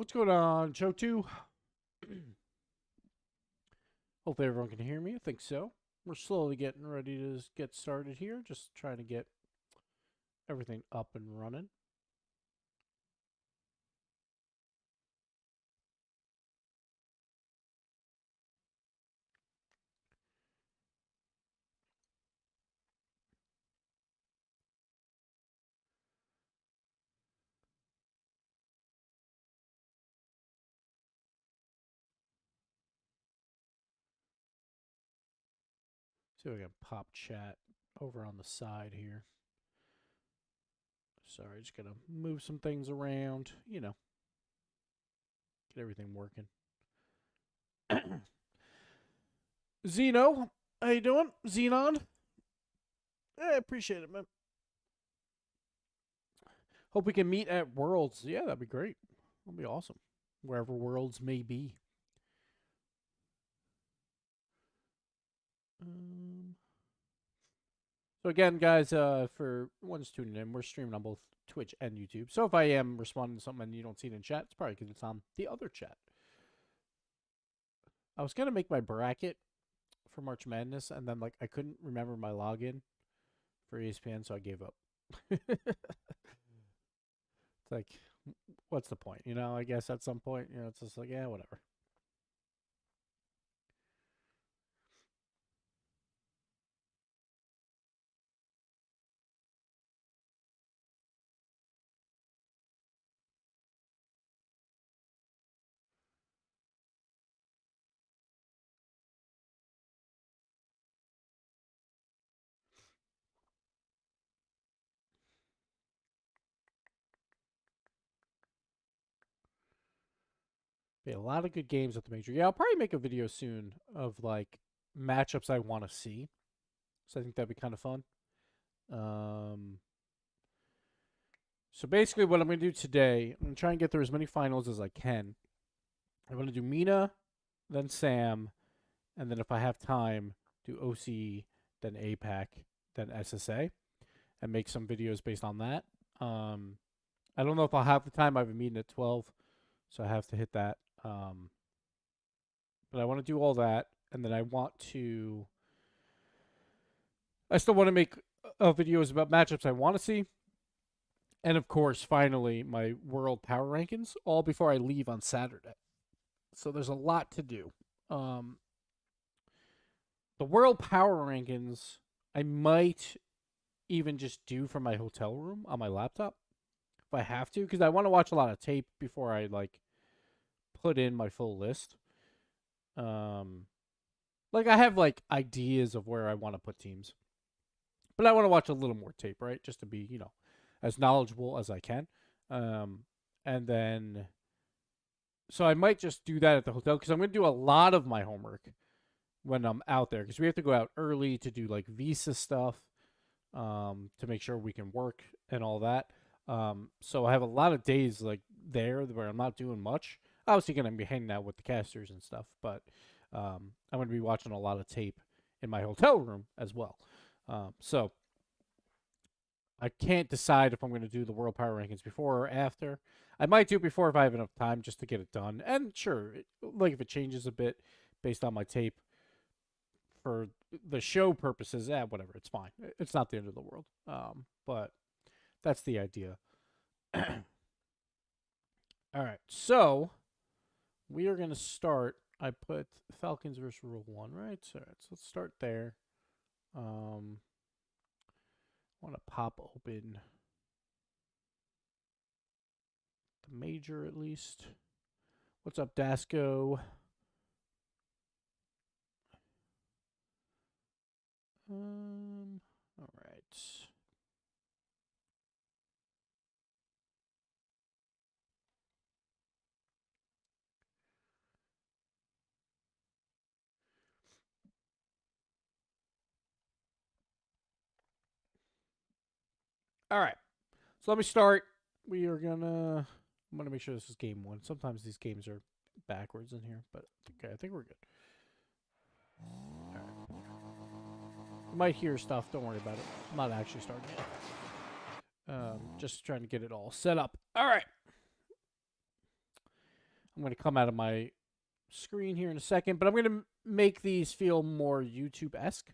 What's going on, Show 2? Hopefully everyone can hear me. I think so. We're slowly getting ready to get started here. Just trying to get everything up and running. See if I can pop chat over on the side here. Sorry, just gonna move some things around. You know, get everything working. Zeno, how you doing? Xenon? I appreciate it, man. Hope we can meet at Worlds. Yeah, that'd be great. That'd be awesome. Wherever Worlds may be. So again, guys, for ones tuning in, we're streaming on both Twitch and YouTube. So if I am responding to something and you don't see it in chat, it's probably because it's on the other chat. I was gonna make my bracket for March Madness, and then like I couldn't remember my login for ESPN, so I gave up. It's like, what's the point? You know, I guess at some point, you know, it's just like, yeah, whatever. Be a lot of good games at the major. Yeah, I'll probably make a video soon of like matchups I want to see. So I think that'd be kind of fun. So basically, what I'm going to do today, I'm going to try and get through as many finals as I can. I'm going to do Mina, then Sam, and then if I have time, do OC, then APAC, then SSA, and make some videos based on that. I don't know if I'll have the time. I have a meeting at 12, so I have to hit that. But I want to do all that, and then I still want to make videos about matchups I want to see. And of course, finally, my world power rankings, all before I leave on Saturday. So there's a lot to do. The world power rankings, I might even just do from my hotel room on my laptop if I have to, because I want to watch a lot of tape before I like put in my full list. Like I have like ideas of where I want to put teams, but I want to watch a little more tape, right? Just to be, you know, as knowledgeable as I can. And then, so I might just do that at the hotel because I'm going to do a lot of my homework when I'm out there because we have to go out early to do like visa stuff to make sure we can work and all that. So I have a lot of days like there where I'm not doing much. Obviously, going to be hanging out with the casters and stuff, but I'm going to be watching a lot of tape in my hotel room as well. So I can't decide if I'm going to do the World Power Rankings before or after. I might do it before if I have enough time just to get it done. And sure, like if it changes a bit based on my tape for the show purposes, whatever, it's fine. It's not the end of the world. But that's the idea. All right, so we are going to start. I put Falcons versus Rule 1, right? All right, so let's start there. I want to pop open the major at least. What's up, Dasco? All right. All right. So let me start. We are gonna. I'm gonna make sure this is game 1. Sometimes these games are backwards in here, but okay, I think we're good. All right. You might hear stuff. Don't worry about it. I'm not actually starting yet. Just trying to get it all set up. All right. I'm going to come out of my screen here in a second, but I'm going to make these feel more YouTube-esque.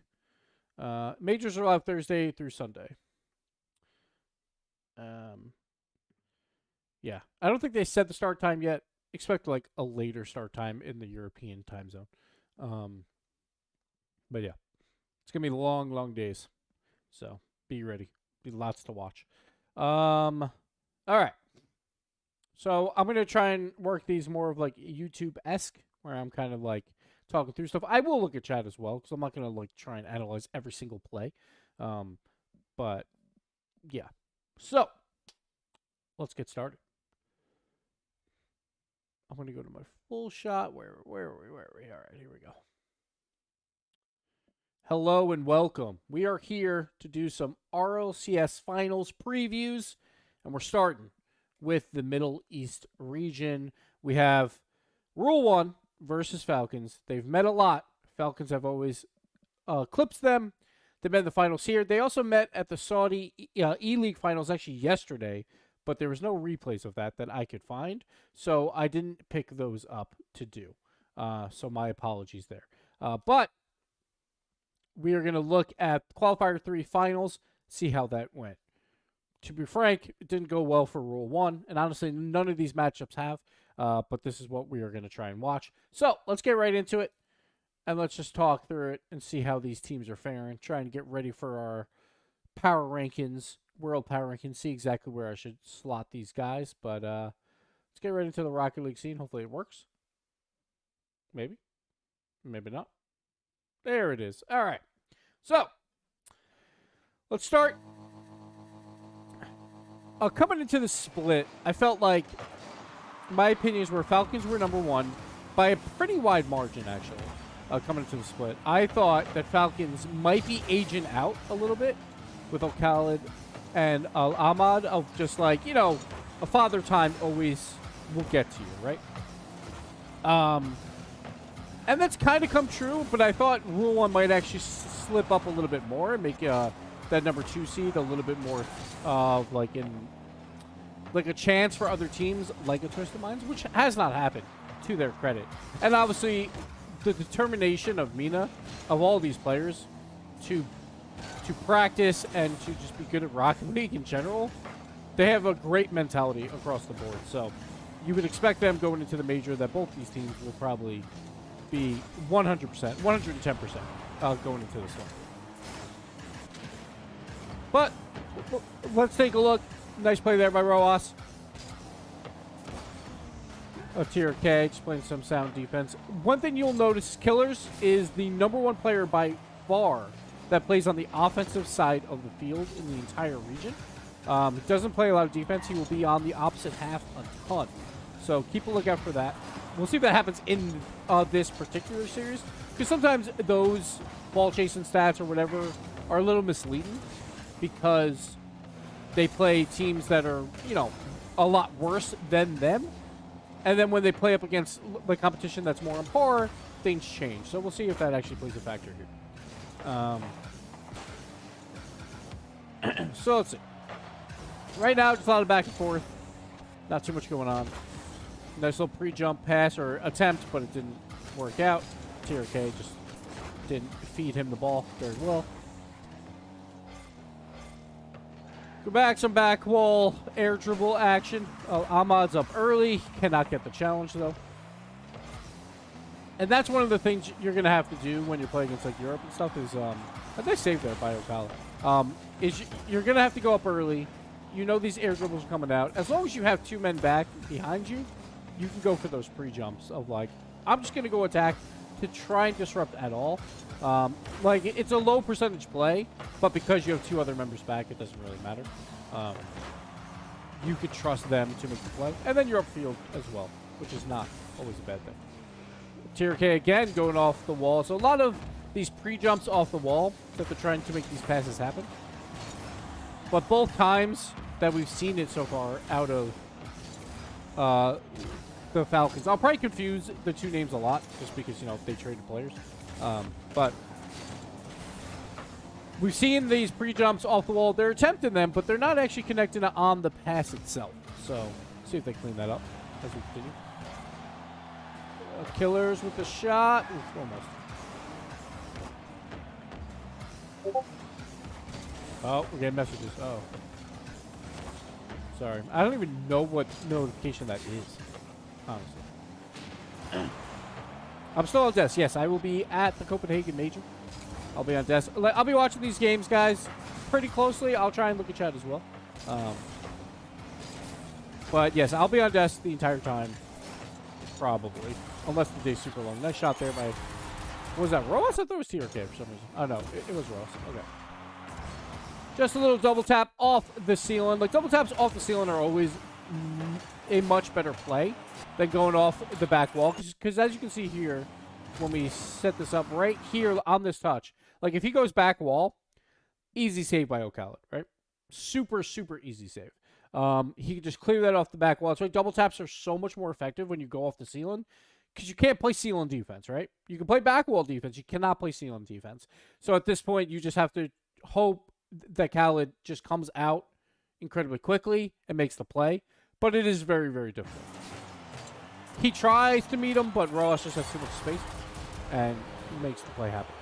Majors are live Thursday through Sunday. Yeah, I don't think they set the start time yet. Expect like a later start time in the European time zone. But yeah, it's gonna be long, long days. So be ready. Be lots to watch. All right. So I'm gonna try and work these more of like YouTube-esque, where I'm kind of like talking through stuff. I will look at chat as well, because I'm not gonna like try and analyze every single play. But yeah. So let's get started. I'm going to go to my full shot. Where are we? All right, here we go. Hello and welcome. We are here to do some RLCS finals previews, and we're starting with the Middle East region. We have Rule 1 versus Falcons. They've met a lot. Falcons have always clipped them. They met in the finals here. They also met at the Saudi E-League finals actually yesterday, but there was no replays of that I could find, so I didn't pick those up to do. So my apologies there. But we are going to look at Qualifier 3 finals, see how that went. To be frank, it didn't go well for Rule 1, and honestly, none of these matchups have, but this is what we are going to try and watch. So let's get right into it, and let's just talk through it and see how these teams are faring, try and get ready for our power rankings. World power rankings, see exactly where I should slot these guys. But let's get right into the Rocket League scene. Hopefully it works. Maybe. Maybe not. There it is. All right. So let's start. Coming into the split, I felt like my opinions were Falcons were number 1 by a pretty wide margin, actually, coming into the split. I thought that Falcons might be aging out a little bit with Khalid and Ahmad, of just like, you know, a father time always will get to you, right? And that's kind of come true, but I thought Rule 1 might actually slip up a little bit more and make that number 2 seed a little bit more of like a chance for other teams like a Twisted Minds, which has not happened, to their credit. And obviously, the determination of Mina, of all these players, to practice and to just be good at Rocket League in general, they have a great mentality across the board. So you would expect them going into the major that both these teams will probably be 100%, 110% going into this one. But let's take a look. Nice play there by Roas. Tier K, just playing some sound defense. One thing you'll notice, Killers is the number 1 player by far that plays on the offensive side of the field in the entire region. He doesn't play a lot of defense. He will be on the opposite half a ton. So keep a lookout for that. We'll see if that happens in this particular series, because sometimes those ball chasing stats or whatever are a little misleading, because they play teams that are, you know, a lot worse than them. And then when they play up against the competition that's more on par, things change. So we'll see if that actually plays a factor here. So let's see. Right now, just a lot of back and forth. Not too much going on. Nice little pre-jump pass or attempt, but it didn't work out. TRK just didn't feed him the ball very well. Go back, some back wall, air dribble action. Ahmad's up early. Cannot get the challenge, though. And that's one of the things you're going to have to do when you're playing against like Europe and stuff is, I think saved that by Ocala, is you're going to have to go up early. You know these air dribbles are coming out. As long as you have 2 men back behind you, you can go for those pre-jumps of like, I'm just going to go attack to try and disrupt at all. Like, it's a low percentage play, but because you have 2 other members back, it doesn't really matter. You could trust them to make the play. And then you're upfield as well, which is not always a bad thing. Tier K again going off the wall. So a lot of these pre-jumps off the wall that they're trying to make these passes happen. But both times that we've seen it so far out of the Falcons, I'll probably confuse the 2 names a lot just because, you know, they traded players. But we've seen these pre-jumps off the wall. They're attempting them, but they're not actually connecting on the pass itself. So see if they clean that up as we continue. Killers with the shot. Oof, almost. Oh, we're getting messages. Oh. Sorry. I don't even know what notification that is, honestly. I'm still on desk. Yes, I will be at the Copenhagen Major. I'll be on desk. I'll be watching these games, guys, pretty closely. I'll try and look at chat as well. But, yes, I'll be on desk the entire time, probably, unless the day's super long. Nice shot there by... What was that, Roas? I thought it was TRK for some reason. Oh, no, it was Roas. Okay. Just a little double tap off the ceiling. Like, double taps off the ceiling are always a much better play than going off the back wall. Because as you can see here, when we set this up right here on this touch, like, if he goes back wall, easy save by O'Callaghan, right? Super, super easy save. He can just clear that off the back wall. That's why double taps are so much more effective when you go off the ceiling. Because you can't play ceiling defense, right? You can play back wall defense. You cannot play ceiling defense. So at this point, you just have to hope that Khaled just comes out incredibly quickly and makes the play. But it is very, very difficult. He tries to meet him, but Roas just has too much space and makes the play happen.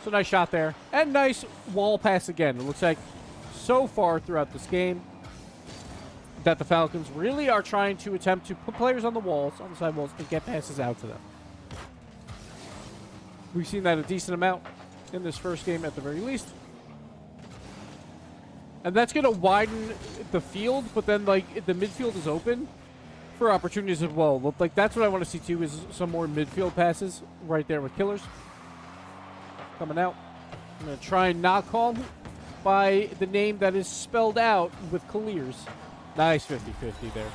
So nice shot there. And nice wall pass again. It looks like so far throughout this game that the Falcons really are trying to attempt to put players on the walls, on the side walls, and get passes out to them. We've seen that a decent amount in this first game at the very least. And that's going to widen the field, but then, like, the midfield is open for opportunities as well. Like, that's what I want to see, too, is some more midfield passes right there with Killers. Coming out. I'm going to try and not call him by the name that is spelled out with Kaliers. Nice 50-50 there.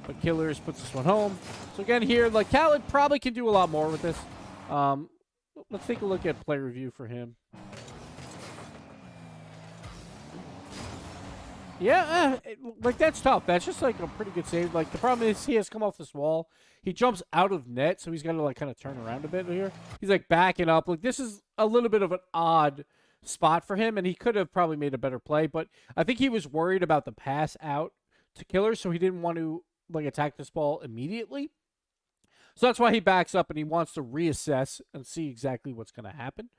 But Killers puts this one home. So, again, here, like, Khaled probably can do a lot more with this. Let's take a look at play review for him. Yeah, like, that's tough. That's just, like, a pretty good save. Like, the problem is he has come off this wall. He jumps out of net, so he's got to, like, kind of turn around a bit here. He's, like, backing up. Like, this is a little bit of an odd spot for him, and he could have probably made a better play. But I think he was worried about the pass out to Killers, so he didn't want to, like, attack this ball immediately. So that's why he backs up, and he wants to reassess and see exactly what's going to happen.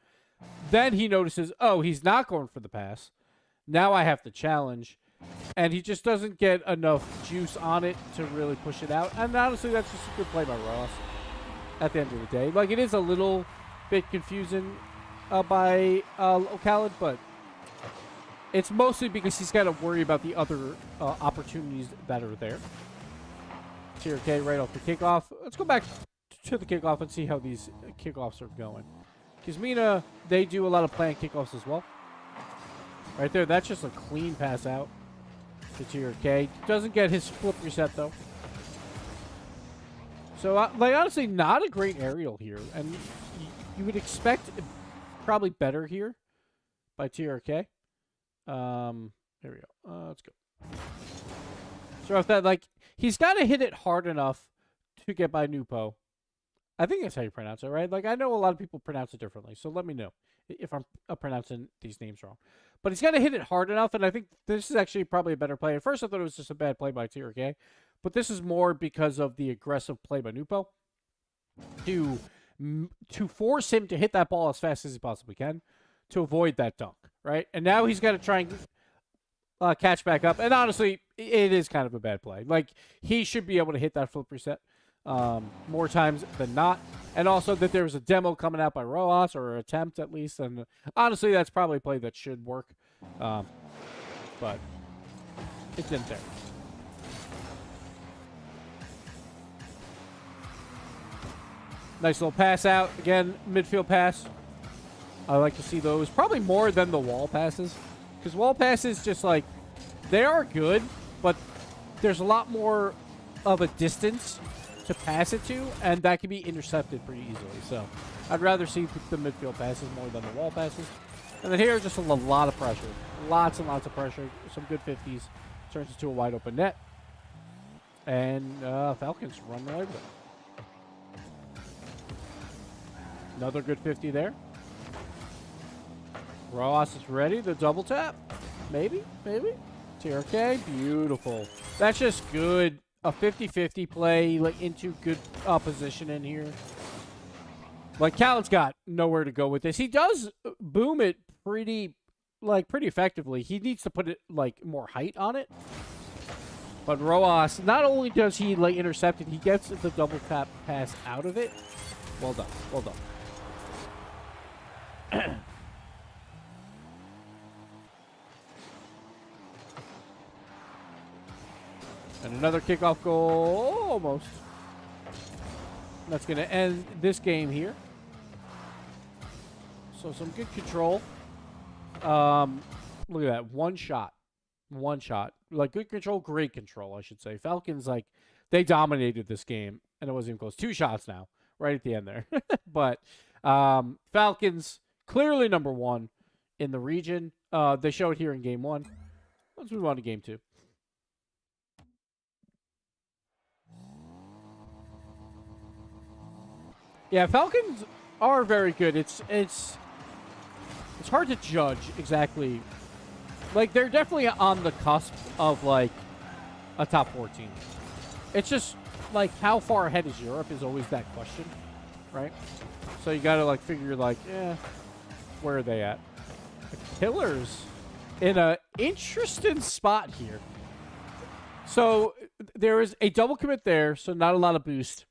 Then he notices, oh, he's not going for the pass. Now I have to challenge. And he just doesn't get enough juice on it to really push it out. And honestly, that's just a good play by Ross at the end of the day. Like, it is a little bit confusing by O'Callaghan, but it's mostly because he's got to worry about the other opportunities that are there. TRK right off the kickoff. Let's go back to the kickoff and see how these kickoffs are going. Because Mina, they do a lot of planned kickoffs as well. Right there, that's just a clean pass out to TRK. Doesn't get his flip reset, though. So, like, honestly, not a great aerial here. And you would expect probably better here by TRK. There we go. Let's go. So, if that, like, he's got to hit it hard enough to get by Nupo. I think that's how you pronounce it, right? Like, I know a lot of people pronounce it differently, so let me know if I'm pronouncing these names wrong. But he's got to hit it hard enough, and I think this is actually probably a better play. At first, I thought it was just a bad play by TRK, but this is more because of the aggressive play by Nupo to force him to hit that ball as fast as he possibly can to avoid that dunk, right? And now he's got to try and catch back up. And honestly, it is kind of a bad play. Like, he should be able to hit that flip reset more times than not. And also that there was a demo coming out by Roas, or an attempt at least. And honestly, that's probably a play that should work. But it didn't there. Nice little pass out. Again, midfield pass. I like to see those. Probably more than the wall passes. Because wall passes just, like, they are good, but there's a lot more of a distance to pass it to, and that can be intercepted pretty easily. So I'd rather see the midfield passes more than the wall passes. And then here, just a lot of pressure. Lots and lots of pressure. Some good 50s. Turns into a wide open net. And Falcons run right over it. Another good 50 there. Ross is ready. The double tap. Maybe. TRK, beautiful. That's just good. A 50-50 play, like, into good position in here. Like, Khaled's got nowhere to go with this. He does boom it pretty effectively. He needs to put it, like, more height on it. But Roas, not only does he, like, intercept it, he gets the double tap pass out of it. Well done. Well done. And another kickoff goal. Almost. That's going to end this game here. So some good control. Look at that. One shot. One shot. Like, good control, great control, I should say. Falcons, like, they dominated this game, and it wasn't even close. 2 shots now, right at the end there. But Falcons, clearly number 1 in the region. They showed here in game 1. Let's move on to game 2. Yeah, Falcons are very good. It's hard to judge exactly. Like, they're definitely on the cusp of, like, a top 4 team. It's just, like, how far ahead is Europe is always that question, right? So you got to, like, figure, like, where are they at? The Killers in a interesting spot here. So there is a double commit there, so not a lot of boost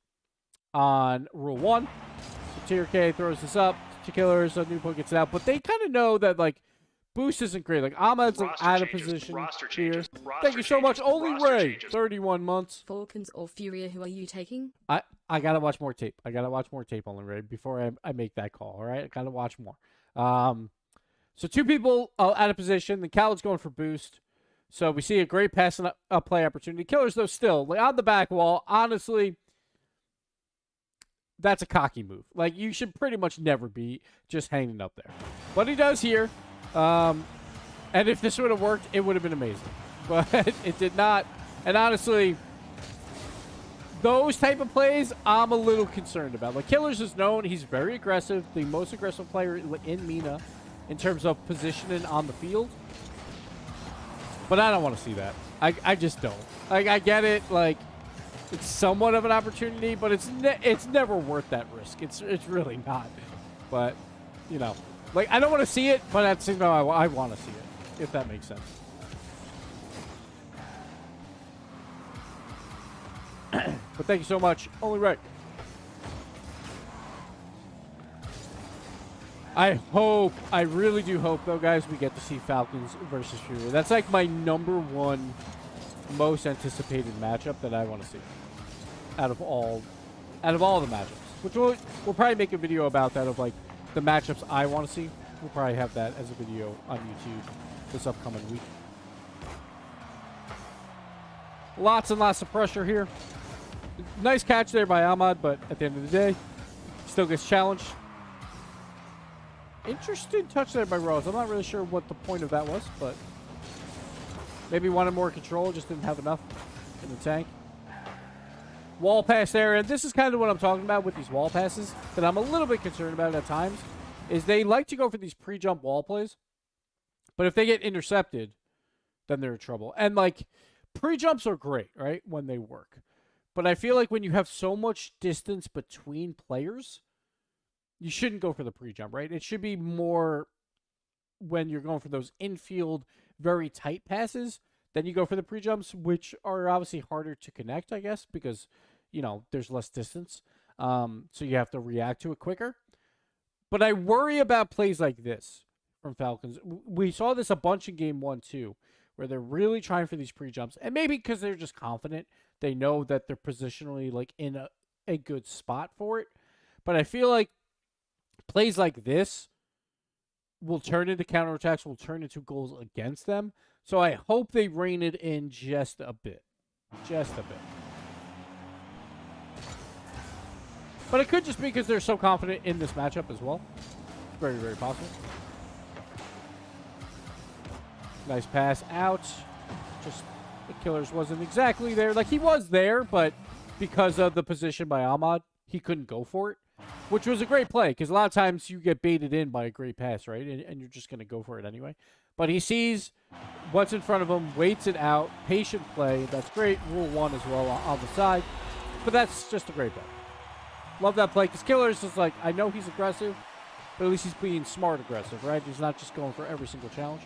on Rule 1. So TRK throws this up to Killers, so Newport gets it out. But they kind of know that, like, boost isn't great. Like, Ahmed's, like, out of position here. Thank you so much. Only Ray, 31 months. Falcons or Furia, who are you taking? I got to watch more tape. I got to watch more tape, Only Ray, before I make that call, all right? I got to watch more. So 2 people out of position. The Khaled's going for boost. So we see a great pass and a play opportunity. Killers, though, still, like, on the back wall, honestly, that's a cocky move. Like, you should pretty much never be just hanging up there. But he does here. And if this would have worked, it would have been amazing. But it did not. And honestly, those type of plays, I'm a little concerned about. Like, Killers is known. He's very aggressive. The most aggressive player in MENA in terms of positioning on the field. But I don't want to see that. I just don't. Like, I get it. Like, it's somewhat of an opportunity, but it's never worth that risk. It's really not. But, you know. Like, I don't want to see it, but at the same time, I want to see it, if that makes sense. But thank you so much. Only right. I really do hope, though, guys, we get to see Falcons versus Fury. That's, like, my number 1 most anticipated matchup that I want to see out of all the matchups. Which we'll probably make a video about that of, like, the matchups I want to see. We'll probably have that as a video on YouTube this upcoming week. Lots and lots of pressure here. Nice catch there by Ahmad, but at the end of the day, still gets challenged. Interesting touch there by Rose. I'm not really sure what the point of that was, but maybe wanted more control, just didn't have enough in the tank. Wall pass there, and this is kind of what I'm talking about with these wall passes that I'm a little bit concerned about at times, is they like to go for these pre-jump wall plays, but if they get intercepted, then they're in trouble. And, like, pre-jumps are great, right, when they work. But I feel like when you have so much distance between players, you shouldn't go for the pre-jump, right? It should be more when you're going for those infield, very tight passes, then you go for the pre-jumps, which are obviously harder to connect, I guess, because, you know, there's less distance. So you have to react to it quicker. But I worry about plays like this from Falcons. We saw this a bunch in game 1, too, where they're really trying for these pre-jumps. And maybe because they're just confident, they know that they're positionally, like, in a good spot for it. But I feel like plays like this will turn into counterattacks, will turn into goals against them. So I hope they rein it in just a bit. Just a bit. But it could just be because they're so confident in this matchup as well. Very, very possible. Nice pass out. Just the Killers wasn't exactly there. Like, he was there, but because of the position by Ahmad, he couldn't go for it. Which was a great play, because a lot of times you get baited in by a great pass, right? And you're just going to go for it anyway. But he sees what's in front of him, waits it out, patient play. That's great. Rule 1 as well on the side. But that's just a great play. Love that play because Killer's just like, I know he's aggressive, but at least he's being smart aggressive, right? He's not just going for every single challenge.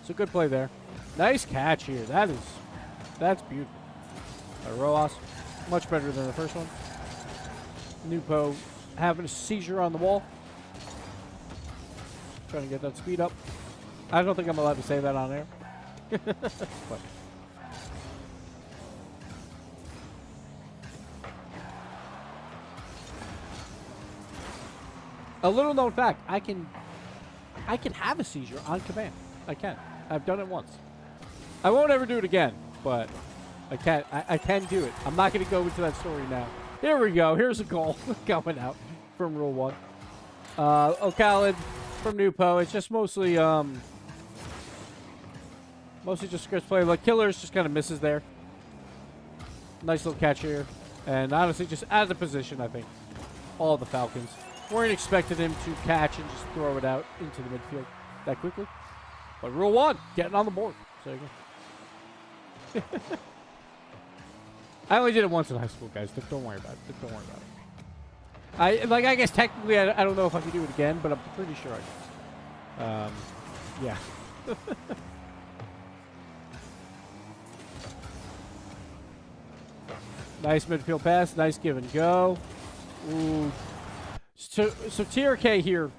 So good play there. Nice catch here. That's beautiful. Roas, much better than the first one. Nupo having a seizure on the wall. Trying to get that speed up. I don't think I'm allowed to say that on air. But. A little known fact, I can have a seizure on command. I can. I've done it once. I won't ever do it again, but I can do it. I'm not going to go into that story now. Here we go. Here's a goal coming out from Rule 1. O'Khaled from Nupo. It's just mostly just Chris play. Like Killers just kind of misses there. Nice little catch here. And honestly, just out of the position, I think. All the Falcons weren't expecting him to catch and just throw it out into the midfield that quickly. But Rule 1, getting on the board. So you go. I only did it once in high school, guys. Don't worry about it. Don't worry about it. I guess technically, I don't know if I can do it again, but I'm pretty sure I can. Yeah. Nice midfield pass. Nice give and go. Ooh. So TRK here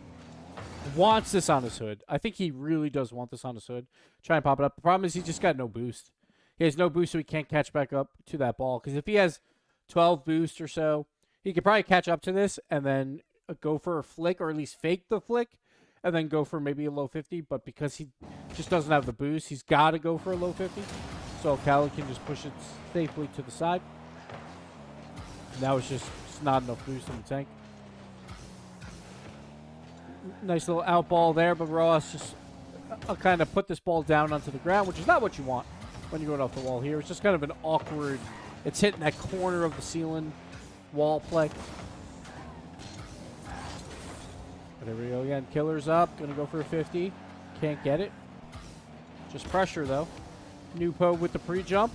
wants this on his hood. I think he really does want this on his hood. Try and pop it up. The problem is he just got no boost. He has no boost, so he can't catch back up to that ball. Because if he has 12 boost or so, he could probably catch up to this and then go for a flick, or at least fake the flick, and then go for maybe a low 50. But because he just doesn't have the boost, he's got to go for a low 50. So Khaled can just push it safely to the side. Now it's just not enough boost in the tank. Nice little out ball there, but Roas just kind of put this ball down onto the ground, which is not what you want when you're going off the wall here. It's just kind of an awkward, it's hitting that corner of the ceiling wall play. But there we go again. Killer's up, going to go for a 50. Can't get it. Just pressure though. Nupo with the pre-jump.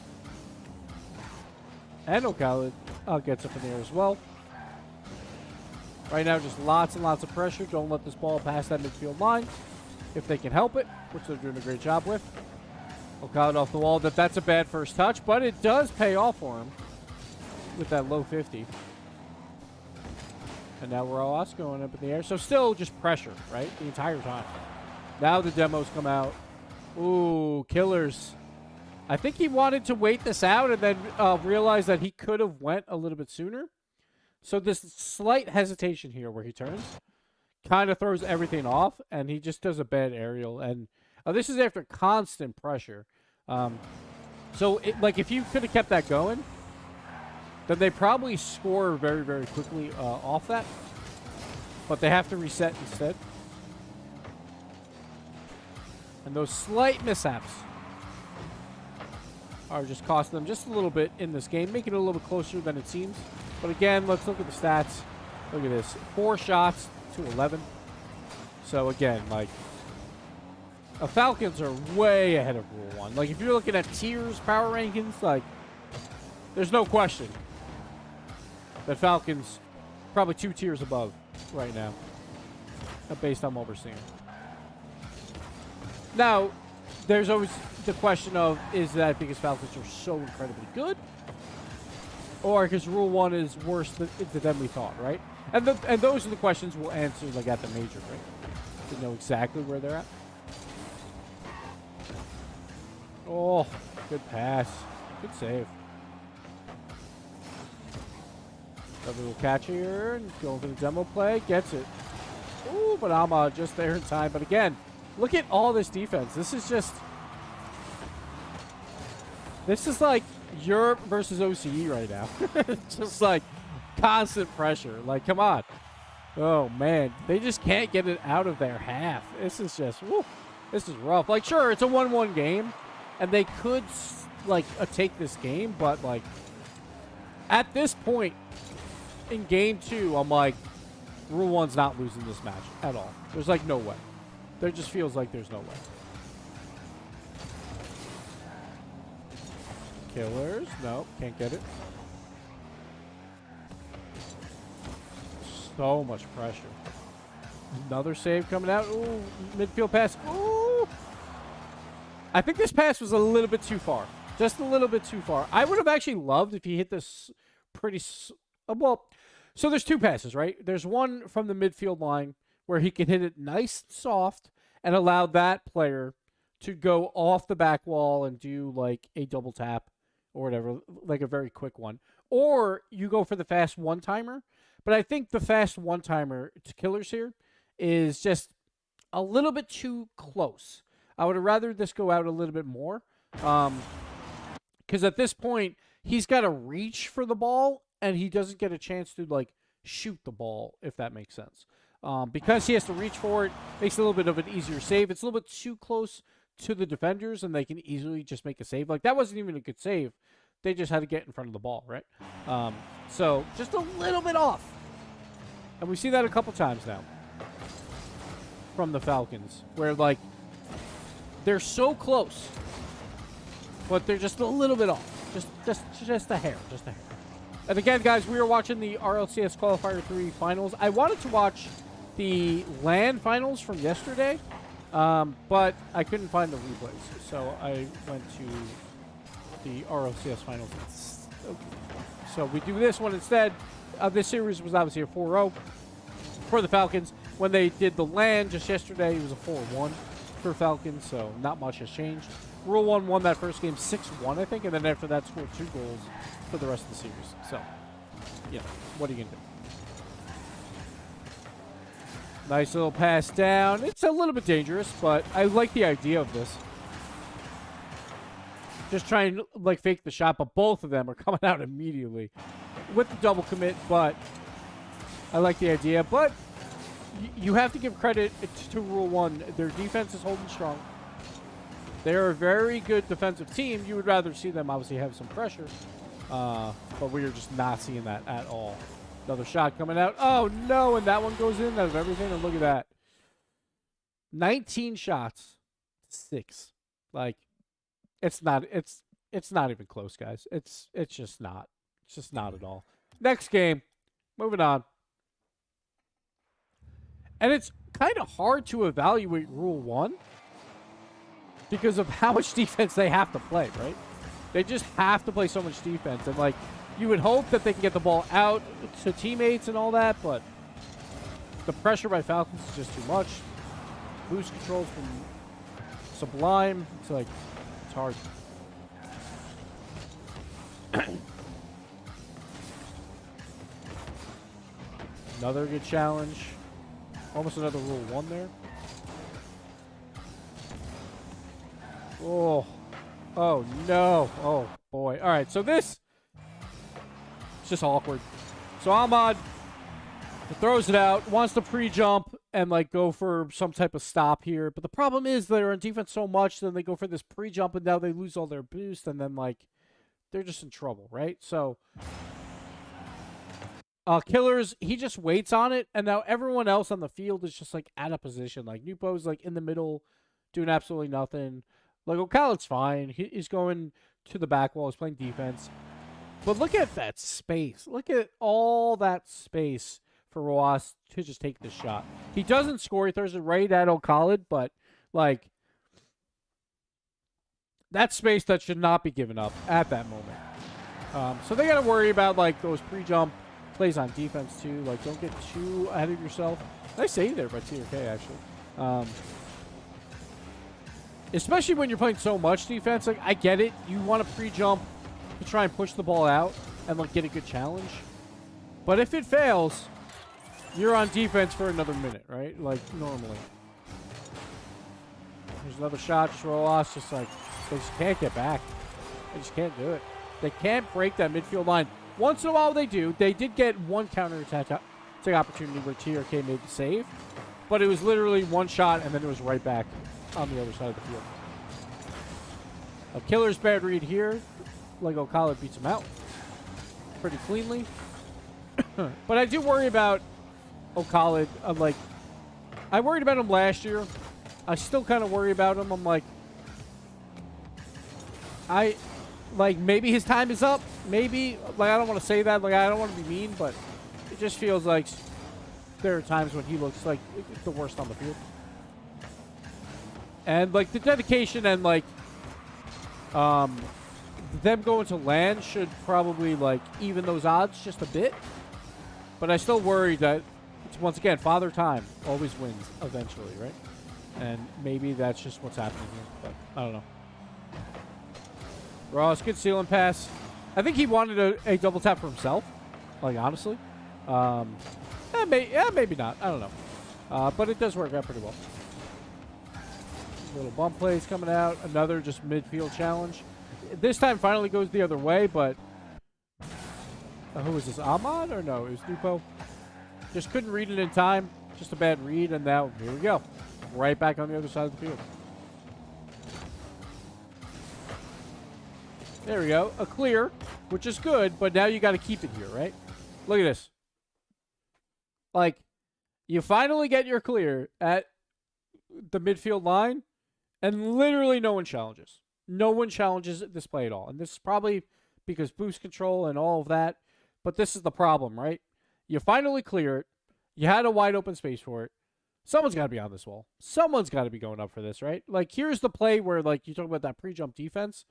And O'Khaled gets up in there as well. Right now, just lots and lots of pressure. Don't let this ball pass that midfield line if they can help it, which they're doing a great job with. O'Khaled off the wall. That's a bad first touch, but it does pay off for him with that low 50. And now we're all going up in the air. So still just pressure, right, the entire time. Now the demos come out. Ooh, Killers. I think he wanted to wait this out and then realize that he could have went a little bit sooner. So this slight hesitation here where he turns kind of throws everything off, and he just does a bad aerial. And this is after constant pressure. So, if you could have kept that going, then they probably score very, very quickly off that. But they have to reset instead. And those slight mishaps are just costing them just a little bit in this game, making it a little bit closer than it seems. But again, let's look at the stats. Look at this. 4 shots to 11. So again, the Falcons are way ahead of Rule 1. If you're looking at tiers, power rankings, there's no question that Falcons probably 2 tiers above right now, based on what we're seeing. Now, there's always the question of, is that because Falcons are so incredibly good? Or because Rule 1 is worse than we thought, right? And those are the questions we'll answer at the major break to know exactly where they're at. Oh, good pass. Good save. A little catch here and going for the demo play. Gets it. Ooh, but I'm just there in time. But again, look at all this defense. This is like Europe versus OCE right now. Just constant pressure. Come on. Oh, man. They just can't get it out of their half. This is just, woo, this is rough. Sure, it's a 1-1 game, and they could, take this game, but, at this point in game 2, I'm Rule 1's not losing this match at all. There's, no way. There just feels like there's no way. Killers. No, can't get it. So much pressure. Another save coming out. Ooh, midfield pass. Ooh. I think this pass was a little bit too far. Just a little bit too far. I would have actually loved if he hit this pretty... well, so there's two passes, right? There's one from the midfield line where he can hit it nice and soft and allow that player to go off the back wall and do like a double tap or whatever, like a very quick one. Or you go for the fast one-timer. But I think the fast one-timer to Killers here is just a little bit too close. I would have rather this go out a little bit more. Because at this point, he's got to reach for the ball, and he doesn't get a chance to, like, shoot the ball, if that makes sense. Because he has to reach for it, makes it a little bit of an easier save. It's a little bit too close to the defenders, and they can easily just make a save. Like, that wasn't even a good save. They just had to get in front of the ball, right? So, just a little bit off. And we see that a couple times now from the Falcons, where, like, they're so close, but they're just a little bit off. Just a hair. Just a hair. And again, guys, we are watching the RLCS Qualifier 3 finals. I wanted to watch the LAN finals from yesterday, but I couldn't find the replays. So I went to the RLCS finals. So we do this one instead. This series was obviously a 4-0 for the Falcons. When they did the LAN just yesterday, it was a 4-1 for Falcons, so not much has changed. Rule 1 won that first game 6-1, I think, and then after that scored 2 goals for the rest of the series. So, yeah, what are you going to do? Nice little pass down. It's a little bit dangerous, but I like the idea of this. Just try and, like, fake the shot, but both of them are coming out immediately with the double commit, but I like the idea. But you have to give credit to Rule 1. Their defense is holding strong. They're a very good defensive team. You would rather see them obviously have some pressure, but we are just not seeing that at all. Another shot coming out. Oh, no, and that one goes in out of everything, and look at that. 19 shots, 6. Like, it's not even close, guys. It's just not. It's just not at all. Next game. Moving on. And it's kind of hard to evaluate Rule 1 because of how much defense they have to play, right? They just have to play so much defense. And, like, you would hope that they can get the ball out to teammates and all that, but the pressure by Falcons is just too much. Boost controls from Sublime. It's like, it's hard. Another good challenge. Almost another Rule 1 there. Oh. Oh, no. Oh, boy. All right, so this is just awkward. So Ahmad throws it out, wants to pre-jump and, like, go for some type of stop here. But the problem is they're on defense so much, then they go for this pre-jump, and now they lose all their boost, and then, like, they're just in trouble, right? So Killers, he just waits on it, and now everyone else on the field is just, like, out of position. Like, Nupo's, like, in the middle, doing absolutely nothing. Like, O'Callaghan's fine. He's going to the back wall. He's playing defense. But look at that space. Look at all that space for Roas to just take this shot. He doesn't score. He throws it right at O'Callaghan, but, like, that's space that should not be given up at that moment. So they got to worry about, like, those pre-jump plays on defense, too. Like, don't get too ahead of yourself. Nice save there by TRK, actually. Especially when you're playing so much defense. Like, I get it. You want to pre-jump to try and push the ball out and, like, get a good challenge. But if it fails, you're on defense for another minute, right? Like, normally. There's another shot. Just roll off. Just, like, they just can't get back. They just can't do it. They can't break that midfield line. Once in a while they do. They did get one counterattack opportunity where TRK made the save. But it was literally one shot, and then it was right back on the other side of the field. A Killer's bad read here. Like, O'Callaghan beats him out pretty cleanly. But I do worry about O'Callaghan. Like, I worried about him last year I still kind of worry about him. I'm like, maybe his time is up. Maybe, like, I don't want to say that. Like, I don't want to be mean, but it just feels like there are times when he looks like the worst on the field. And, like, the dedication and, like, them going to land should probably, like, even those odds just a bit. But I still worry that, once again, Father Time always wins eventually, right? And maybe that's just what's happening here. But I don't know. Ross, good ceiling pass. I think he wanted a double tap for himself. Like, honestly. Maybe not. I don't know. But it does work out pretty well. Little bump plays coming out. Another just midfield challenge. This time finally goes the other way, but... who was this? Ahmad? Or no, it was Dupo. Just couldn't read it in time. Just a bad read, and now, here we go. Right back on the other side of the field. There we go. A clear, which is good, but now you got to keep it here, right? Look at this. Like, you finally get your clear at the midfield line, and literally no one challenges. No one challenges this play at all. And this is probably because boost control and all of that. But this is the problem, right? You finally clear it. You had a wide open space for it. Someone's got to be on this wall. Someone's got to be going up for this, right? Like, here's the play where, like, you talk about that pre-jump defense.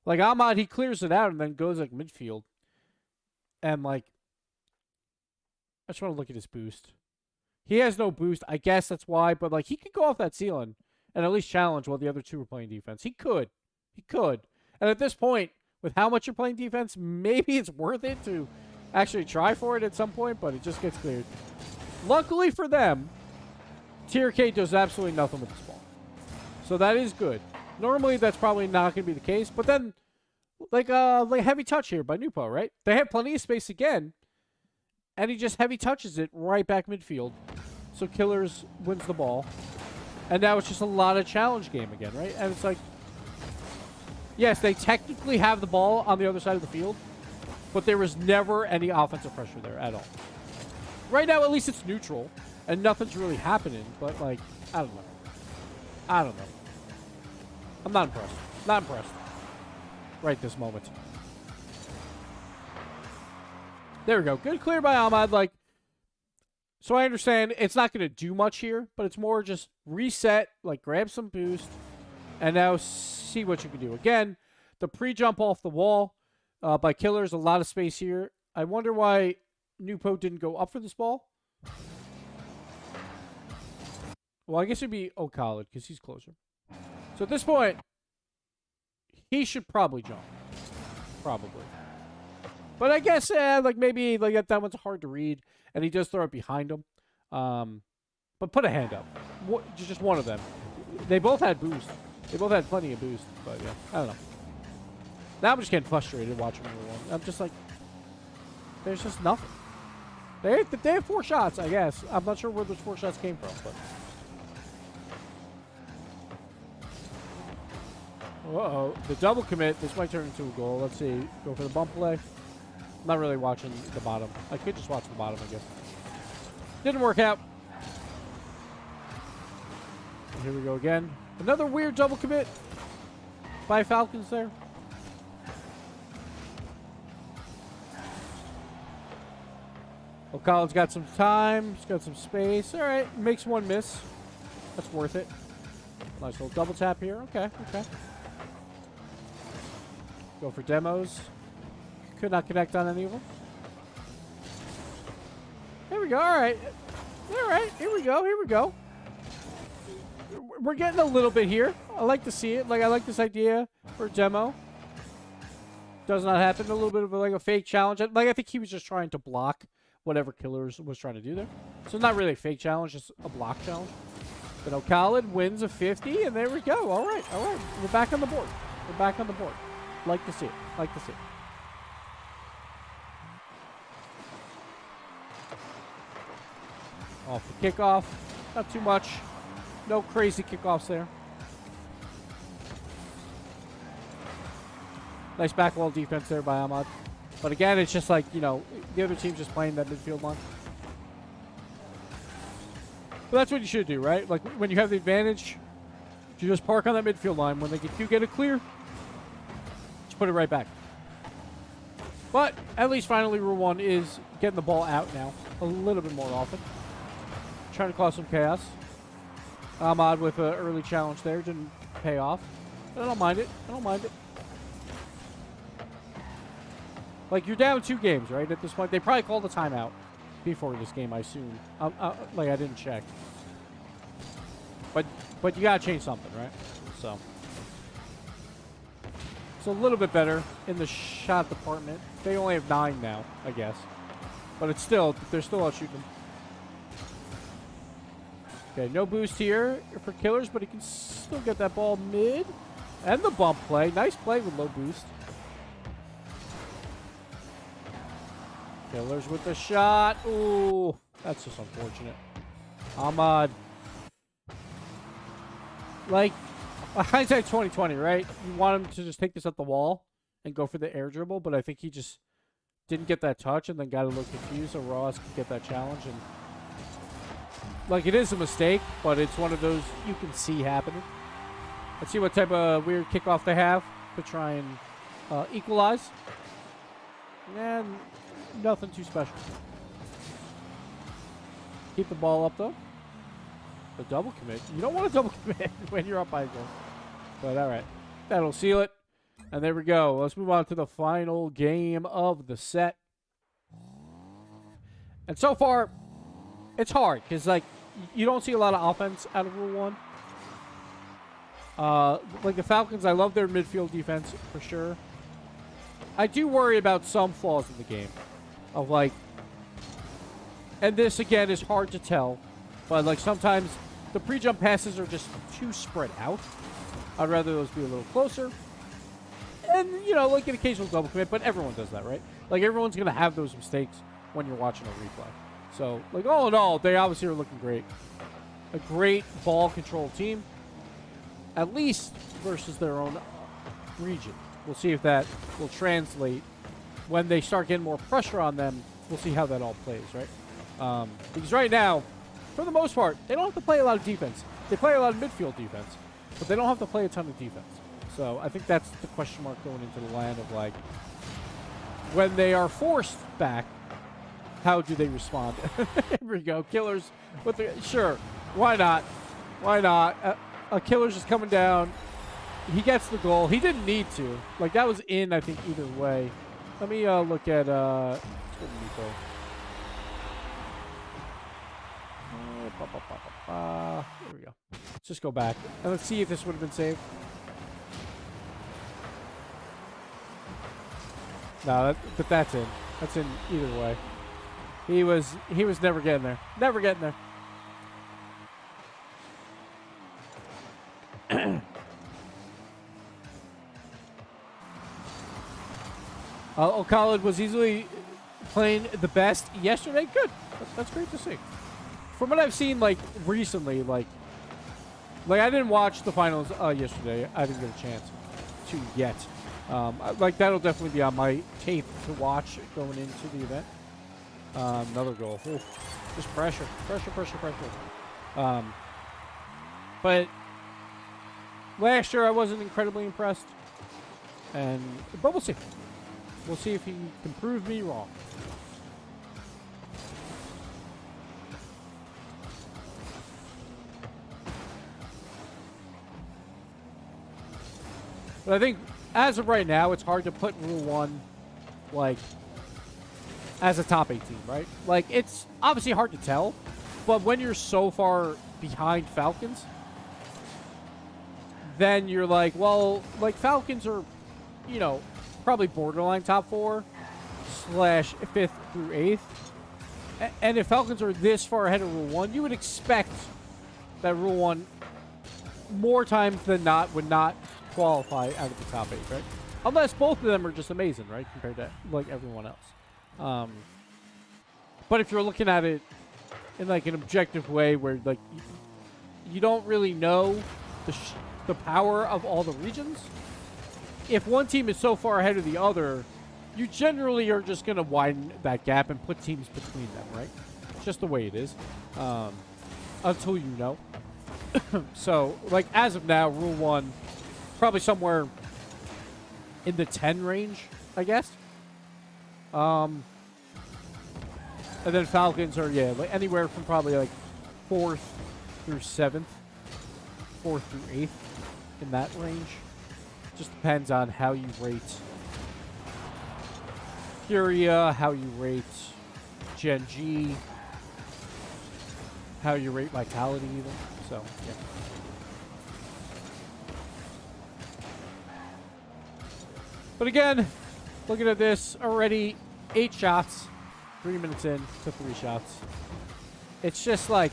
Like, Ahmad, he clears it out and then goes, like, midfield. And, like, I just want to look at his boost. He has no boost. I guess that's why. But, like, he could go off that ceiling and at least challenge while the other two were playing defense. He could. He could. And at this point, with how much you're playing defense, maybe it's worth it to actually try for it at some point, but it just gets cleared. Luckily for them, Tier K does absolutely nothing with this ball. So that is good. Normally, that's probably not going to be the case. But then, like heavy touch here by Nupo, right? They have plenty of space again. And he just heavy touches it right back midfield. So Killers wins the ball. And now it's just a lot of challenge game again, right? And it's like, yes, they technically have the ball on the other side of the field. But there was never any offensive pressure there at all. Right now, at least it's neutral. And nothing's really happening. But, like, I don't know. I don't know. I'm not impressed. Not impressed. Right this moment. There we go. Good clear by Ahmad. Like, so I understand it's not going to do much here. But it's more just reset. Like, grab some boost. And now see what you can do. Again, the pre-jump off the wall by Killers. A lot of space here. I wonder why Nupo didn't go up for this ball. Well, I guess it'd be O'Khalid because he's closer. So at this point, he should probably jump. Probably. But I guess, like, maybe like that one's hard to read. And he does throw it behind him. But put a hand up. Just one of them. They both had boost. They both had plenty of boost. But, yeah, I don't know. Now I'm just getting frustrated watching everyone. I'm just like, there's just nothing. They have 4 shots, I guess. I'm not sure where those 4 shots came from, but... Uh-oh. The double commit. This might turn into a goal. Let's see. Go for the bump play. I'm not really watching the bottom. I could just watch the bottom, I guess. Didn't work out. Here we go again. Another weird double commit by Falcons there. O'Khalid's got some time. He's got some space. All right. Makes one miss. That's worth it. Nice little double tap here. Okay. Okay. Go for demos. Could not connect on any of them. There we go. All right. All right. Here we go. Here we go. We're getting a little bit here. I like to see it. Like, I like this idea for a demo. Does not happen. A little bit of like a fake challenge. Like, I think he was just trying to block whatever Killers was trying to do there. So not really a fake challenge, just a block challenge. But O'Khalid wins a 50, and there we go. All right. All right. We're back on the board. We're back on the board. Like to see it. Like to see it. Off the kickoff. Not too much. No crazy kickoffs there. Nice back wall defense there by Ahmad. But again, it's just like, you know, the other team's just playing that midfield line. But that's what you should do, right? Like, when you have the advantage, You just park on that midfield line. When they do get it clear, just put it right back. But at least finally Rule 1 is getting the ball out now a little bit more often. Trying to cause some chaos. Ahmad with an early challenge there. Didn't pay off. I don't mind it. I don't mind it. Like, you're down 2 games, right? At this point, they probably called a timeout before this game, I assume. Like, I didn't check. But you gotta change something, right? So it's a little bit better in the shot department. They only have 9 now, I guess. But it's still, they're still out shooting. Okay, no boost here for Killers, but he can still get that ball mid. And the bump play. Nice play with low boost. Killers with the shot. Ooh, that's just unfortunate. Ahmad. Like, hindsight 2020, right? You want him to just take this at the wall and go for the air dribble, but I think he just didn't get that touch and then got a little confused, so Ross could get that challenge. And like, it is a mistake, but it's one of those you can see happening. Let's see what type of weird kickoff they have to try and equalize. And nothing too special. Keep the ball up, though. A double commit. You don't want to double commit when you're up by a goal. But all right. That'll seal it. And there we go. Let's move on to the final game of the set. And so far, it's hard because, like, you don't see a lot of offense out of Rule 1. Like the Falcons, I love their midfield defense for sure. I do worry about some flaws in the game. Of, like, and this, again, is hard to tell. But, like, sometimes the pre-jump passes are just too spread out. I'd rather those be a little closer. And, you know, like an occasional double commit, but everyone does that, right? Like, everyone's going to have those mistakes when you're watching a replay. So, like, all in all, they obviously are looking great. A great ball control team. At least versus their own region. We'll see if that will translate. When they start getting more pressure on them, we'll see how that all plays, right? Because right now, for the most part, they don't have to play a lot of defense. They play a lot of midfield defense, but they don't have to play a ton of defense. So I think that's the question mark going into the land of, like, when they are forced back, how do they respond? Here we go. Killers with the, sure, why not? Why not? A Killer's just coming down. He gets the goal. He didn't need to. Like, that was in, I think, either way. Let me look at let's go to Nico. There we go. Let's just go back and let's see if this would have been saved. No, but that's in. That's in either way. He was never getting there. Never getting there. Khalid was easily playing the best yesterday. Good. That's great to see. From what I've seen, like, recently, like I didn't watch the finals yesterday. I didn't get a chance to yet. Like, that'll definitely be on my tape to watch going into the event. Another goal. Ooh, just pressure. But last year I wasn't incredibly impressed. But we'll see. We'll see if he can prove me wrong. But I think, as of right now, it's hard to put Rule 1, like, as a top 8 team, right? Like, it's obviously hard to tell, but when you're so far behind Falcons, then you're like, well, like, Falcons are, you know, probably borderline top 4 / 5th through 8th. And if Falcons are this far ahead of Rule 1, you would expect that Rule 1, more times than not, would not qualify out of the top 8, right? Unless both of them are just amazing, right? Compared to, like, everyone else. But if you're looking at it in, like, an objective way where, like, you don't really know the power of all the regions, if one team is so far ahead of the other, you generally are just going to widen that gap and put teams between them, right? It's just the way it is. Until you know. So, like, as of now, Rule 1, probably somewhere in the 10 range, I guess. And then Falcons are, yeah, like anywhere from probably like 4th through 7th, 4th through 8th, in that range. Just depends on how you rate Furia, how you rate Gen G, how you rate Vitality even. So, yeah. But again, looking at this, already 8 shots, 3 minutes in to 3 shots. It's just like,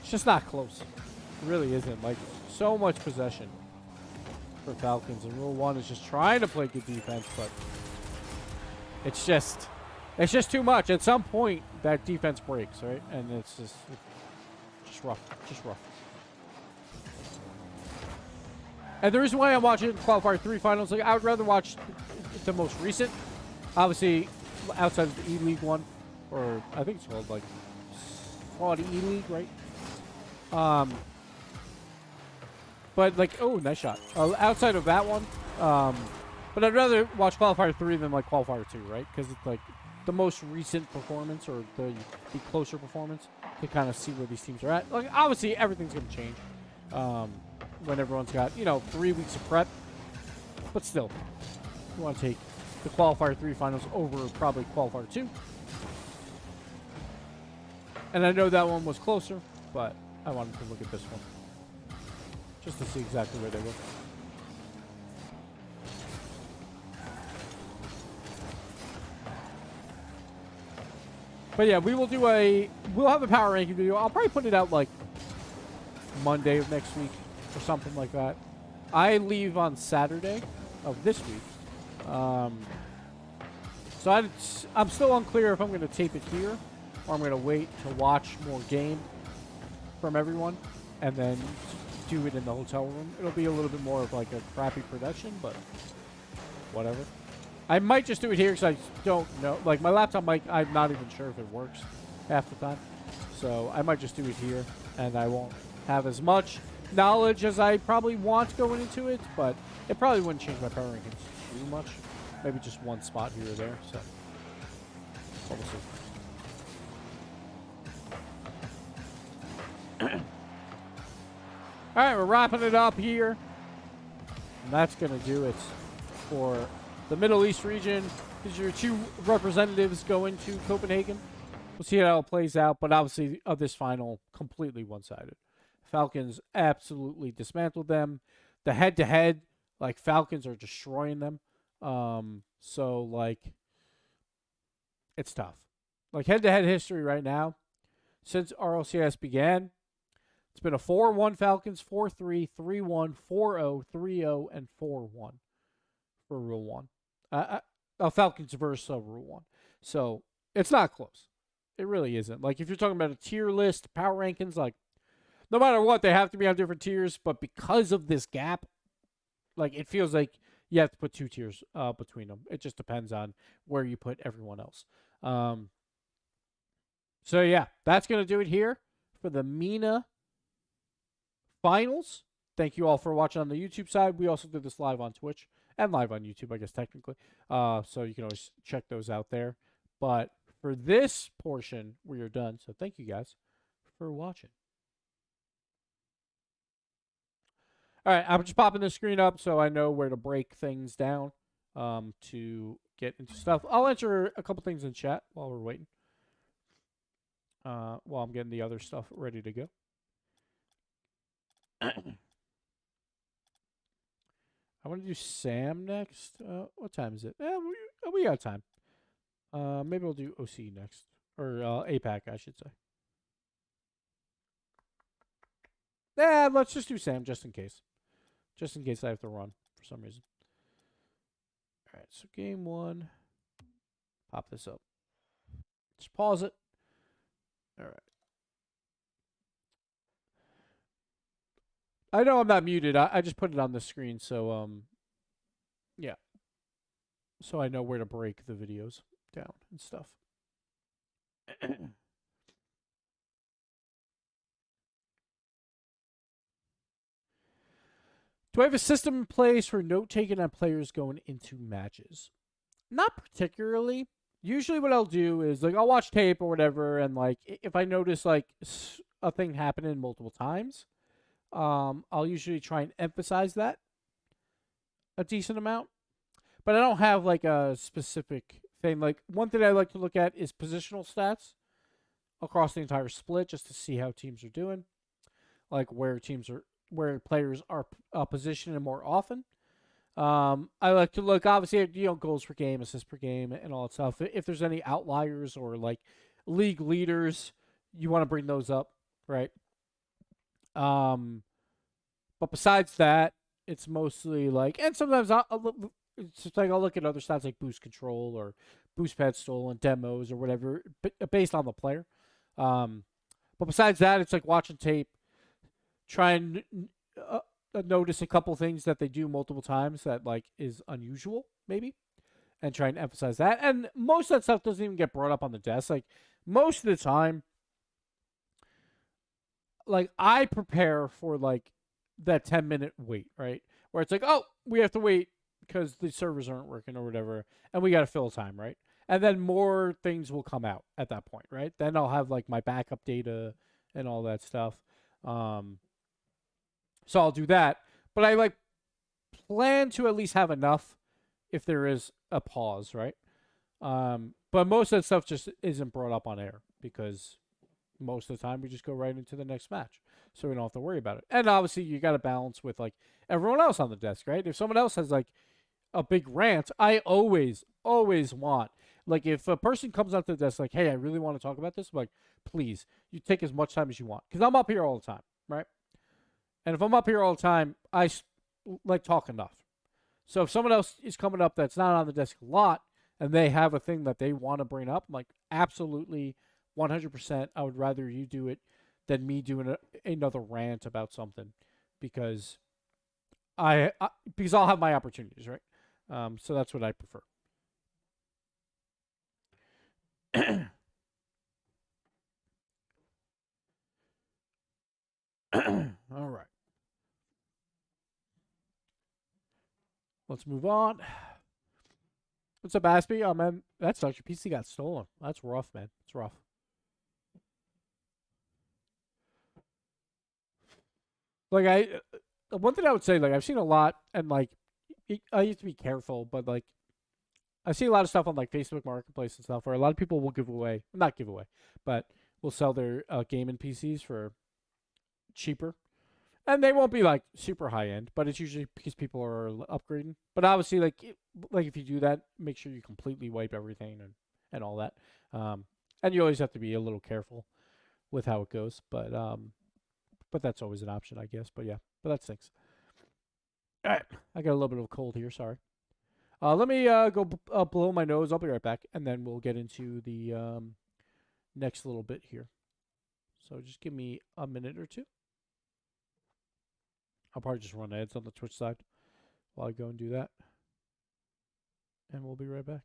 it's just not close. It really isn't. Like, so much possession for Falcons. And Rule 1 is just trying to play good defense, but it's just too much. At some point, that defense breaks, right? And it's just rough. Just rough. And the reason why I'm watching Qualifier 3 finals, like, I would rather watch the most recent. Obviously, outside of the E-League one. Or, I think it's called, like, Saudi E-League, right? But, like, oh, nice shot. Outside of that one. But I'd rather watch Qualifier 3 than, like, Qualifier 2, right? Because it's, like, the most recent performance or the closer performance to kind of see where these teams are at. Like, obviously, everything's going to change. When everyone's got, 3 weeks of prep. But still, you want to take the Qualifier 3 finals over probably Qualifier 2. And I know that one was closer, but I wanted to look at this one. Just to see exactly where they were. But yeah, we'll have a power ranking video. I'll probably put it out like Monday of next week or something like that. I leave on Saturday of this week. So I'm still unclear if I'm going to tape it here or I'm going to wait to watch more game from everyone and then do it in the hotel room. It'll be a little bit more of like a crappy production, but whatever. I might just do it here because I don't know. Like, my laptop mic, I'm not even sure if it works half the time. So I might just do it here, and I won't have as much knowledge as I probably want going into it, but it probably wouldn't change my power rankings too much. Maybe just one spot here or there, so we'll see. Alright, we're wrapping it up here. And that's going to do it for the Middle East region. These are your 2 representatives going to Copenhagen. We'll see how it plays out, but obviously of this final, completely one-sided. Falcons absolutely dismantled them. The head-to-head, like, Falcons are destroying them. So, like, it's tough. Like, head-to-head history right now, since RLCS began, it's been a 4-1 Falcons, 4-3, 3-1, 4-0, 3-0, and 4-1 for Rule 1. Falcons versus Rule 1. So, it's not close. It really isn't. Like, if you're talking about a tier list, power rankings, like, no matter what, they have to be on different tiers. But because of this gap, like, it feels like you have to put 2 tiers between them. It just depends on where you put everyone else. So, yeah, that's going to do it here for the MENA finals. Thank you all for watching on the YouTube side. We also did this live on Twitch and live on YouTube, I guess, technically. So you can always check those out there. But for this portion, we are done. So thank you guys for watching. All right, I'm just popping the screen up so I know where to break things down to get into stuff. I'll answer a couple things in chat while we're waiting. While I'm getting the other stuff ready to go. I want to do Sam next. What time is it? We got time. Maybe we'll do OC next. Or APAC, I should say. Let's just do Sam just in case. Just in case I have to run for some reason. All right, so game 1. Pop this up. Just pause it. All right. I know I'm not muted. I just put it on the screen, so yeah. So I know where to break the videos down and stuff. Do I have a system in place for note taking on players going into matches? Not particularly. Usually, what I'll do is like I'll watch tape or whatever, and like if I notice like a thing happening multiple times, I'll usually try and emphasize that a decent amount. But I don't have like a specific thing. Like one thing I like to look at is positional stats across the entire split, just to see how teams are doing, like where players are positioned more often. I like to look obviously at goals per game, assists per game, and all that stuff. If there's any outliers or like league leaders, you want to bring those up, right? Um, but besides that, it's mostly like, and sometimes it's just like I'll look at other stats like boost control or boost pedestal and demos or whatever, based on the player. But besides that, it's like watching tape, try and notice a couple things that they do multiple times that like is unusual, maybe, and try and emphasize that. And most of that stuff doesn't even get brought up on the desk. Like most of the time, like I prepare for like that 10-minute wait, right? Where it's like, oh, we have to wait because the servers aren't working or whatever, and we got to fill time, right? And then more things will come out at that point, right? Then I'll have like my backup data and all that stuff. So I'll do that, but I like plan to at least have enough if there is a pause, right? But most of that stuff just isn't brought up on air because most of the time we just go right into the next match, so we don't have to worry about it. And obviously, you got to balance with like everyone else on the desk, right? If someone else has like a big rant, I always want like if a person comes up to the desk like, "Hey, I really want to talk about this," I'm like, please, you take as much time as you want because I'm up here all the time, right? And if I'm up here all the time, I like talk enough. So if someone else is coming up that's not on the desk a lot and they have a thing that they want to bring up, I'm like, absolutely 100%. I would rather you do it than me doing another rant about something because because I'll have my opportunities, right? So that's what I prefer. All right. Let's move on. What's up, Aspie? Oh, man, that sucks. Your PC got stolen. That's rough, man. It's rough. Like, one thing I would say, like, I've seen a lot, and, like, I used to be careful, but, like, I see a lot of stuff on, like, Facebook Marketplace and stuff where a lot of people will give away, not give away, but will sell their gaming PCs for cheaper. And they won't be like super high end, but it's usually because people are upgrading. But obviously, like if you do that, make sure you completely wipe everything and all that. And you always have to be a little careful with how it goes. But that's always an option, I guess. But yeah, but that stinks. All right, I got a little bit of a cold here. Sorry. Let me go blow my nose. I'll be right back, and then we'll get into the next little bit here. So just give me a minute or two. I'll probably just run ads on the Twitch side while I go and do that. And we'll be right back.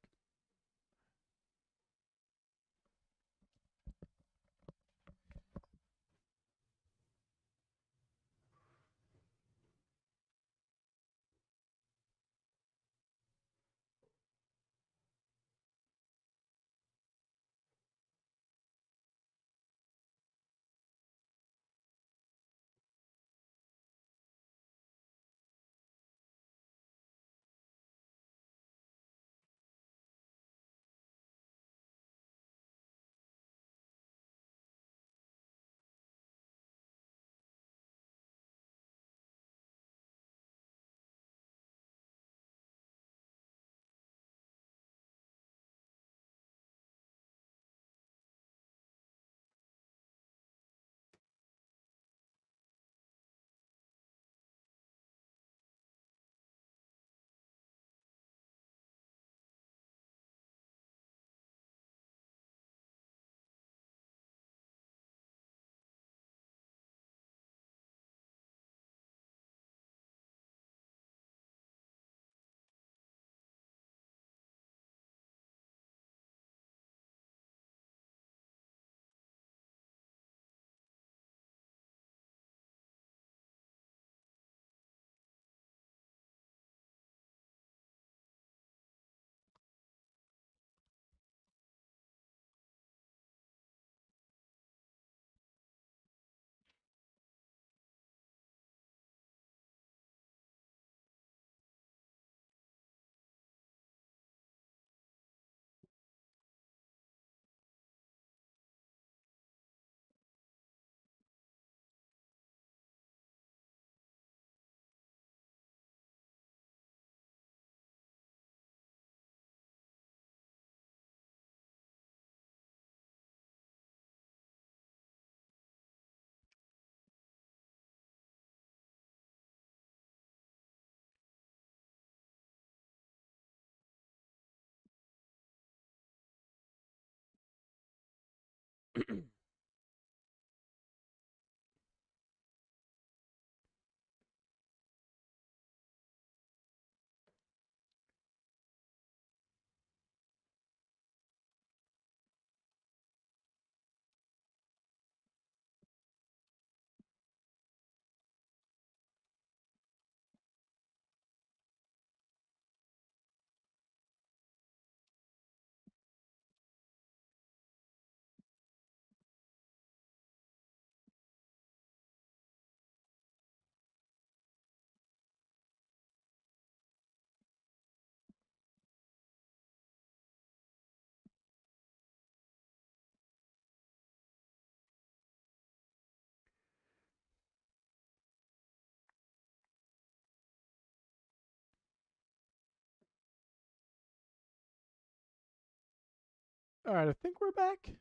All right, I think we're back.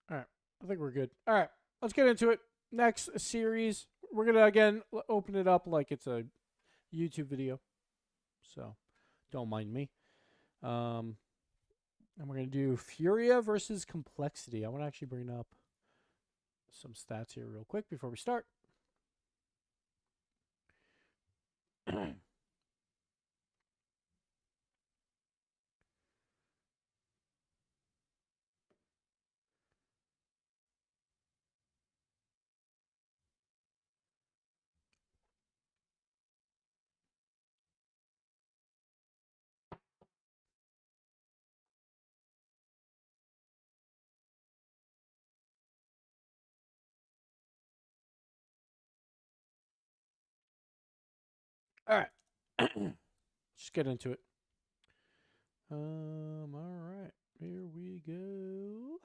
All right, I think we're good. All right, let's get into it. Next series, we're gonna again open it up like it's a YouTube video, so don't mind me. And we're gonna do Furia versus Complexity. I want to actually bring up some stats here real quick before we start. All right, just get into it. All right, here we go.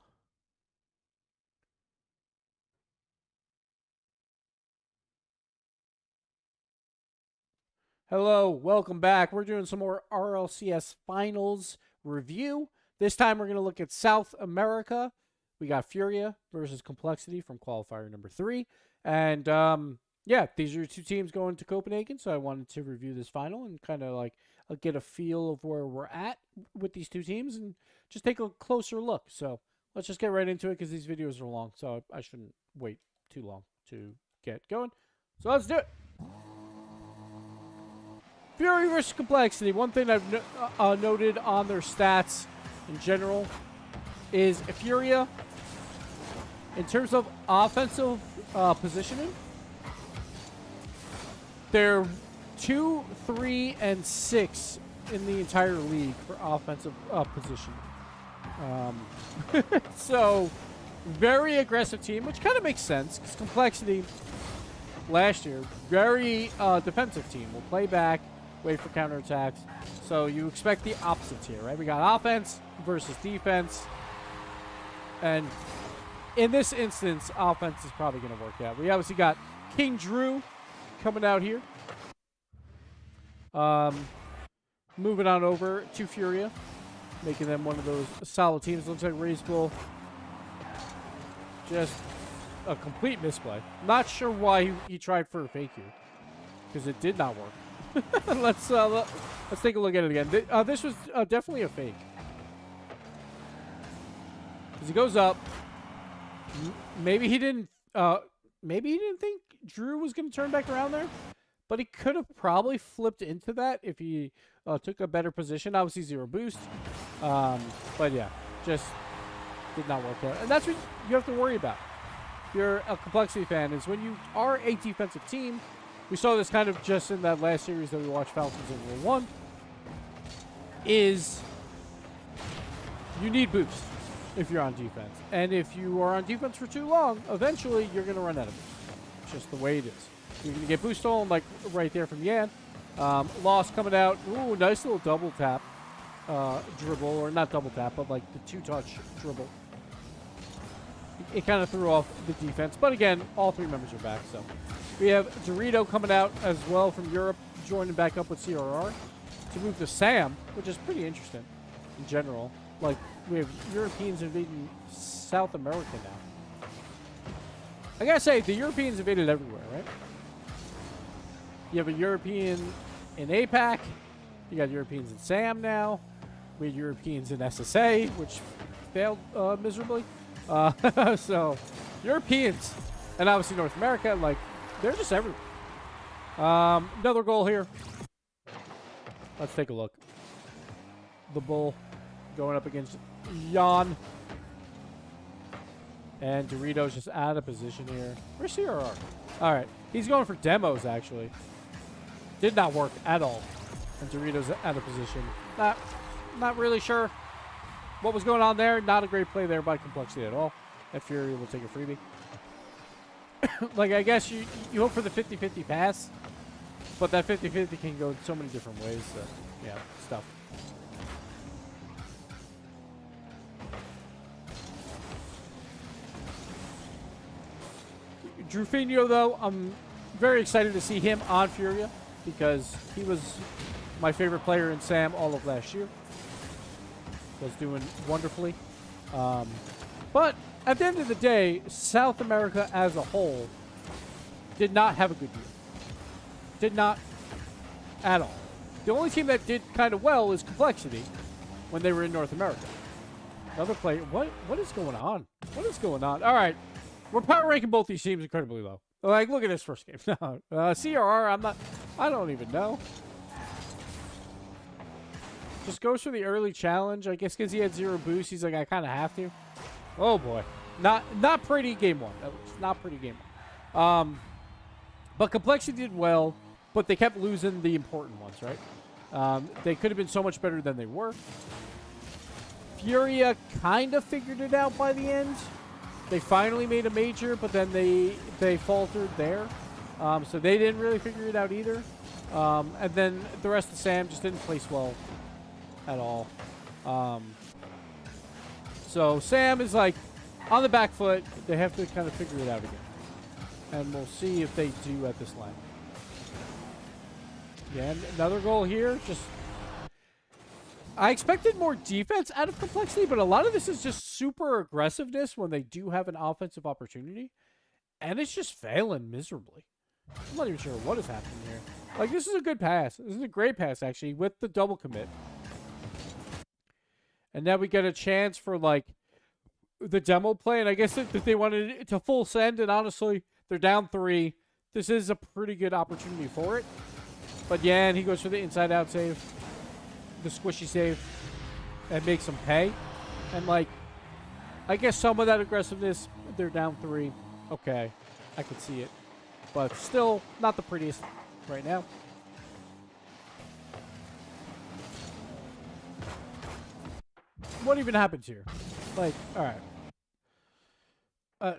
Hello, welcome back. We're doing some more RLCS Finals review. This time we're going to look at South America. We got Furia versus Complexity from qualifier number 3. And yeah, these are two teams going to Copenhagen, so I wanted to review this final and kind of like get a feel of where we're at with these two teams and just take a closer look. So let's just get right into it because these videos are long, so I shouldn't wait too long to get going. So let's do it. Fury versus Complexity. One thing I've noted on their stats in general is Furia, in terms of offensive positioning, they're 2, 3, and 6 in the entire league for offensive position. So, very aggressive team, which kind of makes sense because Complexity last year, very defensive team. Will play back, wait for counterattacks. So you expect the opposites here, right? We got offense versus defense. And in this instance, offense is probably going to work out. We obviously got King Drew coming out here. Moving on over to Furia, making them one of those solid teams. Looks like Raze will just a complete misplay. Not sure why he tried for a fake here, because it did not work. Let's take a look at it again. This was definitely a fake. Because he goes up. Maybe he didn't think Drew was going to turn back around there, but he could have probably flipped into that if he took a better position. Obviously 0 boost, but yeah, just did not work out. And that's what you have to worry about if you're a Complexity fan, is when you are a defensive team. We saw this kind of just in that last series that we watched, Falcons in World 1, is you need boost if you're on defense. And if you are on defense for too long, eventually you're going to run out of boost. It's just the way it is. You're going to get boost stolen, like right there from Yan. Lost coming out. Ooh, nice little double tap dribble, or not double tap, but like the 2-touch dribble. It kind of threw off the defense. But again, all 3 members are back, so. We have Dorito coming out as well from Europe, joining back up with CRR to move to Sam, which is pretty interesting in general. Like, we have Europeans invading South America now. I gotta say, the Europeans invaded everywhere, right? You have a European in APAC. You got Europeans in Sam now. We had Europeans in SSA, which failed miserably. So Europeans and obviously North America, like, they're just everywhere. Another goal here. Let's take a look. The Bull going up against Jan. And Doritos just out of position here. Where's CRR? All right. He's going for demos, actually. Did not work at all. And Doritos out of position. Not really sure what was going on there. Not a great play there by Complexity at all. And Fury will take a freebie. Like, I guess you hope for the 50-50 pass. But that 50-50 can go in so many different ways. So, yeah, stuff. Drufinho, though, I'm very excited to see him on Furia because he was my favorite player in SAM all of last year. Was doing wonderfully. But at the end of the day, South America as a whole did not have a good year. Did not at all. The only team that did kind of well is Complexity when they were in North America. Another player. What is going on? What is going on? All right. We're power ranking both these teams incredibly low. Like, look at this first game. CRR, I don't even know. Just goes for the early challenge. I guess because he had 0 boost, he's like, I kind of have to. Oh, boy. Not pretty game one. At least. Not pretty game one. But Complexity did well, but they kept losing the important ones, right? They could have been so much better than they were. Furia kind of figured it out by the end. They finally made a major, but then they faltered there. So they didn't really figure it out either. And then the rest of SAM just didn't place well at all. So SAM is like on the back foot. They have to kind of figure it out again. And we'll see if they do at this line. Yeah, another goal here. Just I expected more defense out of Complexity, but a lot of this is just super aggressiveness when they do have an offensive opportunity. And it's just failing miserably. I'm not even sure what is happening here. Like, this is a good pass. This is a great pass, actually, with the double commit. And now we get a chance for, like, the demo play. And I guess that they wanted it to full send. And honestly, they're down 3. This is a pretty good opportunity for it. But yeah, and he goes for the inside-out save. The squishy save. And makes them pay. And, like, I guess some of that aggressiveness, they're down 3. Okay, I could see it. But still, not the prettiest right now. What even happens here? Like, all right.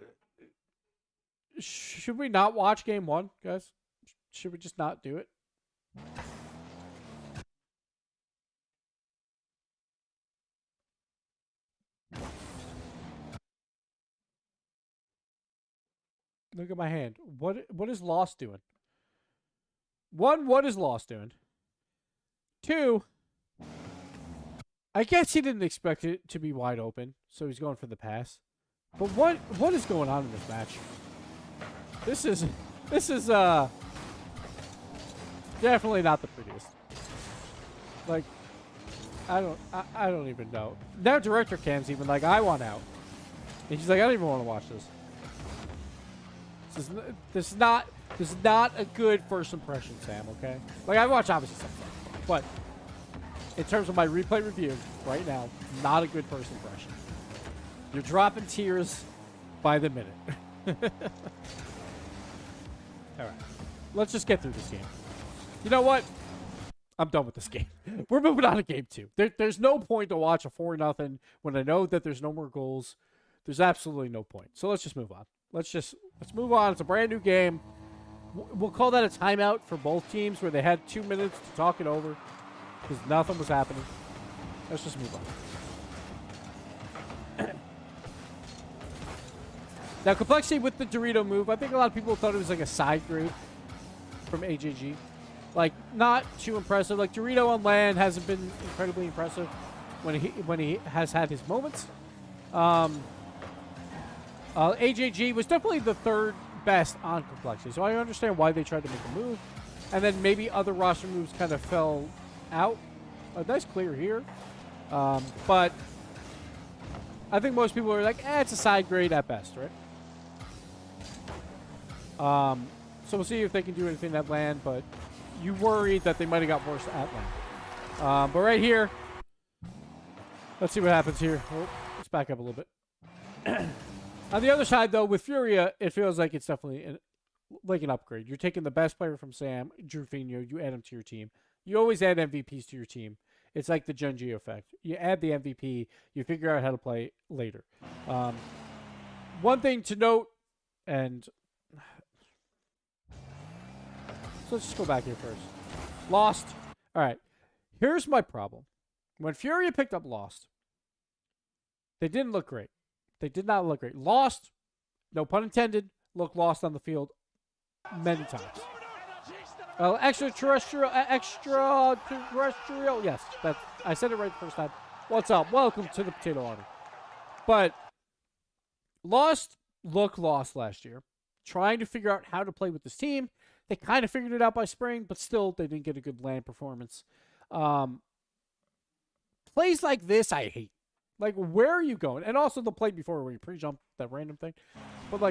Should we not watch game 1, guys? Should we just not do it? Look at my hand. What is Lost doing? 1, what is Lost doing? 2, I guess he didn't expect it to be wide open, so he's going for the pass. But what is going on in this match? This is definitely not the prettiest. Like, I don't even know. Now Director Cam's even like, I want out. And she's like, I don't even want to watch this. This is not a good first impression, Sam, okay? Like, I watch obviously something, but in terms of my replay review right now, not a good first impression. You're dropping tears by the minute. All right. Let's just get through this game. You know what? I'm done with this game. We're moving on to game 2. There's no point to watch a 4-0 when I know that there's no more goals. There's absolutely no point. So let's just move on. Let's move on. It's a brand new game. We'll call that a timeout for both teams where they had 2 minutes to talk it over because nothing was happening. Let's just move on. Now, Complexity with the Dorito move, I think a lot of people thought it was like a side grade from AJG. Like, not too impressive. Like, Dorito on land hasn't been incredibly impressive when he has had his moments. AJG was definitely the 3rd best on Complexity, so I understand why they tried to make a move. And then maybe other roster moves kind of fell out. Nice clear here. But I think most people are like, it's a side grade at best, right? So we'll see if they can do anything at land, but you worried that they might have got worse at land. But right here, let's see what happens here. Oh, let's back up a little bit. On the other side, though, with Furia, it feels like it's definitely like an upgrade. You're taking the best player from Sam, Drufinho, you add him to your team. You always add MVPs to your team. It's like the Genji effect. You add the MVP, you figure out how to play later. One thing to note, and so let's just go back here first. Lost. All right. Here's my problem. When Furia picked up Lost, they didn't look great. They did not look great. Lost, no pun intended, looked lost on the field many times. Extraterrestrial. Yes, I said it right the first time. What's up? Welcome to the Potato Army. But Lost looked lost last year, trying to figure out how to play with this team. They kind of figured it out by spring, but still they didn't get a good land performance. Plays like this, I hate. Like, where are you going? And also the play before where you pre-jump that random thing. But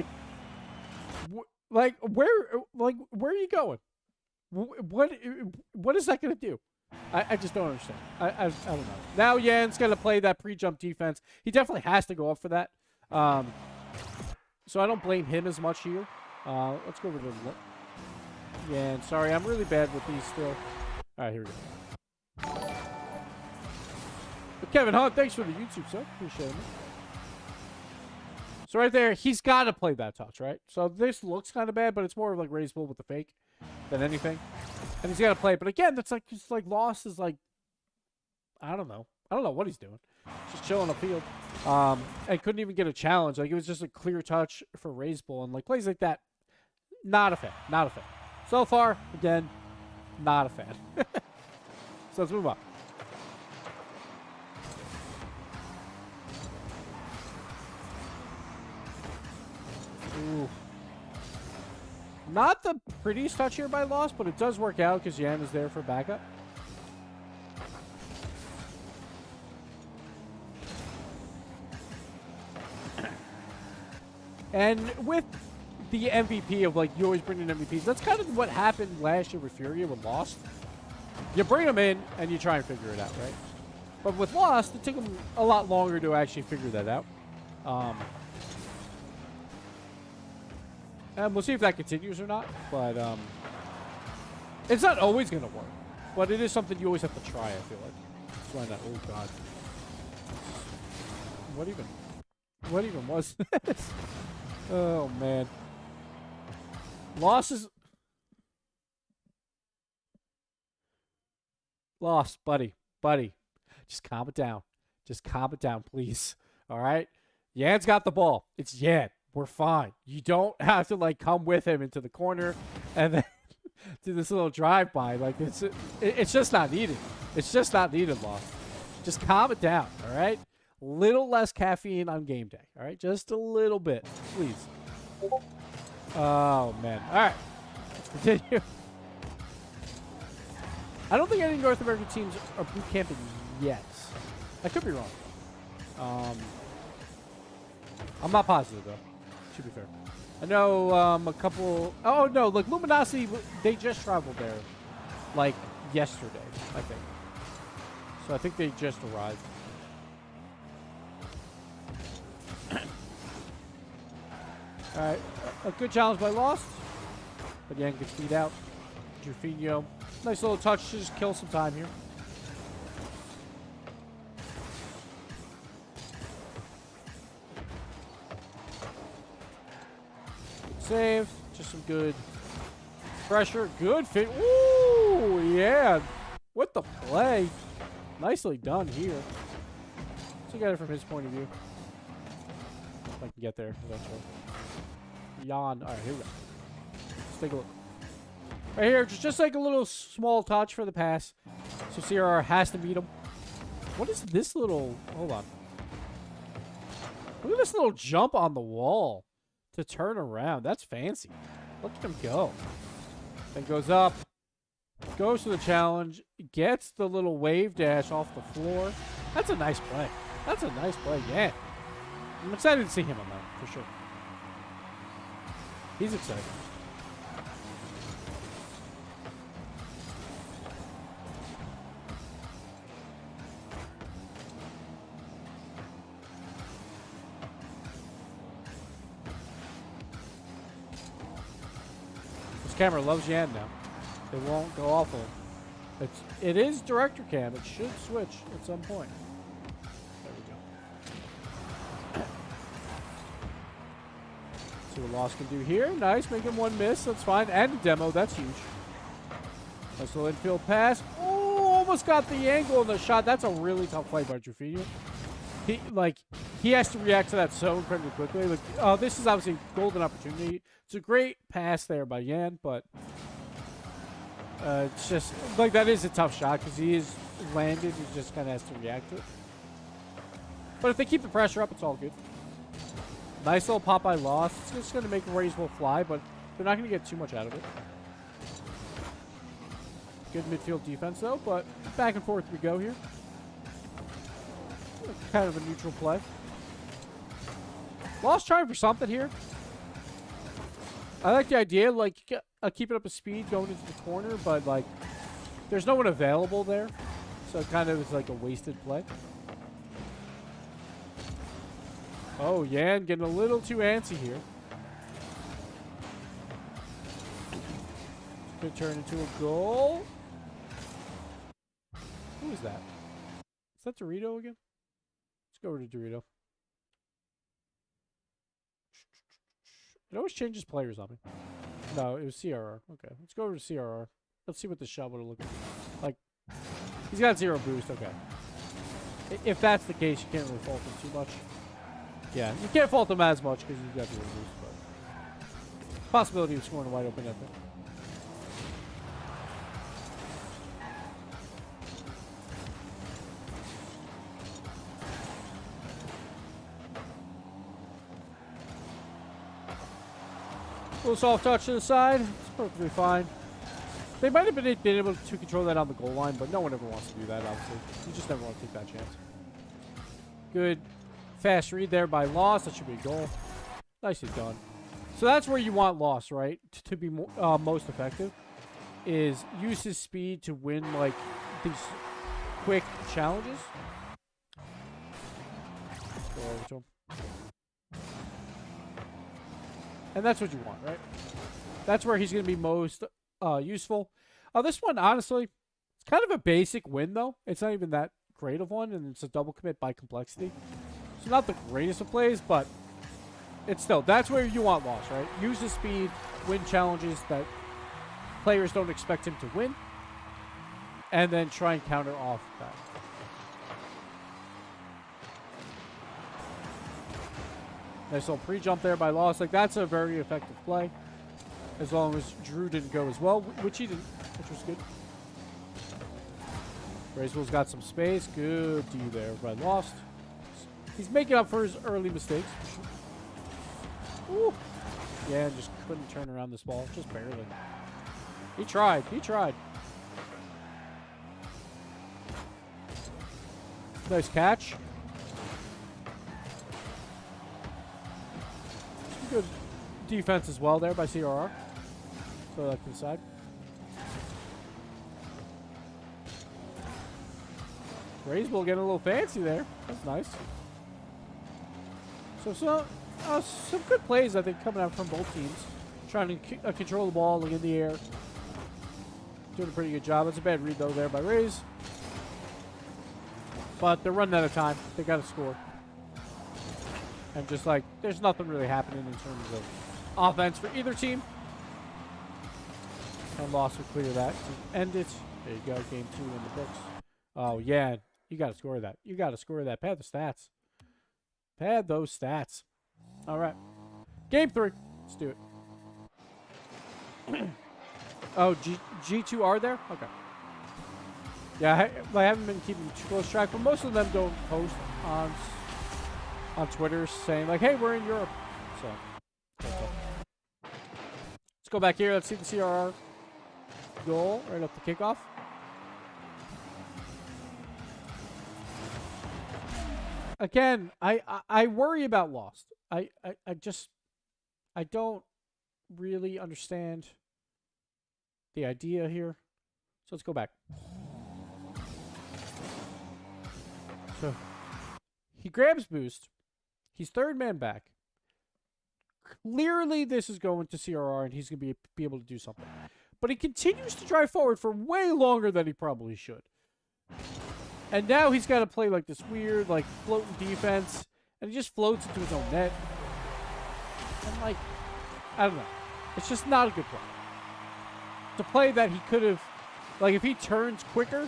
where are you going? What is that going to do? I just don't understand. I don't know. Now Yan's going to play that pre-jump defense. He definitely has to go up for that. So I don't blame him as much here. Let's go over to the Yan. Sorry, I'm really bad with these still. All right, here we go. Kevin Hunt, thanks for the YouTube sub. Appreciate it. So right there, he's got to play that touch, right? So this looks kind of bad, but it's more of like Ray's bull with the fake than anything. And he's got to play it. But again, that's like, just like Lost is like, I don't know. I don't know what he's doing. Just chilling on the field. And couldn't even get a challenge. Like, it was just a clear touch for Ray's bull. And like plays like that, not a fan. Not a fan. So far, again, not a fan. So let's move on. Ooh. Not the prettiest touch here by Lost, but it does work out because Yan is there for backup. And with the MVP of, like, you always bring in MVPs, that's kind of what happened last year with Furia with Lost. You bring them in and you try and figure it out, right? But with Lost, it took them a lot longer to actually figure that out. And we'll see if that continues or not. But it's not always going to work. But it is something you always have to try, I feel like. That's why not. Oh, God. What even was this? Oh, man. Lost, buddy. Just calm it down. Just calm it down, please. All right? Yan's got the ball. It's Yan. We're fine. You don't have to, like, come with him into the corner and then do this little drive-by. Like, it's just not needed. It's just not needed, Lost. Just calm it down, all right? Little less caffeine on game day, all right? Just a little bit, please. Oh, man. All right. Let's continue. I don't think any North American teams are boot camping yet. I could be wrong. I'm not positive, though. Should be fair. I know a couple... Oh, no. Look, Luminosity, they just traveled there, like, yesterday, I think. So I think they just arrived. All right. A good challenge by Lost. But Yan gets beat out. Drufinho. Nice little touch to just kill some time here. Save. Just some good pressure. Good fit. Ooh, yeah. What the play. Nicely done here. Let's look at it from his point of view. If I can get there eventually. Yawn. All right, here we go. Let's take a look. Right here, just like a little small touch for the pass. So CRR has to beat him. What is this little... Hold on. Look at this little jump on the wall to turn around. That's fancy. Look at him go. Then goes up. Goes to the challenge. Gets the little wave dash off the floor. That's a nice play. That's a nice play. Yeah. I'm excited to see him on that, for sure. He's excited. This camera loves Yan now. They won't go off of him. It is director cam. It should switch at some point. There we go. See what Lost can do here. Nice, making one miss. That's fine. And a demo. That's huge. Nice little infield pass. Oh, almost got the angle in the shot. That's a really tough play by Trufino. He has to react to that so incredibly quickly. Like, this is obviously a golden opportunity. It's a great pass there by Yan, but it's just like that is a tough shot because he is landed. He just kind of has to react to it. But if they keep the pressure up, it's all good. Nice little pop by Lost. It's just going to make Raisewell fly, but they're not going to get too much out of it. Good midfield defense, though, but back and forth we go here. Kind of a neutral play. Lost trying for something here. I like the idea, like, keeping up a speed going into the corner, but, like, there's no one available there. So it kind of is like a wasted play. Oh, Yan getting a little too antsy here. Could turn into a goal. Who is that? Is that Dorito again? Let's go over to Dorito. It always changes players on me. No, it was CRR. Okay, let's go over to CRR. Let's see what the shot would look like. He's got 0 boost. Okay. If that's the case, you can't really fault him too much. Yeah, you can't fault him as much because he's got 0 boost. But possibility of scoring a wide open net there. Little soft touch to the side. It's perfectly fine. They might have been able to control that on the goal line, but no one ever wants to do that, obviously. You just never want to take that chance. Good fast read there by Lost. That should be a goal. Nicely done. So that's where you want Lost, right? To be most effective. Is use his speed to win, like, these quick challenges. Go over to him. And that's what you want, right? That's where he's going to be most useful. This one, honestly, it's kind of a basic win, though. It's not even that great of one, and it's a double commit by complexity. So not the greatest of plays, but it's still, that's where you want Lost, right? Use his speed, win challenges that players don't expect him to win, and then try and counter off that. Nice little pre-jump there by Lost. Like, that's a very effective play. As long as Drew didn't go as well, which he didn't, which was good. Raisewell's got some space. Good D there by Lost. He's making up for his early mistakes. Ooh. Yeah, just couldn't turn around this ball. Just barely. He tried. He tried. Nice catch. Good defense as well there by CRR. Throw that to the side. Raisewell getting a little fancy there. That's nice. So some good plays, I think, coming out from both teams. Trying to control the ball, like in the air. Doing a pretty good job. That's a bad read, though, there by Rays. But they're running out of time. They got to score. And just like, there's nothing really happening in terms of offense for either team. And Lost will clear that to end it. There you go, game 2 in the books. Oh, yeah, you got to score that. You got to score that. Pad the stats. Pad those stats. All right. Game 3. Let's do it. Oh, G2R there? Okay. Yeah, I haven't been keeping too close track, but most of them don't post on Twitter saying, like, hey, we're in Europe. So, let's go back here. Let's see the CRR goal right off the kickoff. again, I worry about Lost. I don't really understand the idea here. So let's go back. So he grabs boost. He's third man back. Clearly, this is going to CRR, and he's going to be able to do something. But he continues to drive forward for way longer than he probably should. And now he's got to play like this weird, like, floating defense. And he just floats into his own net. And, like, I don't know. It's just not a good play. It's a play that he could have, like, if he turns quicker,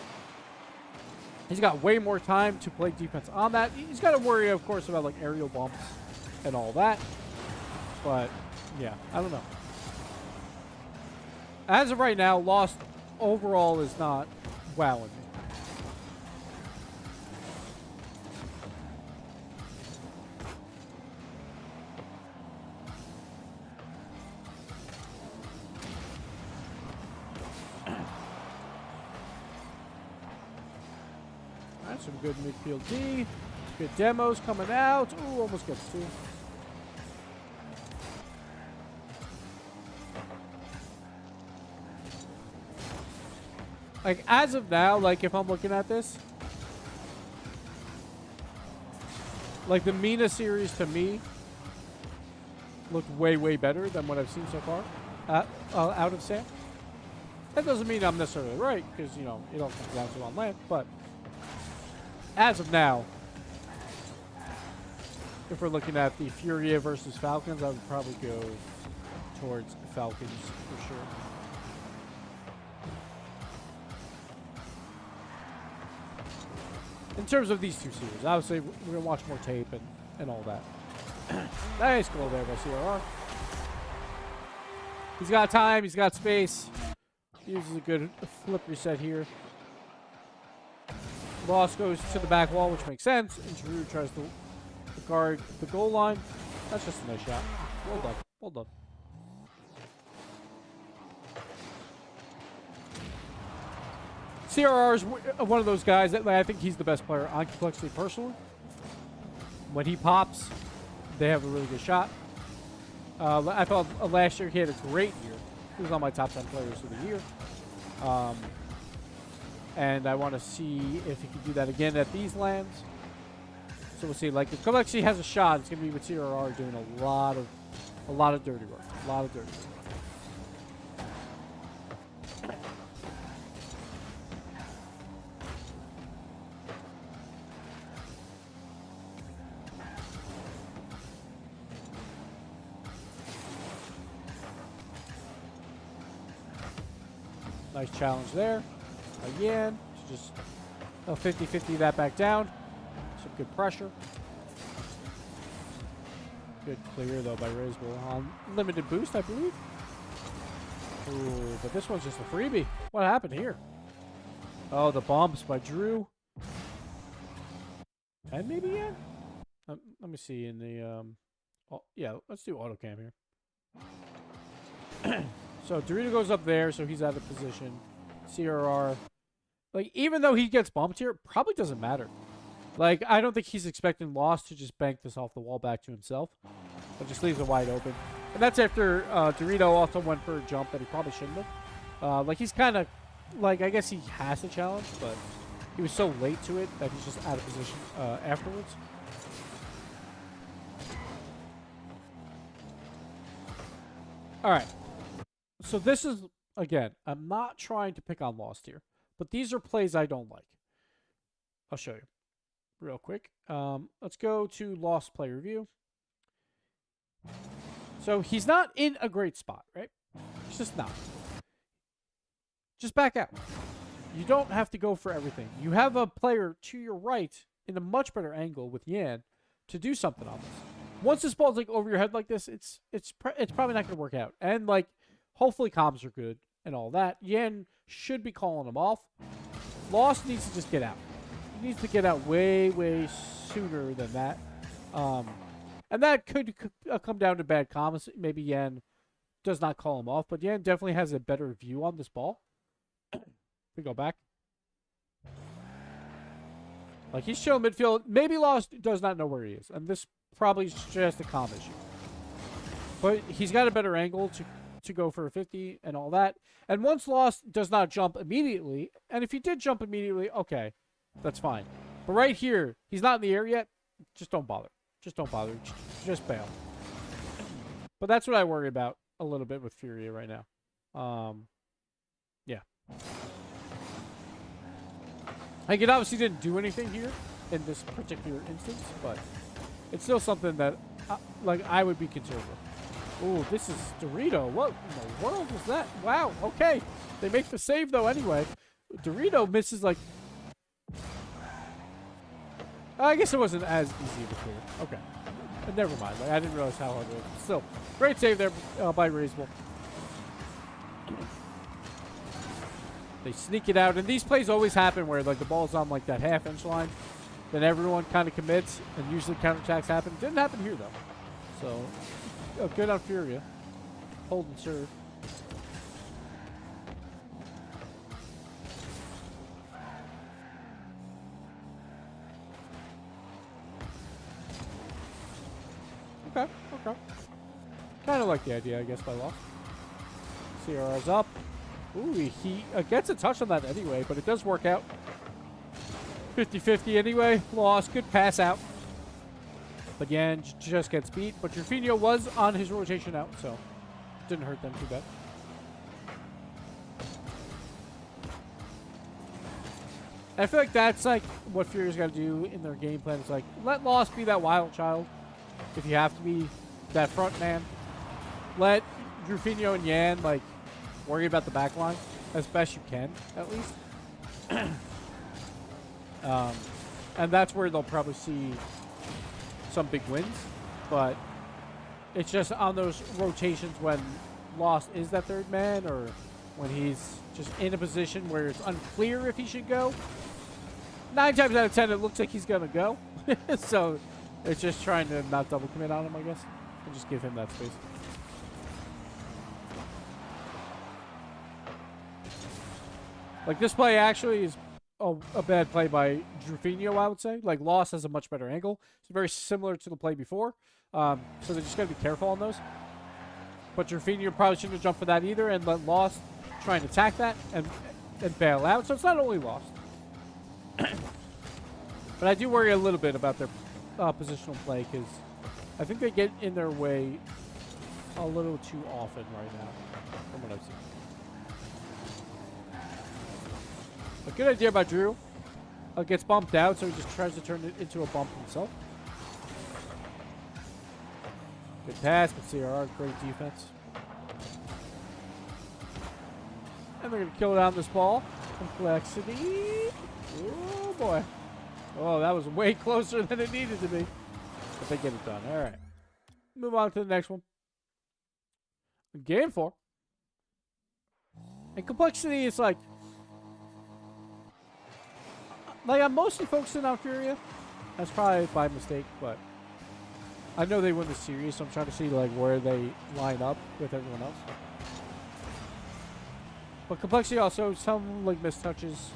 he's got way more time to play defense on that. He's got to worry, of course, about, like, aerial bumps and all that. But, yeah, I don't know. As of right now, Lost overall is not wowing me. That's some good midfield D. Good demos coming out. Ooh, almost gets two. Like, as of now, like, if I'm looking at this, like, the Mina series to me looked way, way better than what I've seen so far out of Sam. That doesn't mean I'm necessarily right, because, you know, it all comes down to on land, but as of now, if we're looking at the Furia versus Falcons, I would probably go towards Falcons for sure. In terms of these two series, obviously we're going to watch more tape and all that. Nice goal there by CRR. He's got time, he's got space. He uses a good flip reset here. Lost goes to the back wall, which makes sense. And Giroud tries to guard the goal line. That's just a nice shot. Well done. Well done. CRR is one of those guys that, like, I think he's the best player on Complexity personally. When he pops, they have a really good shot. I thought last year he had a great year. He was on my top 10 players of the year. And I want to see if he can do that again at these lands. So we'll see. Like, if Complexity has a shot, it's going to be with CRR doing a lot of dirty work. A lot of dirty work. Nice challenge there. Again, just 50-50 that back down. Some good pressure. Good clear, though, by Rizbull on limited boost, I believe. Ooh, but this one's just a freebie. What happened here? Oh, the bumps by Drew. And maybe, yeah. Let me see in the... yeah, let's do auto cam here. So Dorito goes up there, so he's out of position. CRR, like, even though he gets bumped here, probably doesn't matter. Like, I don't think he's expecting Lost to just bank this off the wall back to himself. But just leaves it wide open. And that's after Dorito also went for a jump that he probably shouldn't have. Like, he's kind of, like, I guess he has a challenge, but he was so late to it that he's just out of position afterwards. All right. So this is, again, I'm not trying to pick on Lost here, but these are plays I don't like. I'll show you real quick. Let's go to Lost play review. So he's not in a great spot, right? He's just not. Just back out. You don't have to go for everything. You have a player to your right in a much better angle with Yan to do something on this. Once this ball's like over your head like this, it's probably not going to work out. And like, hopefully comms are good and all that. Yan should be calling him off. Lost needs to just get out. He needs to get out way, way sooner than that. And that could come down to bad comms. Maybe Yan does not call him off, but Yan definitely has a better view on this ball. We go back. Like, he's chilling midfield. Maybe Lost does not know where he is. And this probably is just a comm issue. But he's got a better angle to go for a 50 and all that. And once Lost does not jump immediately, and if he did jump immediately, okay, that's fine. But right here, he's not in the air yet. Just don't bother. Just don't bother. Just bail. But that's what I worry about a little bit with Furia right now. Yeah. Like, it obviously didn't do anything here in this particular instance, but it's still something that, like, I would be concerned with. Ooh, this is Dorito. What in the world was that? Wow, okay. They make the save, though, anyway. Dorito misses, like... I guess it wasn't as easy to clear. Okay. But never mind. Like, I didn't realize how hard it was. Still, great save there by Raisable. They sneak it out. And these plays always happen where, like, the ball's on, like, that half-inch line. Then everyone kind of commits, and usually counterattacks happen. Didn't happen here, though. So, good on Furia. Hold and serve. Okay, okay. Kind of like the idea, I guess, by Lost. CRR's up. Ooh, he gets a touch on that anyway, but it does work out. 50-50 anyway. Lost. Good pass out. Again, just gets beat. But Rufinho was on his rotation out, so didn't hurt them too bad. I feel like that's like what Furia's got to do in their game plan. It's like, let Lost be that wild child. If you have to be that front man. Let Rufinho and Yan, like, worry about the back line as best you can, at least. And that's where they'll probably see some big wins. But it's just on those rotations when Lost is that third man, or when he's just in a position where it's unclear if he should go. 9 times out of 10, it looks like he's going to go. So it's just trying to not double commit on him, I guess, and just give him that space. Like, this play actually is a bad play by Rufinho, I would say. Like, Lost has a much better angle. It's very similar to the play before. So they just got to be careful on those. But Rufinho probably shouldn't have jumped for that either and let Lost try and attack that and bail out. So it's not only Lost. But I do worry a little bit about their positional play because I think they get in their way a little too often right now from what I've seen. A good idea by Drew. Gets bumped out, so he just tries to turn it into a bump himself. Good pass, but CRR, great defense. And they're going to kill it on this ball. Complexity. Oh, boy. Oh, that was way closer than it needed to be. But they get it done. All right. Move on to the next one. Game 4. And complexity is like I'm mostly focusing on Furia. That's probably by mistake, but I know they win the series, so I'm trying to see like where they line up with everyone else. But complexity also some like missed touches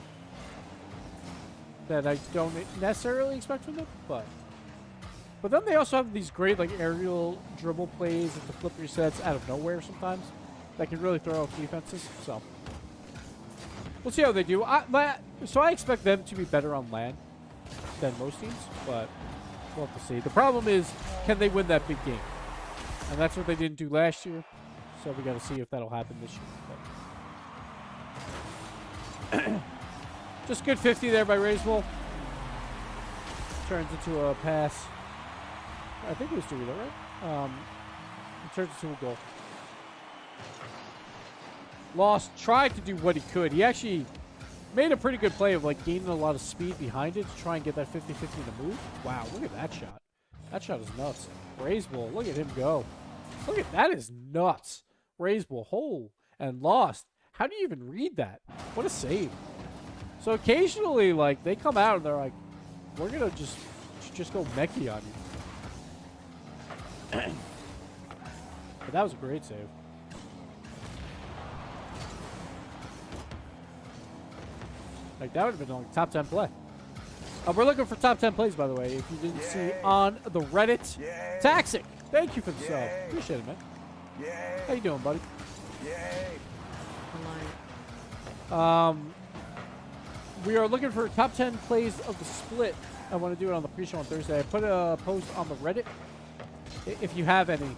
that I don't necessarily expect from them, but then they also have these great like aerial dribble plays and the flip resets out of nowhere sometimes that can really throw off defenses. So we'll see how they do. So I expect them to be better on land than most teams, but we'll have to see. The problem is, can they win that big game? And that's what they didn't do last year. So we got to see if that'll happen this year. Just good 50 there by Raisewell. Turns into a pass. I think it was Dorito, right? It turns into a goal. Lost tried to do what he could. He actually made a pretty good play of like gaining a lot of speed behind it to try and get that 50-50 to move. Wow, look at that shot. That shot is nuts. Raisewell, look at him go. Look at that is nuts. Raisewell, hole and Lost. How do you even read that? What a save. So occasionally, like, they come out and they're like, we're going to just go mechie on you. But that was a great save. Like, that would have been like top 10 play. We're looking for top 10 plays, by the way. If you didn't see on the Reddit. Taxic, thank you for the sub. Appreciate it, man. How you doing, buddy? We are looking for top 10 plays of the split. I want to do it on the pre-show on Thursday. I put a post on the Reddit. If you have any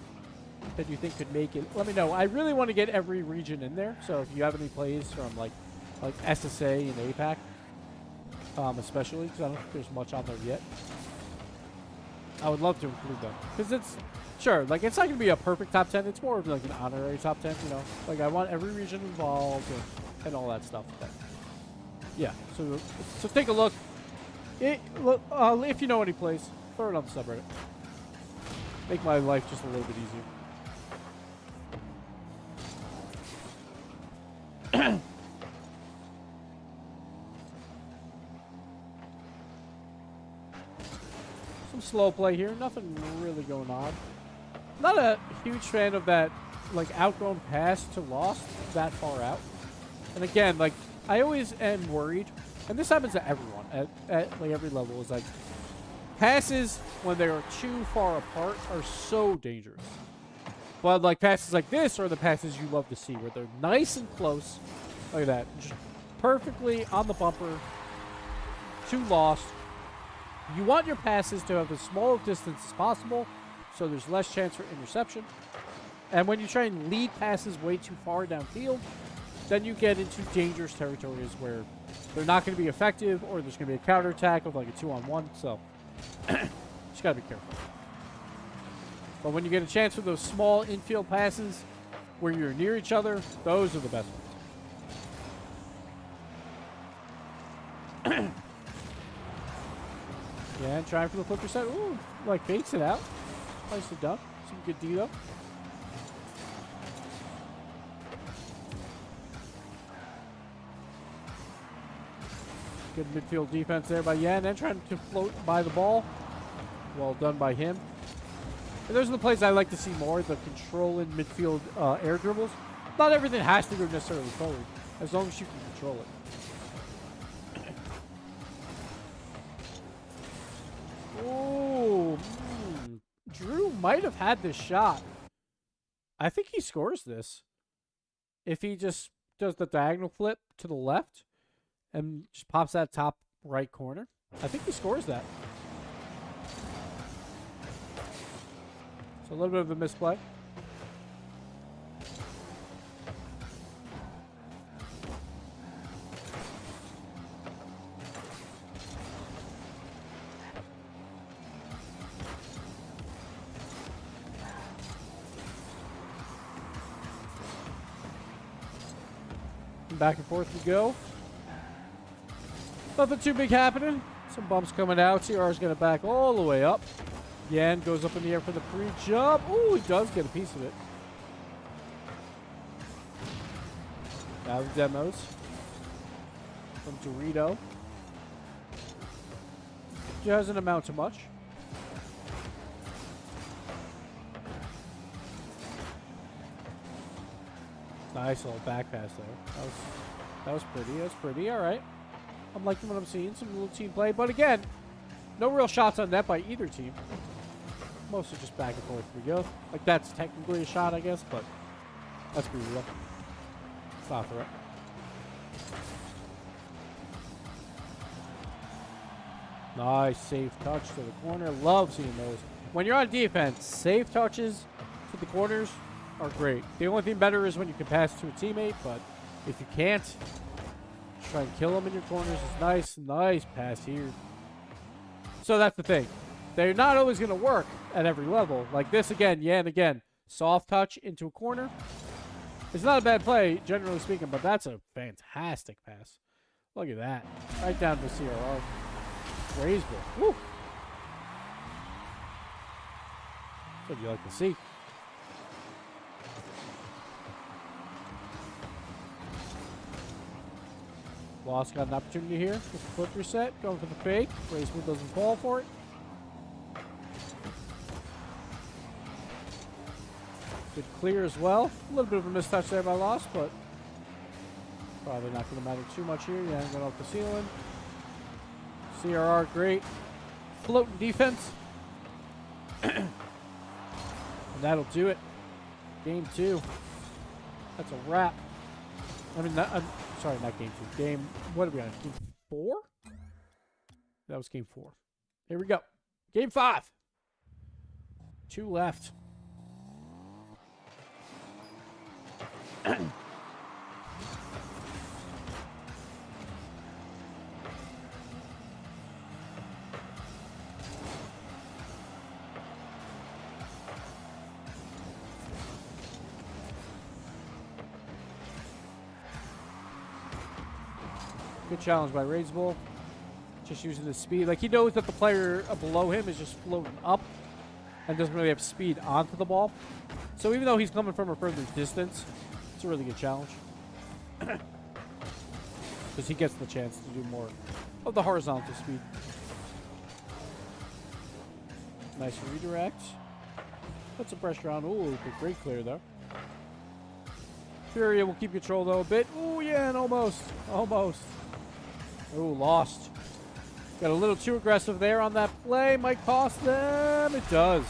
that you think could make it, let me know. I really want to get every region in there. So if you have any plays from like SSA and APAC, especially because I don't think there's much on there yet, I would love to include them because it's sure like it's not gonna be a perfect top 10. It's more of like an honorary top 10. You know, like I want every region involved and all that stuff. But yeah, so take a look. If you know any plays, throw it on the subreddit. Make my life just a little bit easier. Some slow play here. Nothing really going on. Not a huge fan of that, like, outgrown pass to lost that far out. And again, like, I always am worried, and this happens to everyone at like every level, is like passes when they are too far apart are so dangerous. But like passes like this are the passes you love to see, where they're nice and close, like that, just perfectly on the bumper, too lost. You want your passes to have as small a distance as possible, so there's less chance for interception. And when you try and lead passes way too far downfield, then you get into dangerous territories where they're not going to be effective, or there's going to be a counterattack of like a 2-on-1. So, just got to be careful. But when you get a chance for those small infield passes where you're near each other, those are the best ones. Yeah, and trying for the flip reset. Ooh, like fakes it out. Nicely done. Some good D though. Good midfield defense there by Yan, and trying to float by the ball. Well done by him. And those are the plays I like to see more, the control in midfield air dribbles. Not everything has to go necessarily forward, as long as you can control it. Oh, Drew might have had this shot. I think he scores this. If he just does the diagonal flip to the left and just pops that top right corner, I think he scores that. So a little bit of a misplay. Back and forth we go. Nothing too big happening. Some bumps coming out. CR's going to back all the way up. Yan goes up in the air for the pre-jump. Ooh, he does get a piece of it. Now the demos from Dorito. Doesn't amount to much. Nice little back pass there. That was pretty. That's pretty. All right. I'm liking what I'm seeing. Some little team play. But again, no real shots on net by either team. Mostly just back and forth we go. Like, that's technically a shot, I guess, but let's be real. It's not a threat. Nice safe touch to the corner. Love seeing those. When you're on defense, safe touches to the corners are great. The only thing better is when you can pass to a teammate, but if you can't, try and kill them in your corners is nice. Nice pass here. So that's the thing. They're not always going to work at every level. Like this again, yeah, and again. Soft touch into a corner. It's not a bad play, generally speaking, but that's a fantastic pass. Look at that. Right down to CRR. Raisable. Woo! That's what you like to see. Lost got an opportunity here with the flip reset. Going for the fake. Raisable doesn't fall for it. Good clear as well. A little bit of a mistouch there by Lost, but probably not going to matter too much here. Yeah, going off the ceiling. CRR, great. Floating defense. And that'll do it. Game 2. That's a wrap. I mean, I'm sorry, not game 2. Game, what are we on? Game 4? That was game 4. Here we go. Game 5. 2 left. Good challenge by Raidsbull. Just using the speed. Like, he knows that the player below him is just floating up and doesn't really have speed onto the ball. So even though he's coming from a further distance, it's a really good challenge. Because he gets the chance to do more of the horizontal speed. Nice redirect. Put some pressure on. Ooh, great clear there. Furia will keep control though a bit. Ooh, yeah, and almost. Almost. Ooh, lost. Got a little too aggressive there on that play. Might cost them. It does.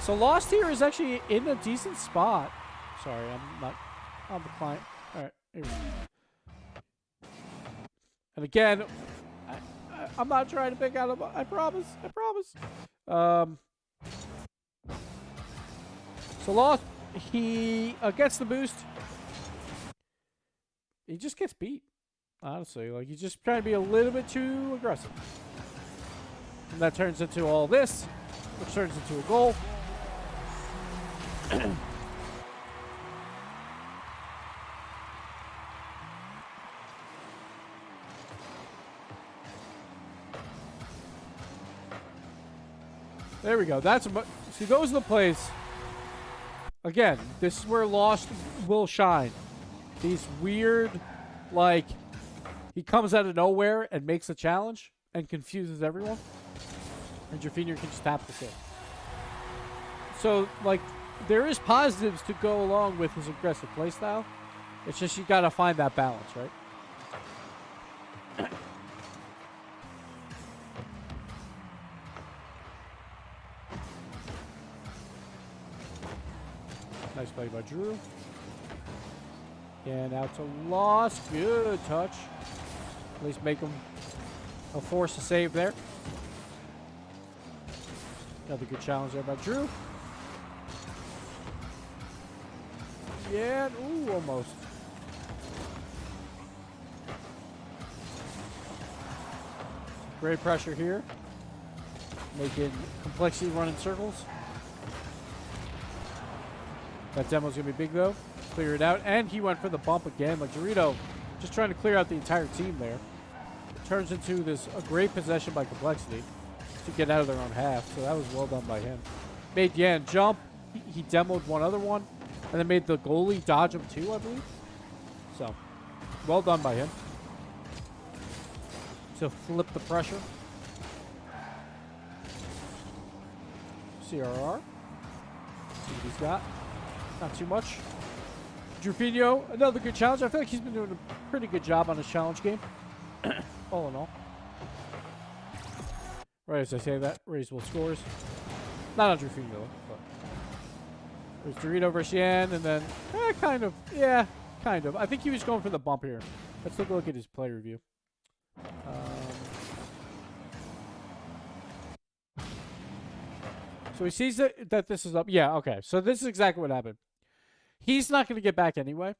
So Lost here is actually in a decent spot. Sorry, I'm not on the client. All right, here we go. And again, I'm not trying to pick out a... I promise. I promise. So Lost, he gets the boost. He just gets beat. Honestly, like, he's just trying to be a little bit too aggressive. And that turns into all this, which turns into a goal. There we go. That's see, those are the plays. Again, this is where Lost will shine. These weird, like, he comes out of nowhere and makes a challenge and confuses everyone. And Jaffinir can just tap the save. So, like, there is positives to go along with his aggressive playstyle. It's just you gotta find that balance, right? Nice play by Drew. And out to Lost. Good touch. At least make him a force to save there. Another good challenge there by Drew. Yeah, ooh, almost. Great pressure here. Making Complexity run in circles. That demo's going to be big, though. Clear it out. And he went for the bump again. Like, Dorito just trying to clear out the entire team there. It turns into this a great possession by Complexity to get out of their own half. So that was well done by him. Made Yan jump. He demoed one other one. And then made the goalie dodge him too, I believe. So, well done by him. To flip the pressure. CRR. See what he's got. Not too much. Juffinio, another good challenge. I feel like he's been doing a pretty good job on his challenge game. All in all. Right as I say that, Raidsbull scores. Not on Juffinio, but there's Dorito versus Yan, and then kind of. Yeah, kind of. I think he was going for the bump here. Let's take a look at his play review. So he sees that this is up. Yeah, okay. So this is exactly what happened. He's not going to get back anyway.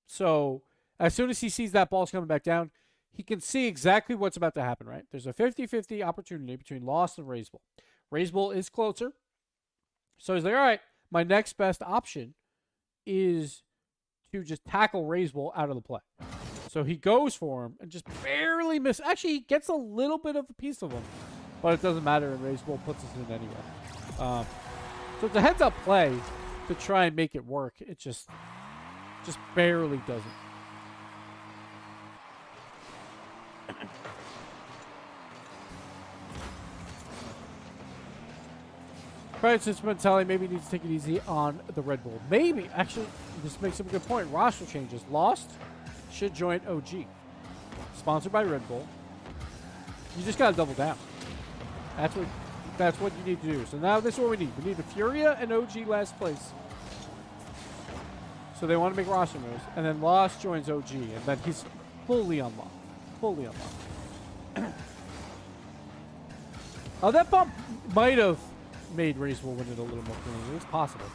So as soon as he sees that ball's coming back down, he can see exactly what's about to happen, right? There's a 50-50 opportunity between Lost and Raidsbull. Raidsbull is closer. So he's like, all right, my next best option is to just tackle Raidsbull out of the play. So he goes for him and just barely misses. Actually, he gets a little bit of a piece of him. But it doesn't matter, and Raidsbull puts us in anyway. So it's a heads-up play to try and make it work. It just barely doesn't. Right, since Mentelli maybe needs to take it easy on the Red Bull. Maybe, actually, this makes up a good point. Roster changes. Lost should join OG. Sponsored by Red Bull. You just gotta double down. That's what you need to do. So now this is what we need. We need a Furia and OG last place. So they want to make roster moves, and then Lost joins OG, and then he's fully unlocked. Fully unlocked. Oh, that bump might have made Razor win it a little more cleanly. It's possible.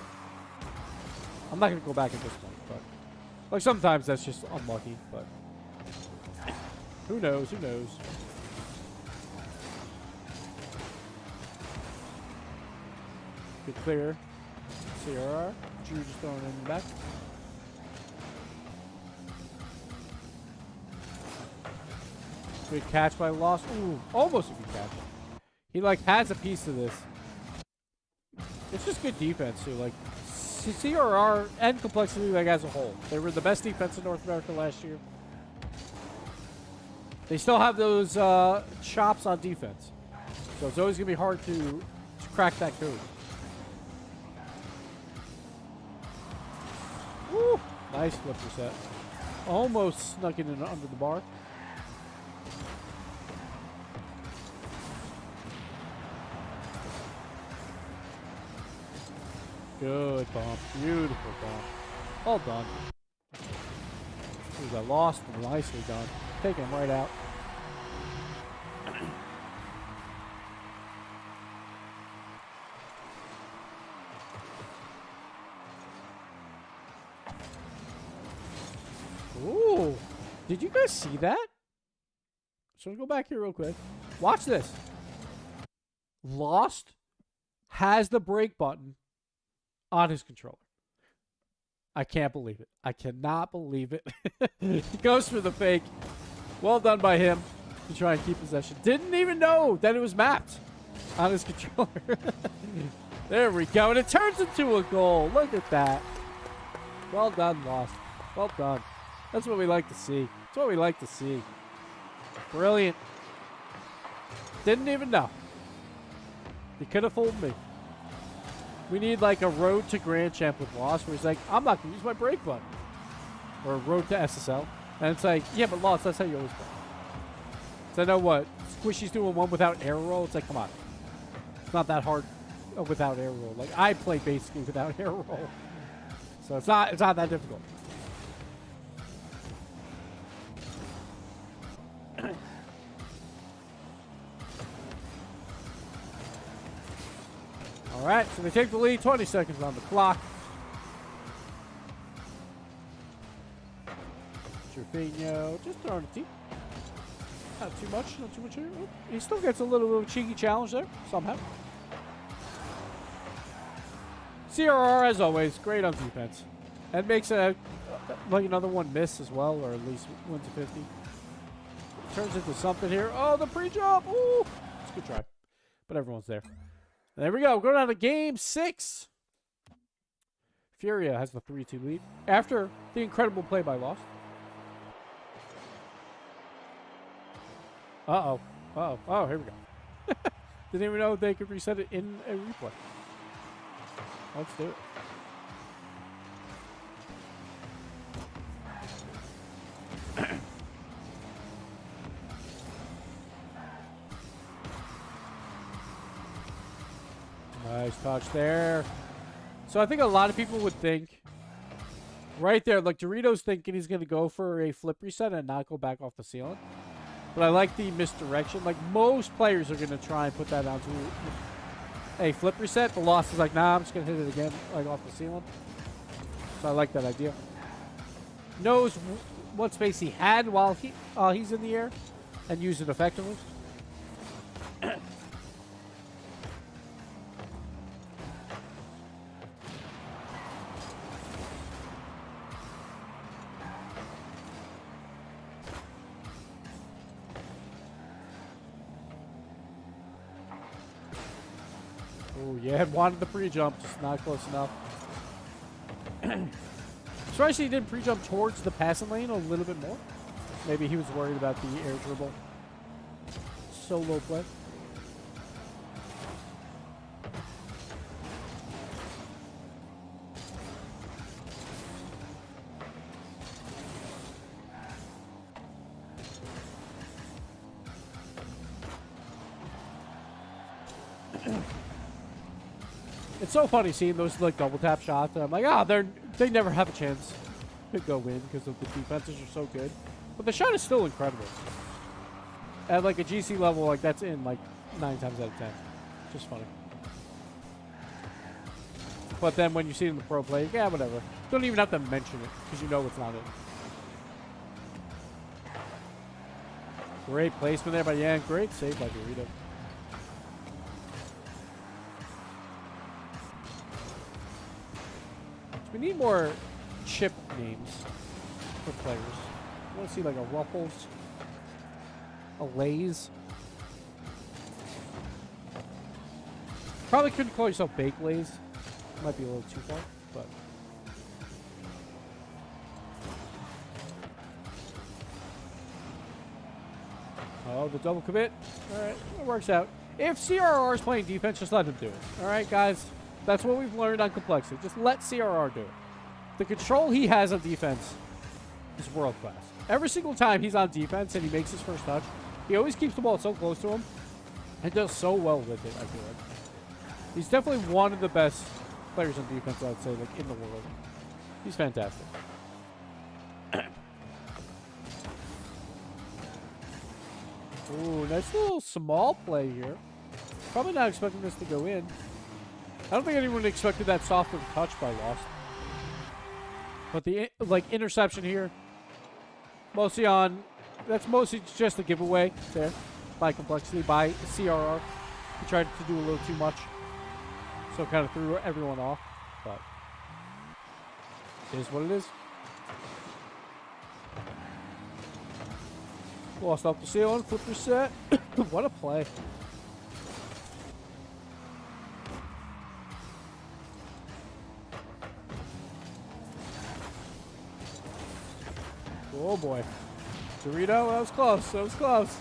I'm not going to go back at this point, but like sometimes that's just unlucky, but who knows? Who knows? Good clear. CRR. Drew just throwing it in the back. Good catch by Lost. Ooh, almost a good catch. He like has a piece of this. It's just good defense too. Like CRR and Complexity like as a whole, they were the best defense in North America last year. They still have those chops on defense, so it's always gonna be hard to crack that code. Woo! Nice flip reset. Almost snuck it in under the bar. Good bump. Beautiful bump. All done. Ooh, that Lost. Nicely done. Take him right out. Ooh. Did you guys see that? So we go back here real quick. Watch this. Lost has the brake button on his controller. I can't believe it. I cannot believe it. He goes for the fake. Well done by him to try and keep possession. Didn't even know that it was mapped on his controller. There we go. And it turns into a goal. Look at that. Well done, Lost. Well done. That's what we like to see. That's what we like to see. Brilliant. Didn't even know. He could have fooled me. We need like a road to Grand Champ with Lost where he's like, I'm not going to use my brake button. Or a road to SSL. And it's like, yeah, but Lost, that's how you always play. So I know what? Squishy's doing one without air roll. It's like, come on. It's not that hard without air roll. Like, I play basically without air roll. So it's not that difficult. All right, so they take the lead. 20 seconds on the clock. Trevino just throwing a team. Not too much, not too much here. Oh, he still gets a little cheeky challenge there, somehow. CRR, as always, great on defense. And makes like another one miss as well, or at least wins a 50. Turns into something here. Oh, the pre-jump. Ooh, it's a good try. But everyone's there. There we go. Going on to game 6. Furia has the 3-2 lead after the incredible play by Lost. Uh-oh. Uh-oh. Oh, here we go. Didn't even know they could reset it in a replay. Let's do it. Nice touch there. So I think a lot of people would think right there, like Dorito's thinking he's going to go for a flip reset and not go back off the ceiling. But I like the misdirection. Like most players are going to try and put that onto a flip reset. The Lost is like, nah, I'm just going to hit it again, like off the ceiling. So I like that idea. Knows what space he had while he's in the air and use it effectively. Oh, yeah, wanted the pre-jump, just not close enough. Especially he did pre-jump towards the passing lane a little bit more. Maybe he was worried about the air dribble solo play. It's so funny seeing those like double tap shots. I'm like, they never have a chance to go in because of the defenses are so good. But the shot is still incredible. At like a GC level, like that's in like 9 times out of 10. Just funny. But then when you see it in the pro play, yeah, whatever. Don't even have to mention it because you know it's not it. Great placement there by Yan. Great save by Dorito. We need more chip names for players. I want to see like a Ruffles, a Lay's. Probably couldn't call yourself Baked Lay's. Might be a little too far, but. Oh, the double commit. All right, it works out. If CRR is playing defense, just let him do it. All right, guys. That's what we've learned on Complexity. Just let CRR do it. The control he has on defense is world class. Every single time he's on defense and he makes his first touch, he always keeps the ball so close to him and does so well with it, I feel like. He's definitely one of the best players on defense, I'd say, like in the world. He's fantastic. Ooh, nice little small play here. Probably not expecting this to go in. I don't think anyone expected that softer touch by Lost. But the like interception here, mostly on, that's mostly just a giveaway there by Complexity, by CRR. He tried to do a little too much, so it kind of threw everyone off. But it is what it is. Lost off the ceiling, flip reset. What a play. Oh boy. Dorito, that was close. That was close.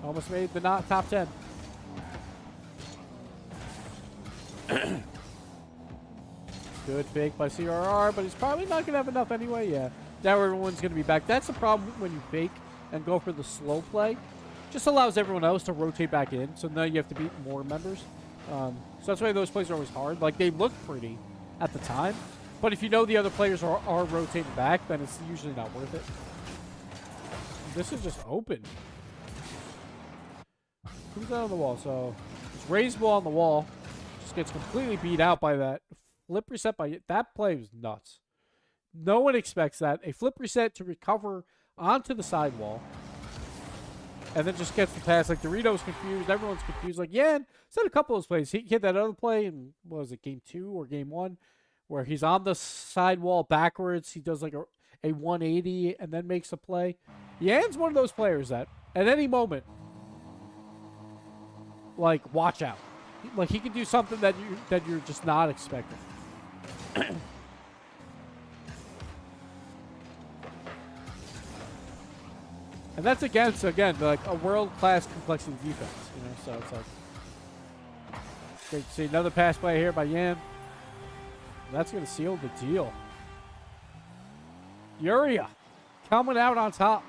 Almost made the not top 10. Good fake by CRR, but he's probably not going to have enough anyway. Yeah. Now everyone's going to be back. That's the problem when you fake and go for the slow play. Just allows everyone else to rotate back in. So now you have to beat more members. So that's why those plays are always hard. Like, they look pretty at the time. But if you know the other players are rotating back, then it's usually not worth it. This is just open. Who's out on the wall? So it's raised ball on the wall. Just gets completely beat out by that. Flip reset by that play was nuts. No one expects that. A flip reset to recover onto the sidewall. And then just gets the pass. Like, Dorito's confused. Everyone's confused. Like, yeah, said a couple of those plays. He hit that other play in, what was it, game 2 or game 1? Where he's on the sidewall backwards. He does like a 180 and then makes a play. Yan's one of those players that at any moment, like, watch out. Like, he can do something that you're just not expecting. And that's against, again, like a world-class Complexity defense. You know, so it's like great to see another pass play here by Yan. That's going to seal the deal. Uria coming out on top.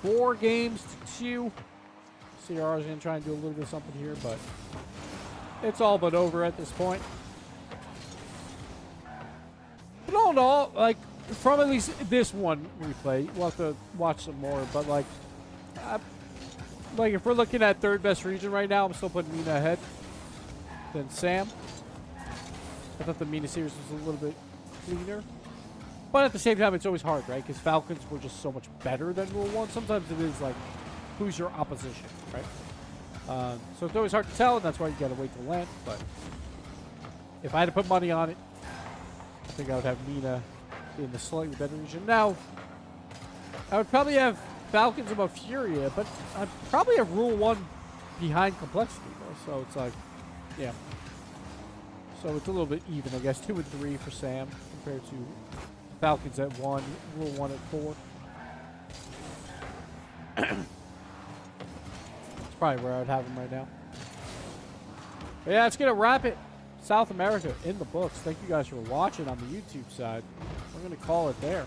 4 games to 2. CR is going to try and do a little bit of something here, but it's all but over at this point. But all in all, like, from at least this one replay, we'll have to watch some more, but like if we're looking at third best region right now, I'm still putting Mina ahead than Sam. I thought the Mina series was a little bit cleaner. But at the same time, it's always hard, right? Because Falcons were just so much better than Rule 1. Sometimes it is like, who's your opposition, right? So it's always hard to tell, and that's why you got to wait till land. But if I had to put money on it, I think I would have Mina in the slightly better region. Now, I would probably have Falcons above Furia, but I'd probably have Rule 1 behind Complexity, though. So it's like, yeah. So it's a little bit even, I guess. 2 and 3 for Sam compared to Falcons at 1, Rule 1 at 4. That's probably where I would have him right now. But yeah, it's going to wrap it. South America in the books. Thank you guys for watching on the YouTube side. We're going to call it there.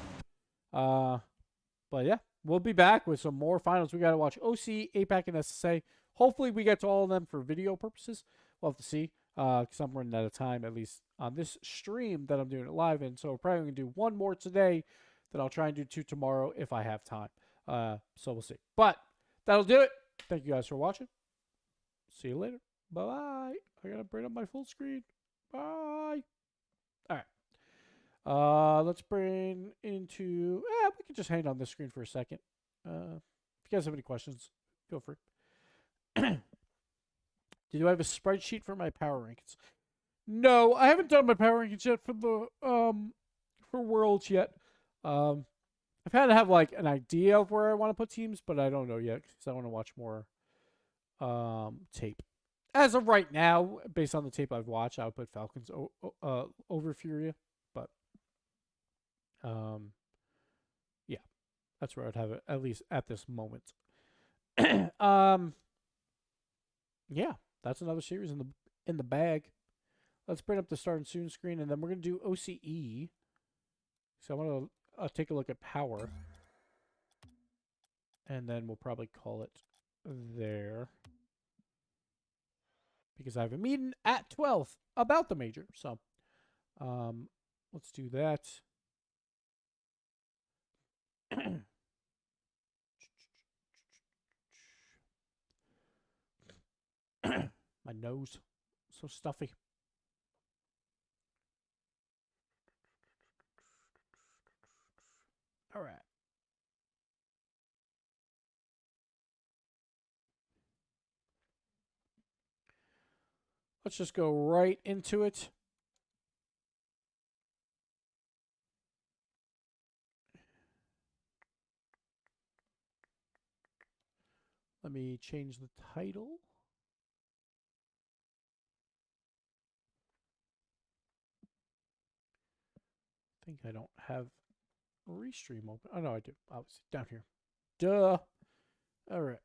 But yeah, we'll be back with some more finals. We got to watch OC, APAC, and SSA. Hopefully we get to all of them for video purposes. We'll have to see. Because I'm running out of time, at least on this stream that I'm doing it live in. So we're probably going to do one more today. Then I'll try and do 2 tomorrow if I have time. So we'll see. But that'll do it. Thank you guys for watching. See you later. Bye-bye. I got to bring up my full screen. Bye. All right. Let's bring into... we can just hang on this screen for a second. If you guys have any questions, feel free. Do I have a spreadsheet for my power rankings? No, I haven't done my power rankings yet for the for Worlds yet. I've had to have like an idea of where I want to put teams, but I don't know yet because I want to watch more tape. As of right now, based on the tape I've watched, I would put Falcons over Furia, but yeah, that's where I'd have it at least at this moment. Yeah. That's another series in the bag. Let's bring up the start and soon screen, and then we're going to do OCE. So I want to take a look at power. And then we'll probably call it there. Because I have a meeting at 12 about the major. So let's do that. My nose, so stuffy. All right. Let's just go right into it. Let me change the title. I think I don't have Restream open. Oh, no, I do. Obviously, down here. Duh. All right.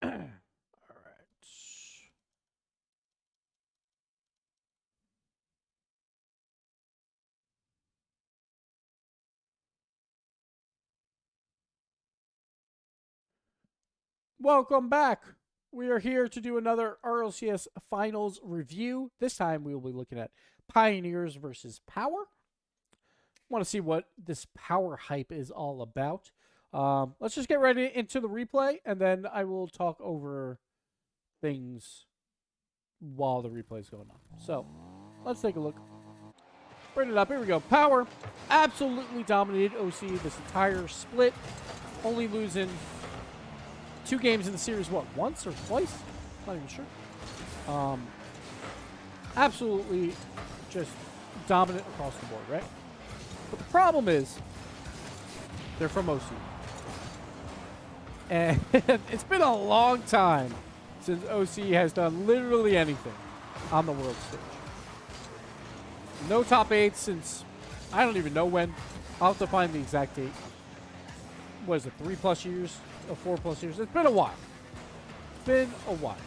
All right. Welcome back. We are here to do another RLCS Finals review. This time we will be looking at Pioneers versus Power. Want to see what this Power hype is all about. Let's just get right into the replay, and then I will talk over things while the replay is going on. So, let's take a look. Bring it up. Here we go. Power absolutely dominated OC this entire split. Only losing 2 games in the series, what, once or twice? Not even sure. Absolutely just dominant across the board, right? But the problem is, they're from OC. And it's been a long time since OC has done literally anything on the world stage. No top 8 since, I don't even know when. I'll have to find the exact date. What is it, 3+ years? Or 4+ years? It's been a while. It's been a while.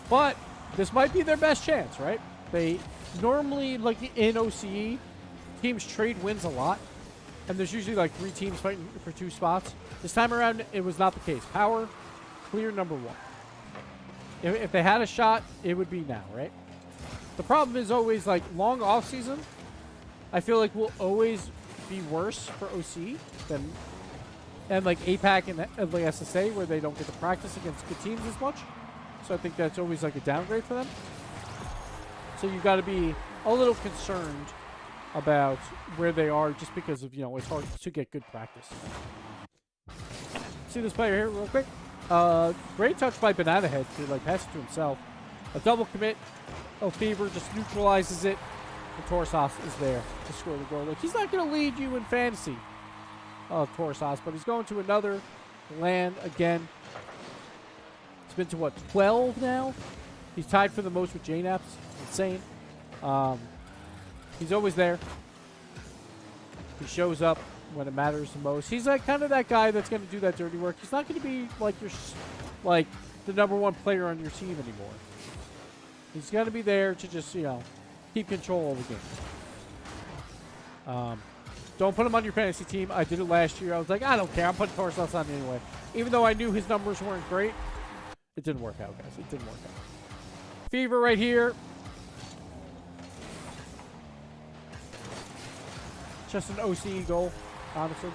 But this might be their best chance, right? They normally, like in OCE, teams trade wins a lot. And there's usually like 3 teams fighting for 2 spots. This time around, it was not the case. Power, clear number 1. If they had a shot, it would be now, right? The problem is always like long off season. I feel like will always be worse for OC than and like APAC and like SSA where they don't get to practice against good teams as much. So I think that's always like a downgrade for them. So you've got to be a little concerned about where they are just because of, you know, it's hard to get good practice. See this player here real quick? Great touch by Banana Head to like pass it to himself. A double commit. Oh, Fever just neutralizes it. And Torsas is there to score the goal. Like, he's not going to lead you in fantasy, Torsas, but he's going to another land again. It's been to, what, 12 now? He's tied for the most with JNAPs. Insane. He's always there. He shows up when it matters the most. He's like kind of that guy that's going to do that dirty work. He's not going to be like like the #1 player on your team anymore. He's going to be there to just, you know, keep control of the game. Don't put him on your fantasy team. I did it last year. I was like, I don't care. I'm putting Torsos on anyway. Even though I knew his numbers weren't great, it didn't work out, guys. It didn't work out. Fever right here. Just an OCE goal, honestly.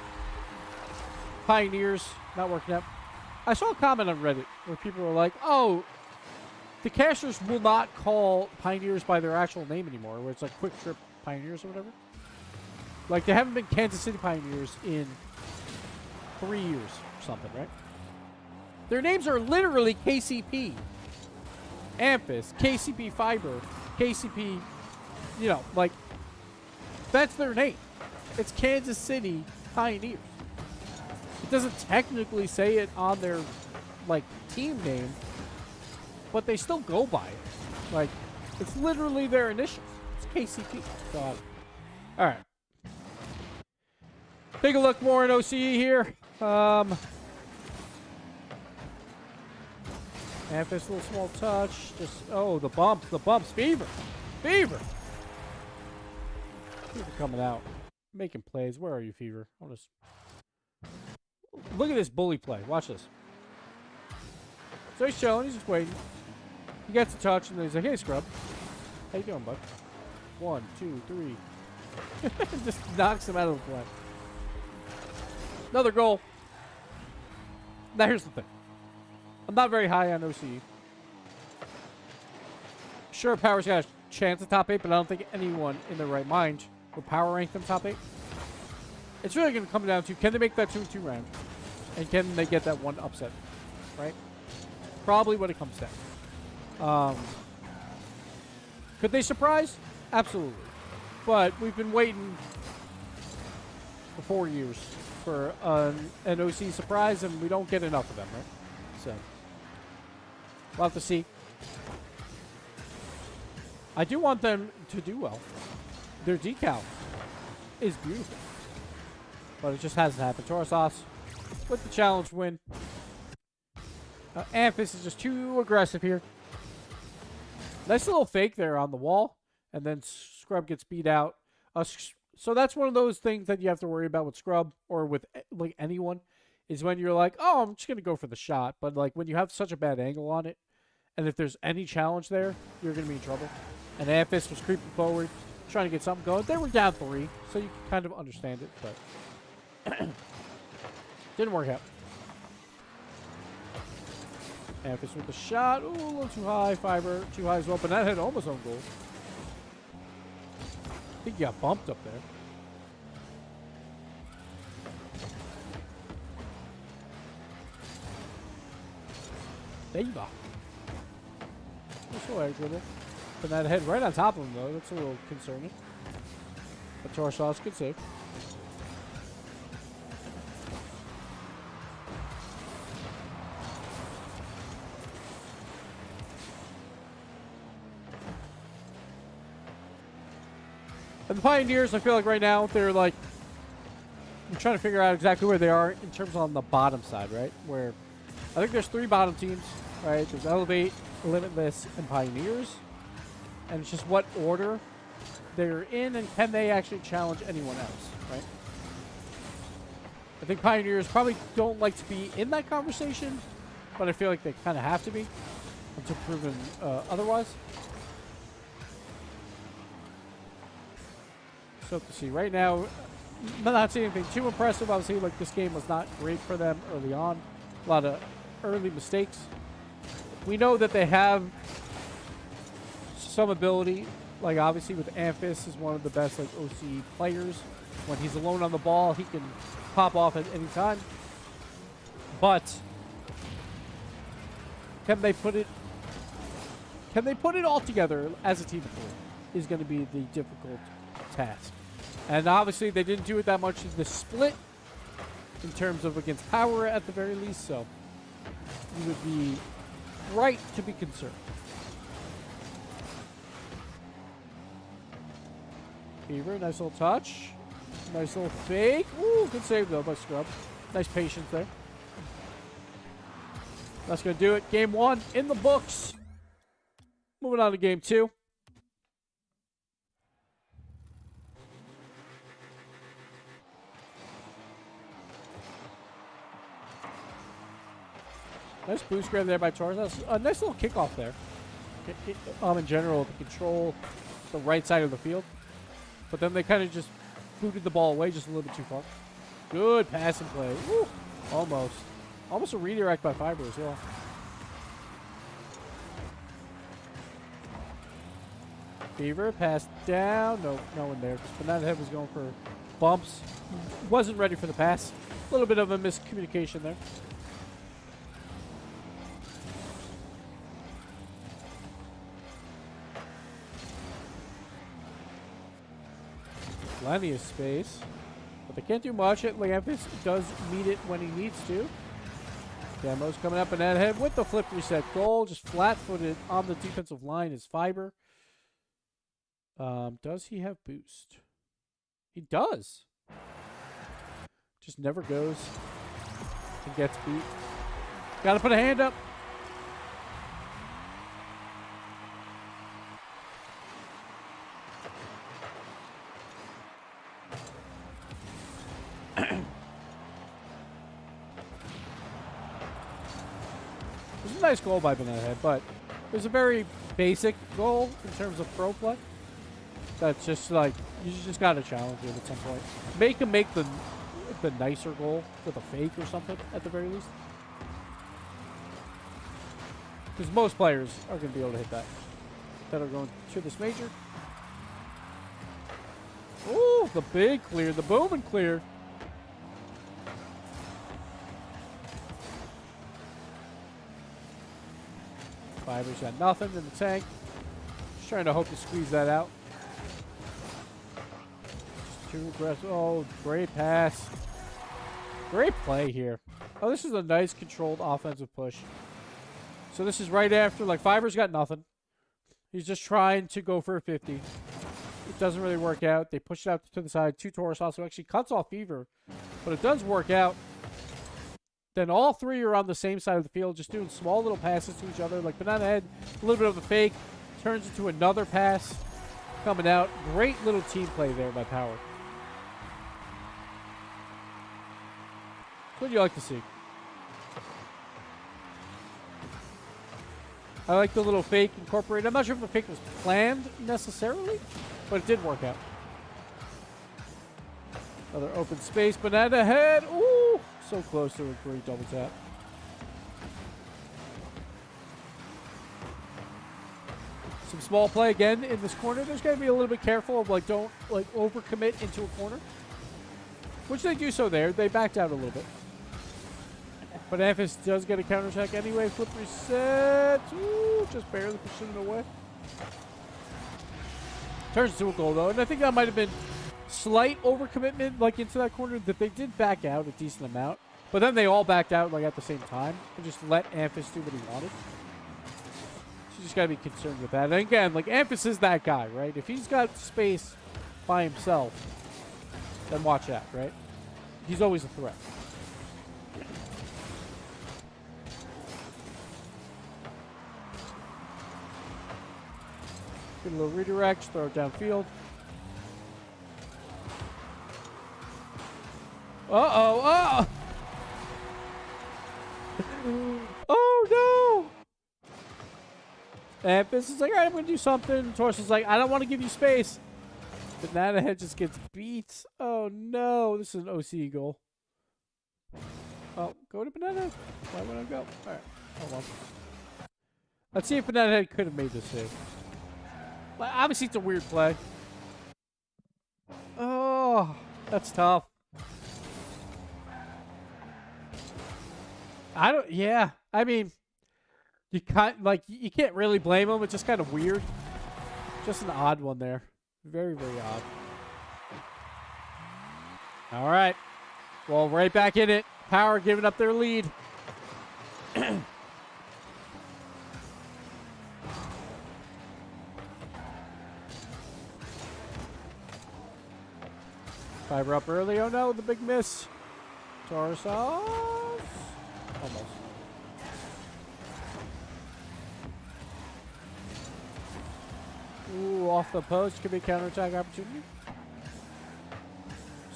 Pioneers, not working out. I saw a comment on Reddit where people were like, oh, the casters will not call Pioneers by their actual name anymore, where it's like Quick Trip Pioneers or whatever. Like, they haven't been Kansas City Pioneers in 3 years or something, right? Their names are literally KCP, Amphis, KCP Fiber, KCP, you know, like, that's their name. It's Kansas City Pioneers. It doesn't technically say it on their, like, team name, but they still go by it. Like, it's literally their initials. It's KCP. So, all right. Take a look more in OCE here. And this little small touch. Just, oh, the bumps. Fever. Fever coming out. Making plays. Where are you, Fever? I'll just... Look at this bully play. Watch this. So he's chilling. He's just waiting. He gets a touch, and then he's like, hey, Scrub. How you doing, bud? 1, 2, 3. Just knocks him out of the play. Another goal. Now, here's the thing. I'm not very high on OCE. Sure, Power's got a chance at top 8, but I don't think anyone in their right mind will Power rank them top 8. It's really going to come down to, can they make that 2-2 round? And can they get that one upset? Right? Probably what it comes down. Could they surprise? Absolutely. But we've been waiting for 4 years for an OC surprise, and we don't get enough of them, right? So, we'll have to see. I do want them to do well. Their decal is beautiful. But it just hasn't happened. Torsos with the challenge win. Amphis is just too aggressive here. Nice little fake there on the wall. And then Scrub gets beat out. So that's one of those things that you have to worry about with Scrub or with like anyone, is when you're like, oh, I'm just going to go for the shot. But like when you have such a bad angle on it, and if there's any challenge there, you're going to be in trouble. And Amphis was creeping forward, trying to get something going. They were down 3, so you can kind of understand it, but didn't work out. Amphis with the shot. Ooh, a little too high. Fiber too high as well, but that had almost on goal. I think he got bumped up there. Deva. That's a air dribble. But that head right on top of him, though. That's a little concerning. But Torsos, good save. And the Pioneers, I feel like right now, they're like, I'm trying to figure out exactly where they are in terms on the bottom side, right? Where I think there's 3 bottom teams, right? There's Elevate, Limitless, and Pioneers. And it's just what order they're in, and can they actually challenge anyone else, right? I think Pioneers probably don't like to be in that conversation, but I feel like they kind of have to be until proven otherwise. So to see right now, I'm not seeing anything too impressive. Obviously, like this game was not great for them early on. A lot of early mistakes. We know that they have some ability. Like obviously with Amphis is one of the best like OC players. When he's alone on the ball, he can pop off at any time. But can they put it all together as a team is going to be the difficult task. And obviously they didn't do it that much in the split in terms of against Power at the very least, so you would be right to be concerned. Fever, nice little touch. Nice little fake. Ooh, good save though by Scrub. Nice patience there. That's going to do it. Game 1 in the books. Moving on to game 2. Nice boost grab there by Torres. That's a nice little kickoff there. In general, to control the right side of the field. But then they kind of just booted the ball away just a little bit too far. Good passing play. Woo. Almost. Almost a redirect by Fiber as well. Fever passed down. No one there. Banana Head was going for bumps. Wasn't ready for the pass. A little bit of a miscommunication there. Plenty of space. But they can't do much. Lampus does meet it when he needs to. Demo's coming up in that head with the flip reset goal. Just flat-footed on the defensive line is Fiber. Does he have boost? He does. Just never goes and gets beat. Gotta put a hand up. It was a nice goal by Banana Head, but it was a very basic goal in terms of pro play. That's just like, you just got to challenge him at some point. Make him make the nicer goal with a fake or something at the very least. Because most players are going to be able to hit that. That are going to this major. Ooh, the big clear, the boom and clear. Fiber's got nothing in the tank. Just trying to hope to squeeze that out. Just too aggressive. Oh, great pass. Great play here. Oh, this is a nice controlled offensive push. So this is right after, like, Fiber's got nothing. He's just trying to go for a 50. It doesn't really work out. They push it out to the side. Taurus also actually cuts off Fever. But it does work out. Then all three are on the same side of the field, just doing small little passes to each other. Like Banana Head, a little bit of a fake, turns into another pass coming out. Great little team play there by Power. What do you like to see? I like the little fake incorporated. I'm not sure if the fake was planned necessarily, but it did work out. Another open space. Banana Head. Ooh! So close to a great double tap. Some small play again in this corner. There's got to be a little bit careful of, like, don't, like, overcommit into a corner. Which they do so there. They backed out a little bit. But Amphis does get a counterattack anyway. Flip reset. Ooh, just barely pushing it away. Turns into a goal, though. And I think that might have been slight overcommitment, like, into that corner, that they did back out a decent amount. But then they all backed out, like, at the same time and just let Amphis do what he wanted. So you just gotta be concerned with that. And again, like, Amphis is that guy, right? If he's got space by himself, then watch out, right? He's always a threat. Get a little redirect, throw it downfield. Uh-oh, oh no! And Fizz is like, all right, I'm going to do something. Torus is like, I don't want to give you space. Banana Head just gets beat. Oh no, this is an OC goal. Oh, go to Banana Head. Why would I go? All right, hold on. Let's see if Banana Head could have made this save. Well, obviously, it's a weird play. Oh, that's tough. Yeah. I mean, you can't really blame him. It's just kind of weird. Just an odd one there. Very, very odd. All right. Well, right back in it. Power giving up their lead. Fiber up early. Oh no, the big miss. Torsos. Almost. Ooh, off the post. Could be a counterattack opportunity.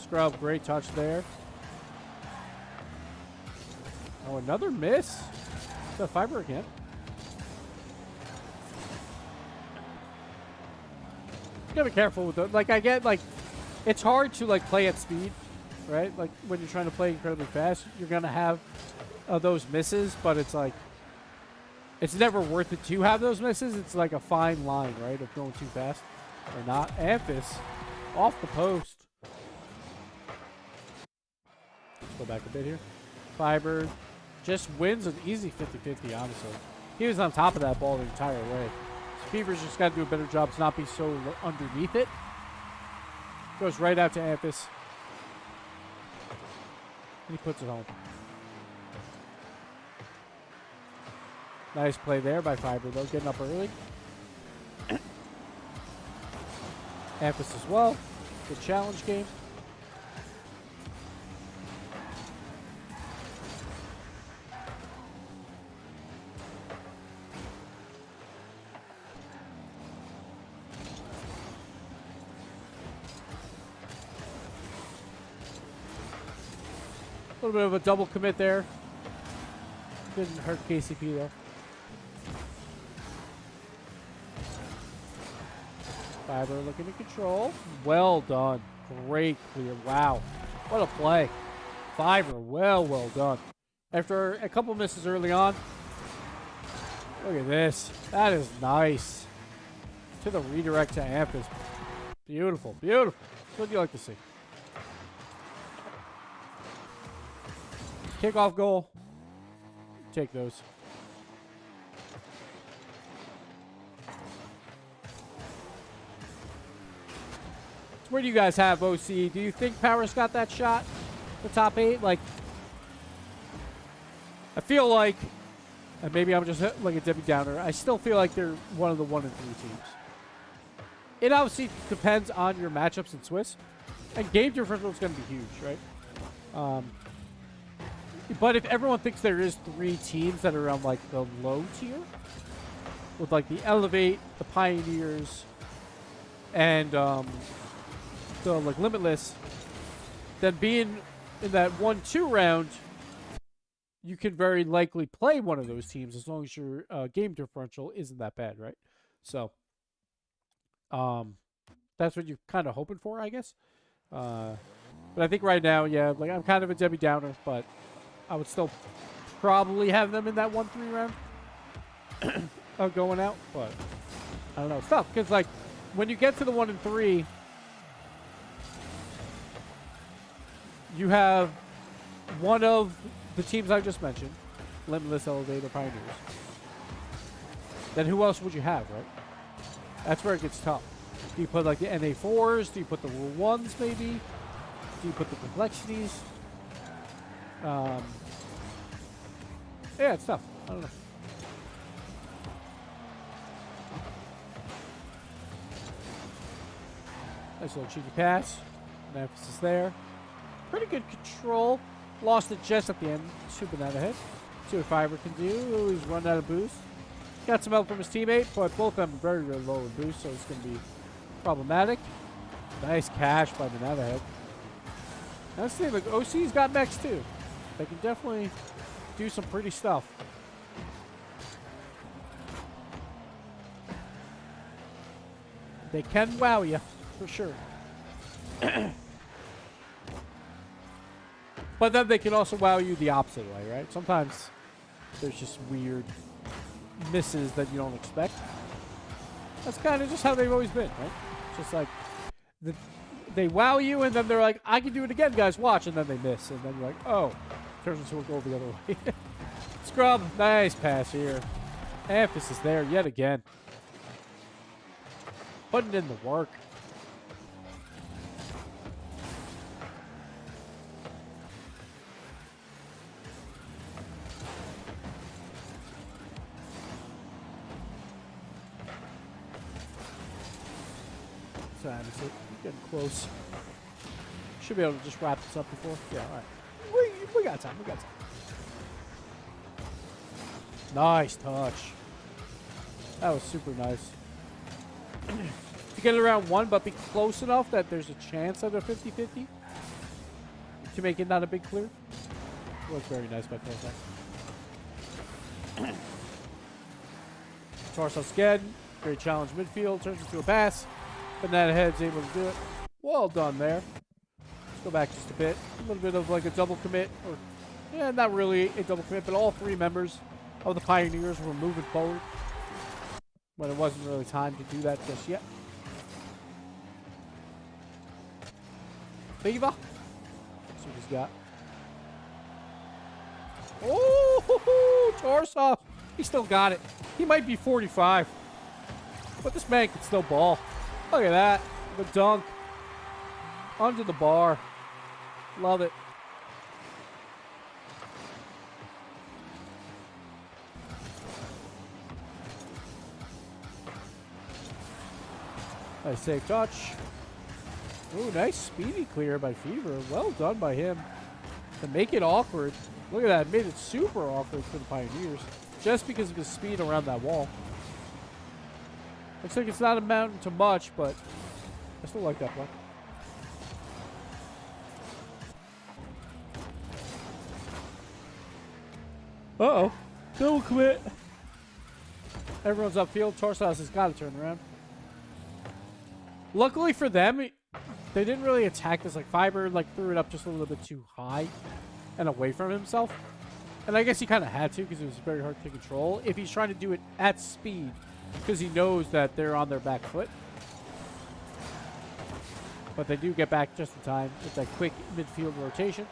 Scrub, great touch there. Oh, another miss. The fiber again. Gotta be careful with it. Like, I get, like, it's hard to, like, play at speed, right? Like, when you're trying to play incredibly fast, you're gonna have those misses, but it's like, it's never worth it to have those misses. It's like a fine line, right, of going too fast or not. Amphis off the post. Let's go back a bit here. Fiber just wins an easy 50-50, honestly. He was on top of that ball the entire way. So Fever's just got to do a better job to not be so underneath it. Goes right out to Amphis. And he puts it home. Nice play there by Fiber, though, getting up early. Amphis as well. Good challenge game. A little bit of a double commit there. Didn't hurt KCP though. Fiber looking to control. Well done. Great clear. Wow. What a play. Fiber, well done. After a couple misses early on. Look at this. That is nice. To the redirect to Amphis. Beautiful, beautiful. What do you like to see? Kickoff goal. Take those. So where do you guys have OC? Do you think Power's got that shot? The top 8? Like, I feel like, and maybe I'm just like a Debbie Downer, I still feel like they're one of the 1 and 3 teams. It obviously depends on your matchups in Swiss. And game differential is going to be huge, right? But if everyone thinks there is 3 teams that are on like the low tier, with like the Elevate, the Pioneers, and the like Limitless, then being in that 1-2 round, you can very likely play one of those teams as long as your game differential isn't that bad, right? So, that's what you're kind of hoping for, I guess. But I think right now, yeah, like I'm kind of a Debbie Downer, but I would still probably have them in that 1-3 round of going out, but I don't know. It's tough because, like, when you get to the 1 and 3, you have one of the teams I just mentioned, Limitless, Elevator, Pioneers. Then who else would you have, right? That's where it gets tough. Do you put like the NA4s? Do you put the Rule 1s maybe? Do you put the Complexities? Yeah, it's tough. I don't know. Nice little cheeky pass. An emphasis there. Pretty good control. Lost it just at the end. 2 banana hit. See what Fiber can do. Ooh, he's run out of boost. Got some help from his teammate, but both of them are very, very low in boost, so it's going to be problematic. Nice cash by banana head. That's the thing, like OC's got mechs too. They can definitely do some pretty stuff. They can wow you, for sure. But then they can also wow you the opposite way, right? Sometimes there's just weird misses that you don't expect. That's kind of just how they've always been, right? Just like they wow you, and then they're like, I can do it again, guys, watch, and then they miss, and then you're like, oh, turns into a goal the other way. Scrub, nice pass here. Emphasis there yet again. Putting in the work. So getting close. Should be able to just wrap this up before. Yeah, all right. We got time. We got time. Nice touch. That was super nice. To get it around 1, but be close enough that there's a chance at a 50-50 to make it not a big clear. It was very nice by Torsos. Torsos again. Great challenge midfield. Turns into a pass. Banana Head's able to do it. Well done there. Let's go back just a bit. A little bit of like a double commit. Or, yeah, not really a double commit, but all 3 members of the Pioneers were moving forward when it wasn't really time to do that just yet. Beaver. That's what he's got. Oh, Torso. He still got it. He might be 45. But this man can still ball. Look at that. The dunk. Under the bar. Love it. Nice safe touch. Ooh, nice speedy clear by Fever. Well done by him. To make it awkward. Look at that. Made it super awkward for the Pioneers. Just because of his speed around that wall. Looks like it's not amounting to much, but I still like that block. Uh-oh. Double commit. Everyone's upfield. Torsos has got to turn around. Luckily for them, they didn't really attack this. Like, Fiber threw it up just a little bit too high and away from himself. And I guess he kind of had to because it was very hard to control if he's trying to do it at speed because he knows that they're on their back foot. But they do get back just in time with that quick midfield rotation.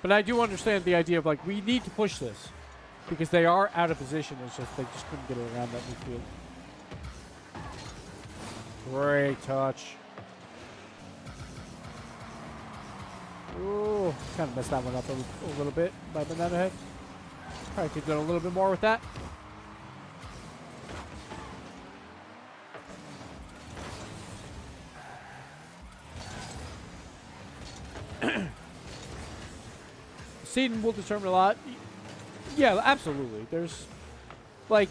But I do understand the idea of, like, we need to push this because they are out of position. It's just they just couldn't get it around that midfield. Great touch. Ooh, kind of messed that one up a little bit by Banana Head. Probably could do a little bit more with that. Seeding will determine a lot. Yeah, absolutely. There's, like,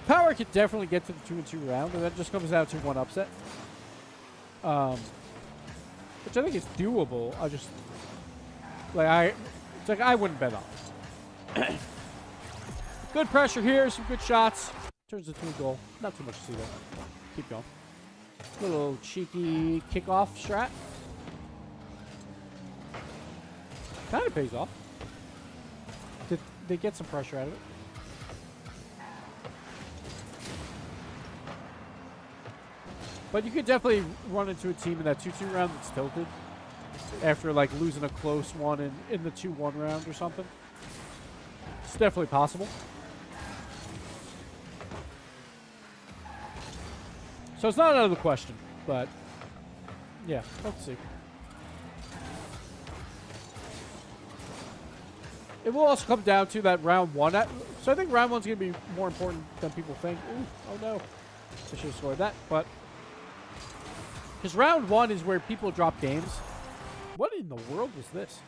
Power could definitely get to the 2-2 round, and that just comes down to one upset. Which I think is doable. I just, like, it's like I wouldn't bet on it. Good pressure here, some good shots. Turns into a goal. Not too much to see there. Keep going. Little cheeky kickoff strat. Kind of pays off. Did they get some pressure out of it? But you could definitely run into a team in that 2-2 round that's tilted after, like, losing a close one in the 2-1 round or something. It's definitely possible. So it's not out of the question, but yeah, let's see. It will also come down to that round 1. So I think round 1's going to be more important than people think. Ooh, oh no. I should have scored that, but because round 1 is where people drop games. What in the world was this?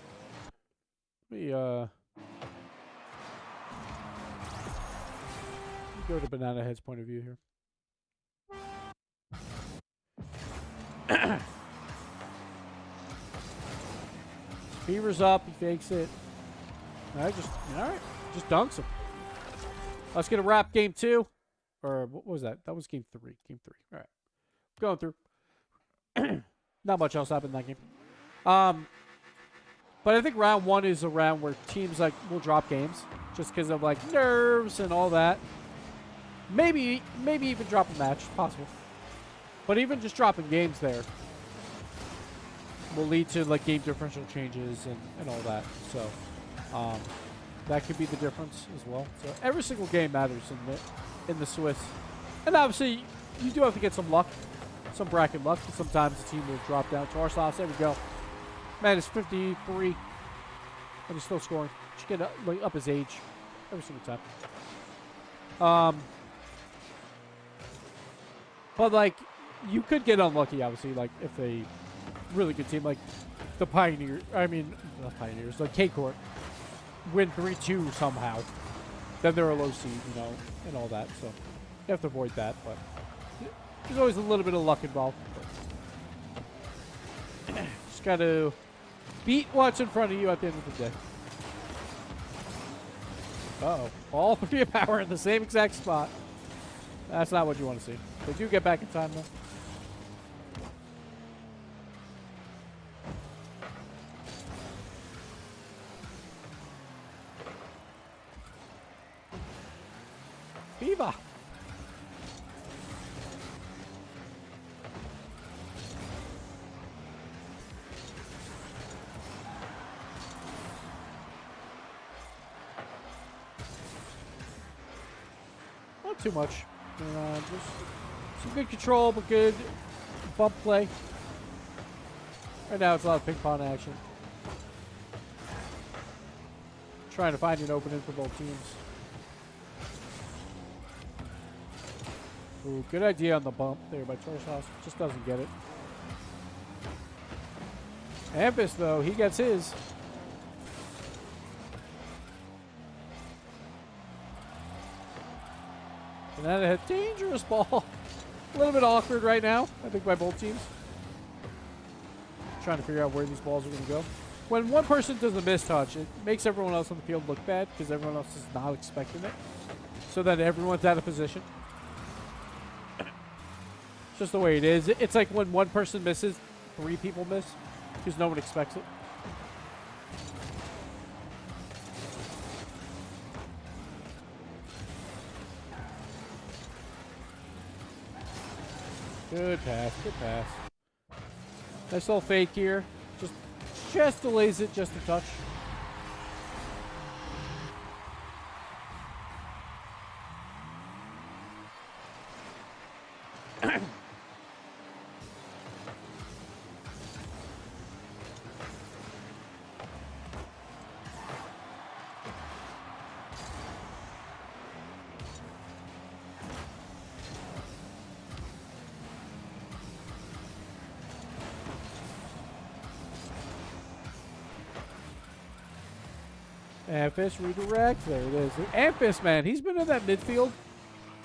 Let me go to Banana Head's point of view here. Fever's up. He fakes it. All right, just dunks him. Let's get a wrap game 2. Or what was that? That was game 3. Game 3. All right. Going through. Not much else happened in that game. But I think round 1 is a round where teams, like, will drop games just because of, like, nerves and all that. Maybe even drop a match. Possible. But even just dropping games there will lead to, like, game differential changes and all that. So that could be the difference as well. So every single game matters in the Swiss. And obviously, you do have to get some luck. Some bracket luck. Sometimes the team will drop down to our slots. There we go. Man, it's 53. And he's still scoring. Should get up his age every single time. But, like, you could get unlucky, obviously, like if a really good team like the Pioneer, I mean, not Pioneers, like K-Corp, win 3-2 somehow. Then they're a low seed, you know, and all that. So you have to avoid that, but there's always a little bit of luck involved. Just got to beat what's in front of you at the end of the day. Uh-oh. All three of power in the same exact spot. That's not what you want to see. They do get back in time, though. Viva! Not too much. Just some good control, but good bump play. Right now, it's a lot of ping pong action. Trying to find an opening for both teams. Ooh, good idea on the bump there by Torsos. Just doesn't get it. Ampus, though, he gets his. And then a dangerous ball. A little bit awkward right now, I think, by both teams. Trying to figure out where these balls are going to go. When one person does a mistouch, it makes everyone else on the field look bad because everyone else is not expecting it. So that everyone's out of position. It's just the way it is. It's like when one person misses, 3 people miss because no one expects it. Good pass, good pass. Nice little fake here. Just delays it just a touch. Amphish redirect. There it is. Amphish, man, he's been in that midfield,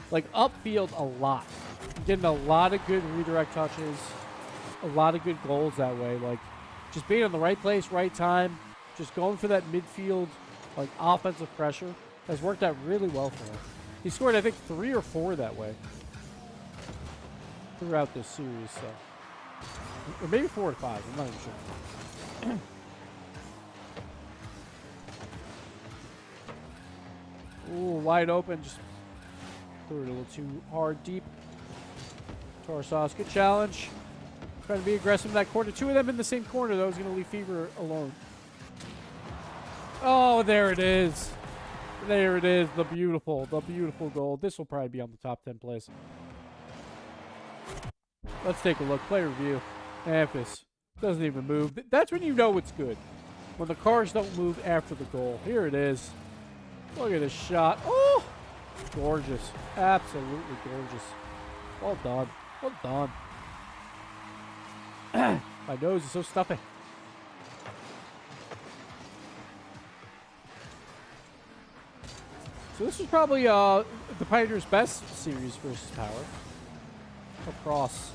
like upfield a lot. Getting a lot of good redirect touches, a lot of good goals that way. Like, just being in the right place, right time, just going for that midfield, like, offensive pressure has worked out really well for him. He scored, I think, 3 or 4 that way throughout this series, so. Or maybe 4 or 5, I'm not even sure. Ooh, wide open. Just threw it a little too hard, deep. Torsos, good challenge. Trying to be aggressive in that corner. 2 of them in the same corner, though, is going to leave Fever alone. Oh, there it is. There it is. The beautiful goal. This will probably be on the top 10 plays. Let's take a look. Play review. Amphish doesn't even move. That's when you know it's good. When the cars don't move after the goal. Here it is. Look at this shot. Oh! Gorgeous. Absolutely gorgeous. Well done. Well done. My nose is so stuffy. So this is probably the Pioneers' best series versus Power. Across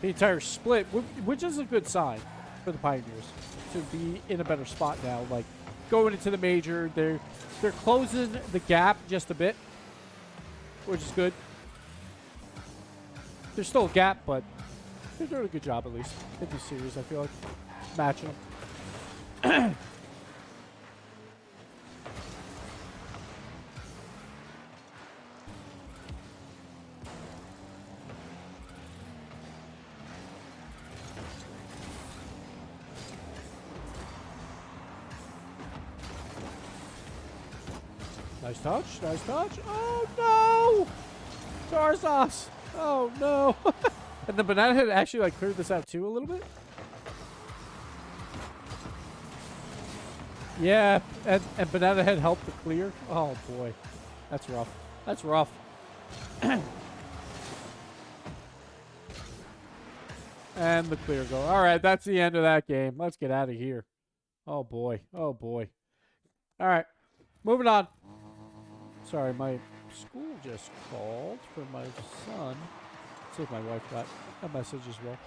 the entire split, which is a good sign for the Pioneers to be in a better spot now. Like, going into the major, they're closing the gap just a bit, which is good. There's still a gap, but they're doing a good job at least in this series, I feel like. Matching them. Nice touch, nice touch. Oh no! Tarsos! Oh no! And the Banana Head actually like cleared this out too a little bit. Yeah, and Banana Head helped to clear. Oh boy. That's rough. That's rough. And the clear goal. All right, that's the end of that game. Let's get out of here. Oh, boy. Oh, boy. All right, moving on. Sorry, my school just called for my son. Let's see if my wife got a message as well.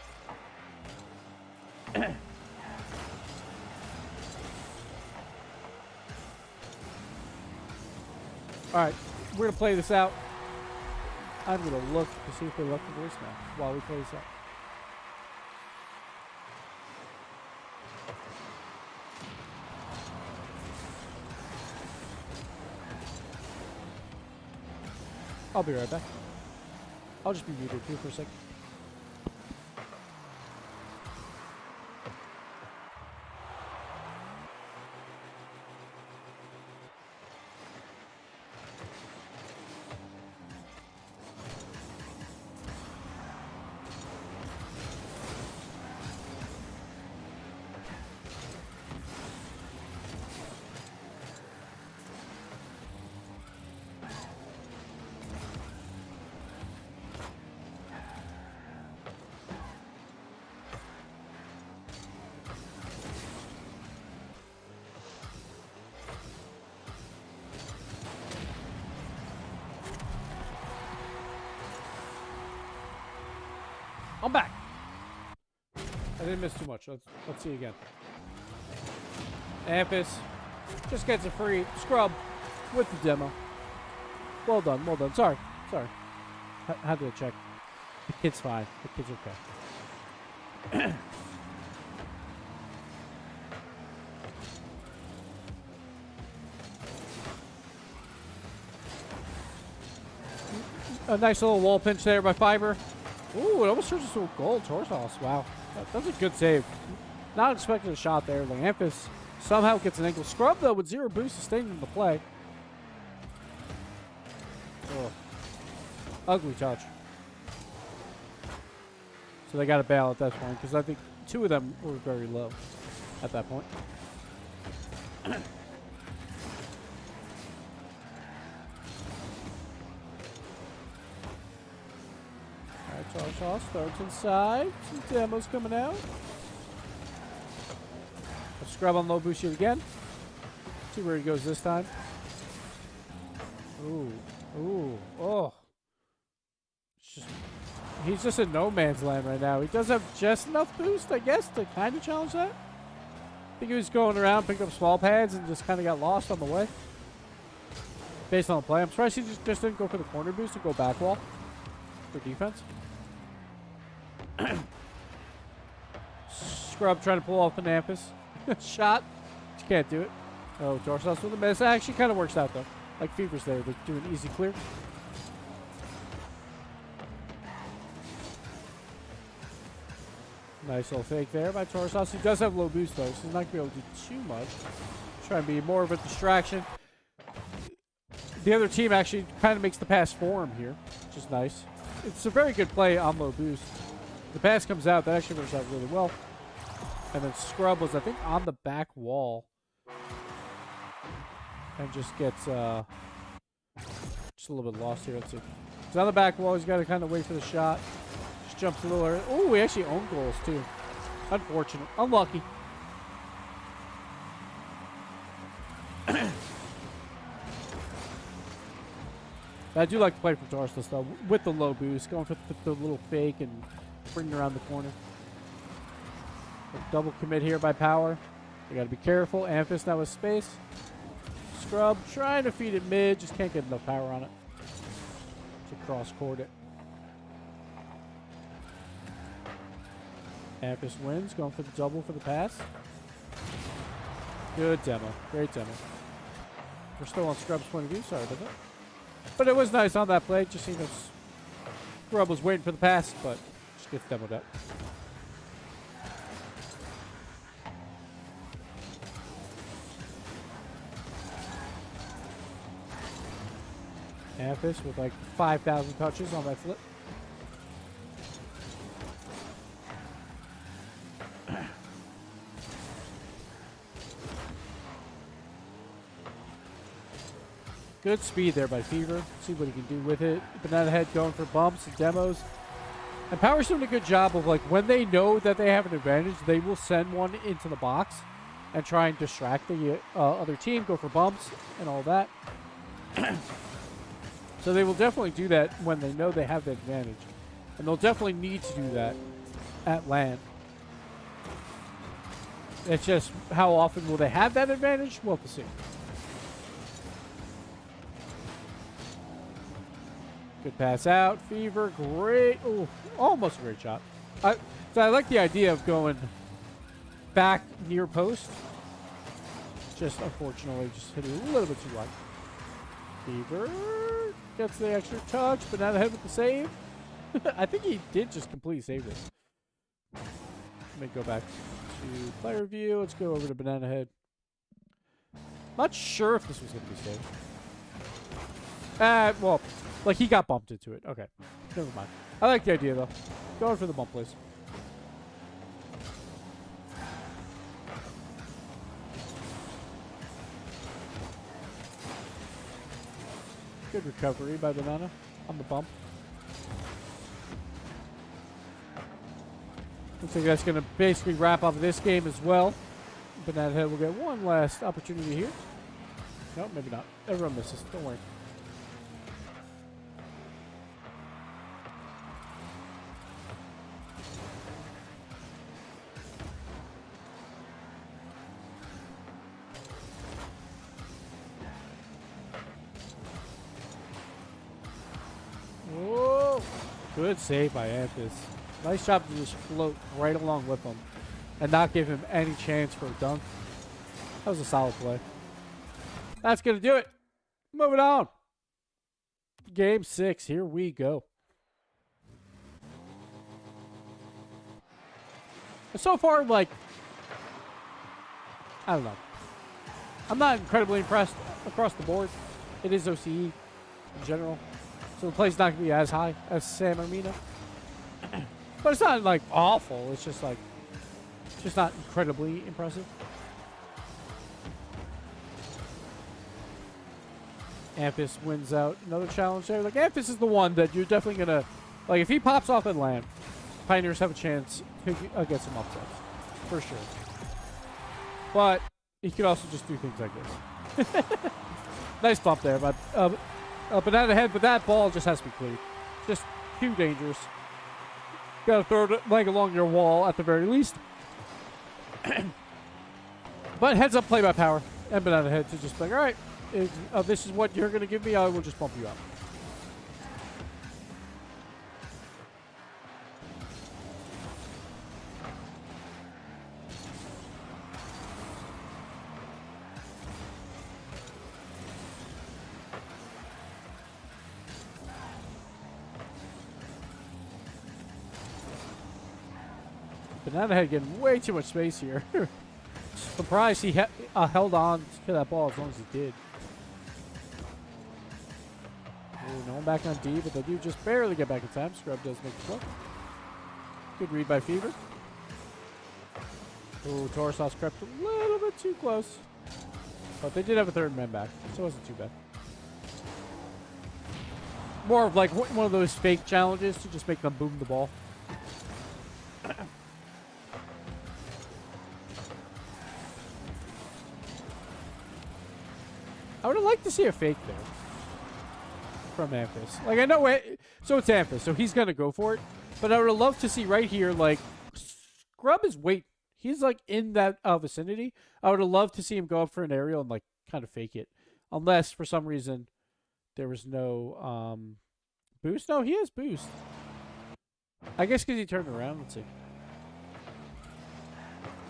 All right, we're going to play this out. I'm going to look to see if they left the voicemail while we play this out. I'll be right back. I'll just be muted too for a second. I'm back. I didn't miss too much. Let's see again. Ampus just gets a free scrub with the demo. Well done, well done. Sorry. Had to check. The kid's fine. The kid's okay. A nice little wall pinch there by Fiber. Ooh, it almost turns into a goal. Torsos. Wow. That's a good save. Not expecting a shot there. Ampus somehow gets an ankle scrub, though, with 0 boost sustaining in the play. Oh. Ugly touch. So they got to bail at that point, because I think 2 of them were very low at that point. Toss starts inside. Some demos coming out. A scrub on low boost yet again. See where he goes this time. Ooh, oh. He's just in no man's land right now. He does have just enough boost, I guess, to kind of challenge that. I think he was going around, picked up small pads, and just kind of got lost on the way. Based on the play. I'm surprised he just didn't go for the corner boost and go back wall for defense. Scrub trying to pull off an Ampus. Shot. Just can't do it. Oh, Torsos with a miss. Actually kind of works out, though. Like Fever's there. They're doing easy clear. Nice little fake there by Torsos. He does have low boost, though, so he's not going to be able to do too much. Try and be more of a distraction. The other team actually kind of makes the pass for him here, which is nice. It's a very good play on low boost. The pass comes out. That actually works out really well. And then Scrub was, I think, on the back wall. And just gets just a little bit lost here. Let's see. He's on the back wall. He's got to kind of wait for the shot. Just jumps a little early. Oh, we actually own goals, too. Unfortunate. Unlucky. I do like to play for Tarsus, though, with the low boost, going for the little fake and bringing around the corner. A double commit here by Power. You got to be careful. Ampus now with space. Scrub trying to feed it mid, just can't get enough power on it to cross court it. Ampus wins, going for the double for the pass. Good demo, great demo. We're still on Scrub's point of view, sorry about that. But it was nice on that play. Just seemed as Scrub was waiting for the pass, but just gets demoed out. Ampus with like 5,000 touches on that flip. Good speed there by Fever. See what he can do with it. Banana Head going for bumps and demos. And Power's doing a good job of, like, when they know that they have an advantage, they will send one into the box and try and distract the other team, go for bumps and all that. So they will definitely do that when they know they have the advantage. And they'll definitely need to do that at land. It's just, how often will they have that advantage? We'll have to see. Good pass out. Fever, great. Ooh, almost a great shot. So I like the idea of going back near post. Just, unfortunately, just hit it a little bit too wide. Fever gets the extra touch, but not ahead with the save. I think he did just completely save this. Let me go back to player view. Let's go over to Banana Head. Not sure if this was going to be saved. Well, like he got bumped into it. Okay, never mind. I like the idea though. Going for the bump, please. Good recovery by Banana on the bump. Looks like that's going to basically wrap up this game as well. Banana Head will get one last opportunity here. No, maybe not. Everyone misses. Don't worry. Whoa! Good save by Anthus. Nice job to just float right along with him and not give him any chance for a dunk. That was a solid play. That's going to do it. Moving on. Game 6. Here we go. So far, like, I don't know. I'm not incredibly impressed across the board. It is OCE in general. So the play's not going to be as high as San Marino. But it's not, like, awful. It's just, like, it's just not incredibly impressive. Ampus wins out another challenge there. Like, Ampus is the one that you're definitely going to, like, if he pops off at land, Pioneers have a chance to get some upsets. For sure. But he could also just do things like this. Nice bump there, but Banana Head, but that ball just has to be cleared. Just too dangerous. Gotta throw the leg along your wall at the very least. But heads up play by Power and Banana Head to just be like, alright, this is what you're gonna give me, I will just bump you up. Banana Head getting way too much space here. Surprised he held on to that ball as long as he did. Ooh, no one back on D, but they do just barely get back in time. Scrub does make the play. Good read by Fever. Ooh, Torosas crept a little bit too close. But they did have a third man back, so it wasn't too bad. More of like one of those fake challenges to just make them boom the ball. I would have liked to see a fake there from Ampus. Like, I know it, so it's Ampus, so he's going to go for it. But I would have loved to see right here, like, Scrub is wait. He's, like, in that vicinity. I would have loved to see him go up for an aerial and, like, kind of fake it. Unless, for some reason, there was no boost. No, he has boost. I guess because he turned around. Let's see.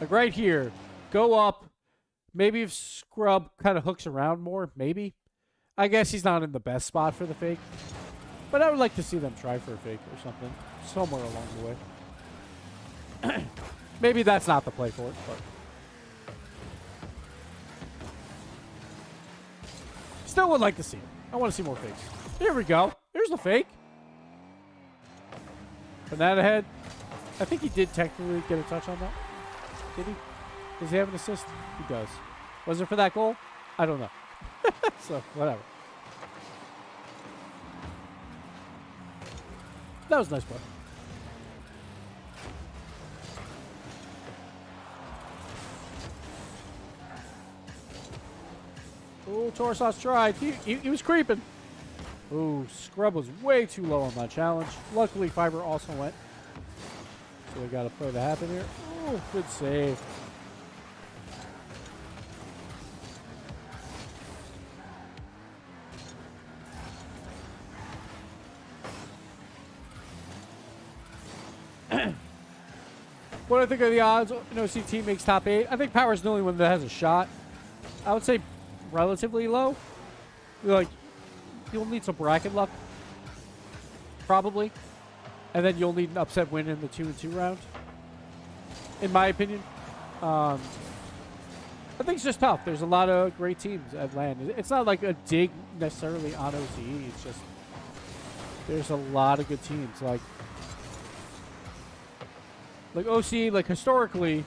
Like, right here, go up. Maybe if Scrub kind of hooks around more, maybe. I guess he's not in the best spot for the fake. But I would like to see them try for a fake or something. Somewhere along the way. Maybe that's not the play for it, but. Still would like to see it. I want to see more fakes. Here we go. Here's the fake. Banana Head. I think he did technically get a touch on that. Did he? Does he have an assist? He does. Was it for that goal? I don't know. So, whatever. That was a nice play. Oh, Torsos tried. He was creeping. Ooh, Scrub was way too low on that challenge. Luckily, Fiber also went. So we got a play to happen here. Oh, good save. What do I think of the odds? An OCT makes top 8. I think Power's the only one that has a shot. I would say relatively low. Like, you'll need some bracket luck. Probably. And then you'll need an upset win in the 2-2 round. In my opinion. I think it's just tough. There's a lot of great teams at LAN. It's not like a dig necessarily on OCE. It's just there's a lot of good teams. Like OCE, like historically,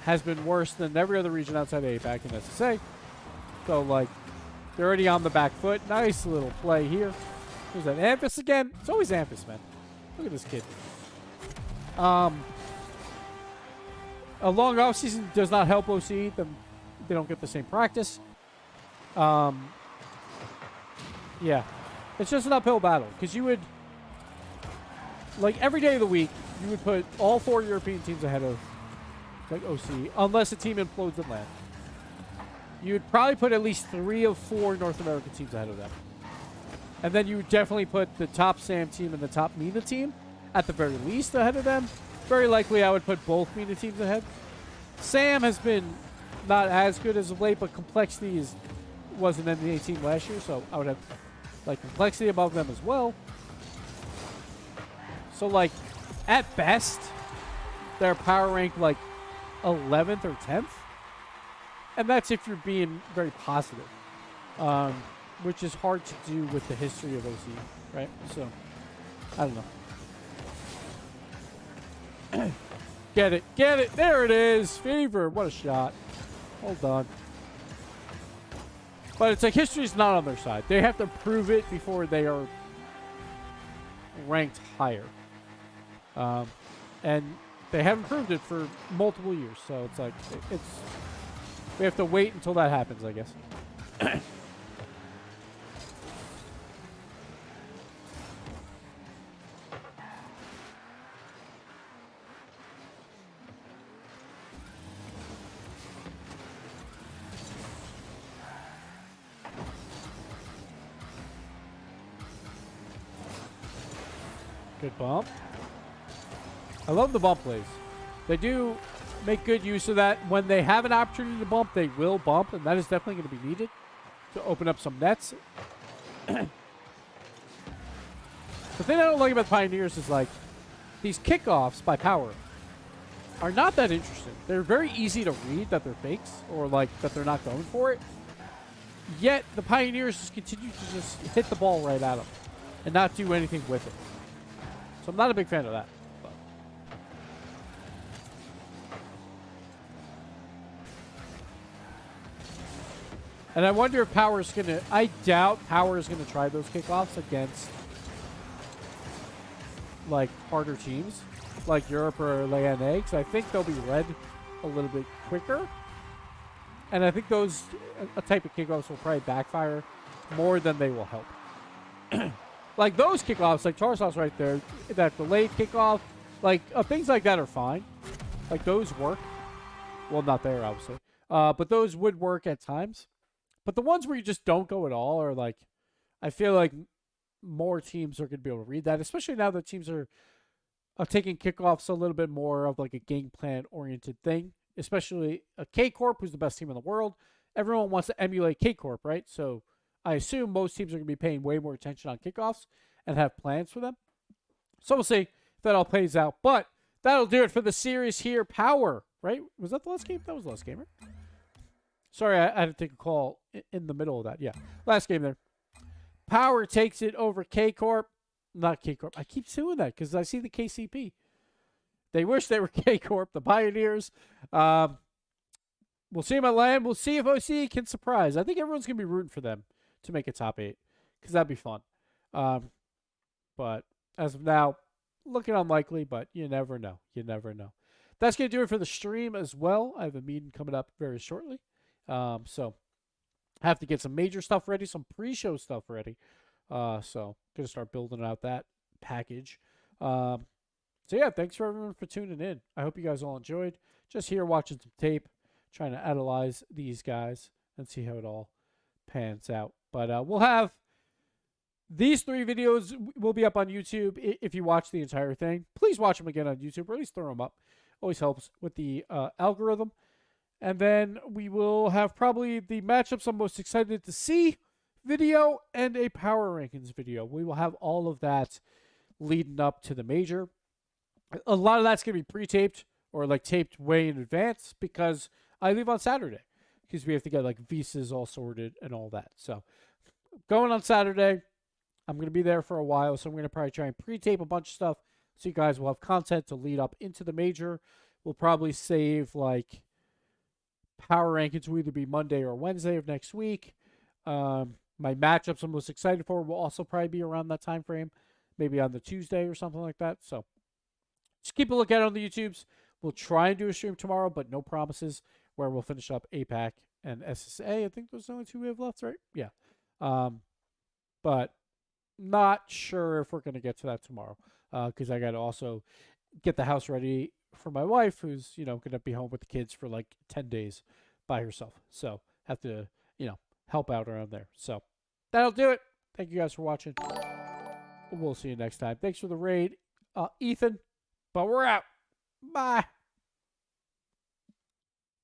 has been worse than every other region outside of APAC and SSA. So, like, they're already on the back foot. Nice little play here. Who's that? Amphis again? It's always Amphis, man. Look at this kid. A long off season does not help OCE. They don't get the same practice. Yeah. It's just an uphill battle. Because you would, like, every day of the week, you would put all 4 European teams ahead of, like, OCE, unless a team implodes in LAN. You would probably put at least 3 of 4 North American teams ahead of them. And then you would definitely put the top SAM team and the top MENA team, at the very least, ahead of them. Very likely I would put both MENA teams ahead. SAM has been not as good as of late, but Complexity was an NBA team last year, so I would have, like, Complexity above them as well. So, like, at best, they're power ranked, like, 11th or 10th. And that's if you're being very positive. Which is hard to do with the history of OCE, right? So, I don't know. Get it. Get it. There it is. Fever. What a shot. Hold on. But it's like history's not on their side. They have to prove it before they are ranked higher. And they haven't proved it for multiple years. So it's like, we have to wait until that happens, I guess. Good bump. I love the bump plays. They do make good use of that. When they have an opportunity to bump, they will bump, and that is definitely going to be needed to open up some nets. The thing I don't like about Pioneers is, like, these kickoffs by Power are not that interesting. They're very easy to read that they're fakes or, like, that they're not going for it. Yet the Pioneers just continue to just hit the ball right at them and not do anything with it. So I'm not a big fan of that. But. And I wonder if Power's going to... I doubt Power is going to try those kickoffs against, like, harder teams, like Europe or LAN, because I think they'll be read a little bit quicker. And I think those a type of kickoffs will probably backfire more than they will help. Like those kickoffs, like Tarsos right there, that delayed kickoff, like things like that are fine. Like those work. Well, not there, obviously. But those would work at times. But the ones where you just don't go at all are like, I feel like more teams are going to be able to read that, especially now that teams are taking kickoffs a little bit more of like a game plan oriented thing, especially a K-Corp, who's the best team in the world. Everyone wants to emulate K-Corp, right? So I assume most teams are going to be paying way more attention on kickoffs and have plans for them. So we'll see if that all plays out. But that'll do it for the series here. Power, right? Was that the last game? That was the last game, right? Sorry, I had to take a call in the middle of that. Yeah, last game there. Power takes it over K-Corp. Not K-Corp. I keep doing that because I see the KCP. They wish they were K-Corp, the Pioneers. We'll see them at LAN. We'll see if OCE can surprise. I think everyone's going to be rooting for them to make a top 8 because that'd be fun. But as of now, looking unlikely, but you never know. You never know. That's going to do it for the stream as well. I have a meeting coming up very shortly. So Have to get some major stuff ready, some pre-show stuff ready. So gonna start building out that package. So yeah, thanks for everyone for tuning in. I hope you guys all enjoyed. Just here watching some tape, trying to analyze these guys and see how it all pans out. But we'll have these 3 videos will be up on YouTube. If you watch the entire thing, please watch them again on YouTube, or at least throw them up. Always helps with the algorithm. And then we will have probably the matchups I'm most excited to see video and a power rankings video. We will have all of that leading up to the major. A lot of that's going to be pre-taped or like taped way in advance because I leave on Saturday because we have to get like visas all sorted and all that. So going on Saturday, I'm going to be there for a while. So I'm going to probably try and pre-tape a bunch of stuff so you guys will have content to lead up into the major. We'll probably save like power rankings will either be Monday or Wednesday of next week. My matchups I'm most excited for will also probably be around that time frame, maybe on the Tuesday or something like that. So just keep a look at it on the YouTubes. We'll try and do a stream tomorrow, but no promises, where we'll finish up APAC and SSA. I think those are the only 2 we have left, right? Yeah. But not sure if we're going to get to that tomorrow because I got to also get the house ready for my wife, who's, going to be home with the kids for like 10 days by herself. So have to, help out around there. So that'll do it. Thank you guys for watching. We'll see you next time. Thanks for the raid, Ethan. But we're out. Bye.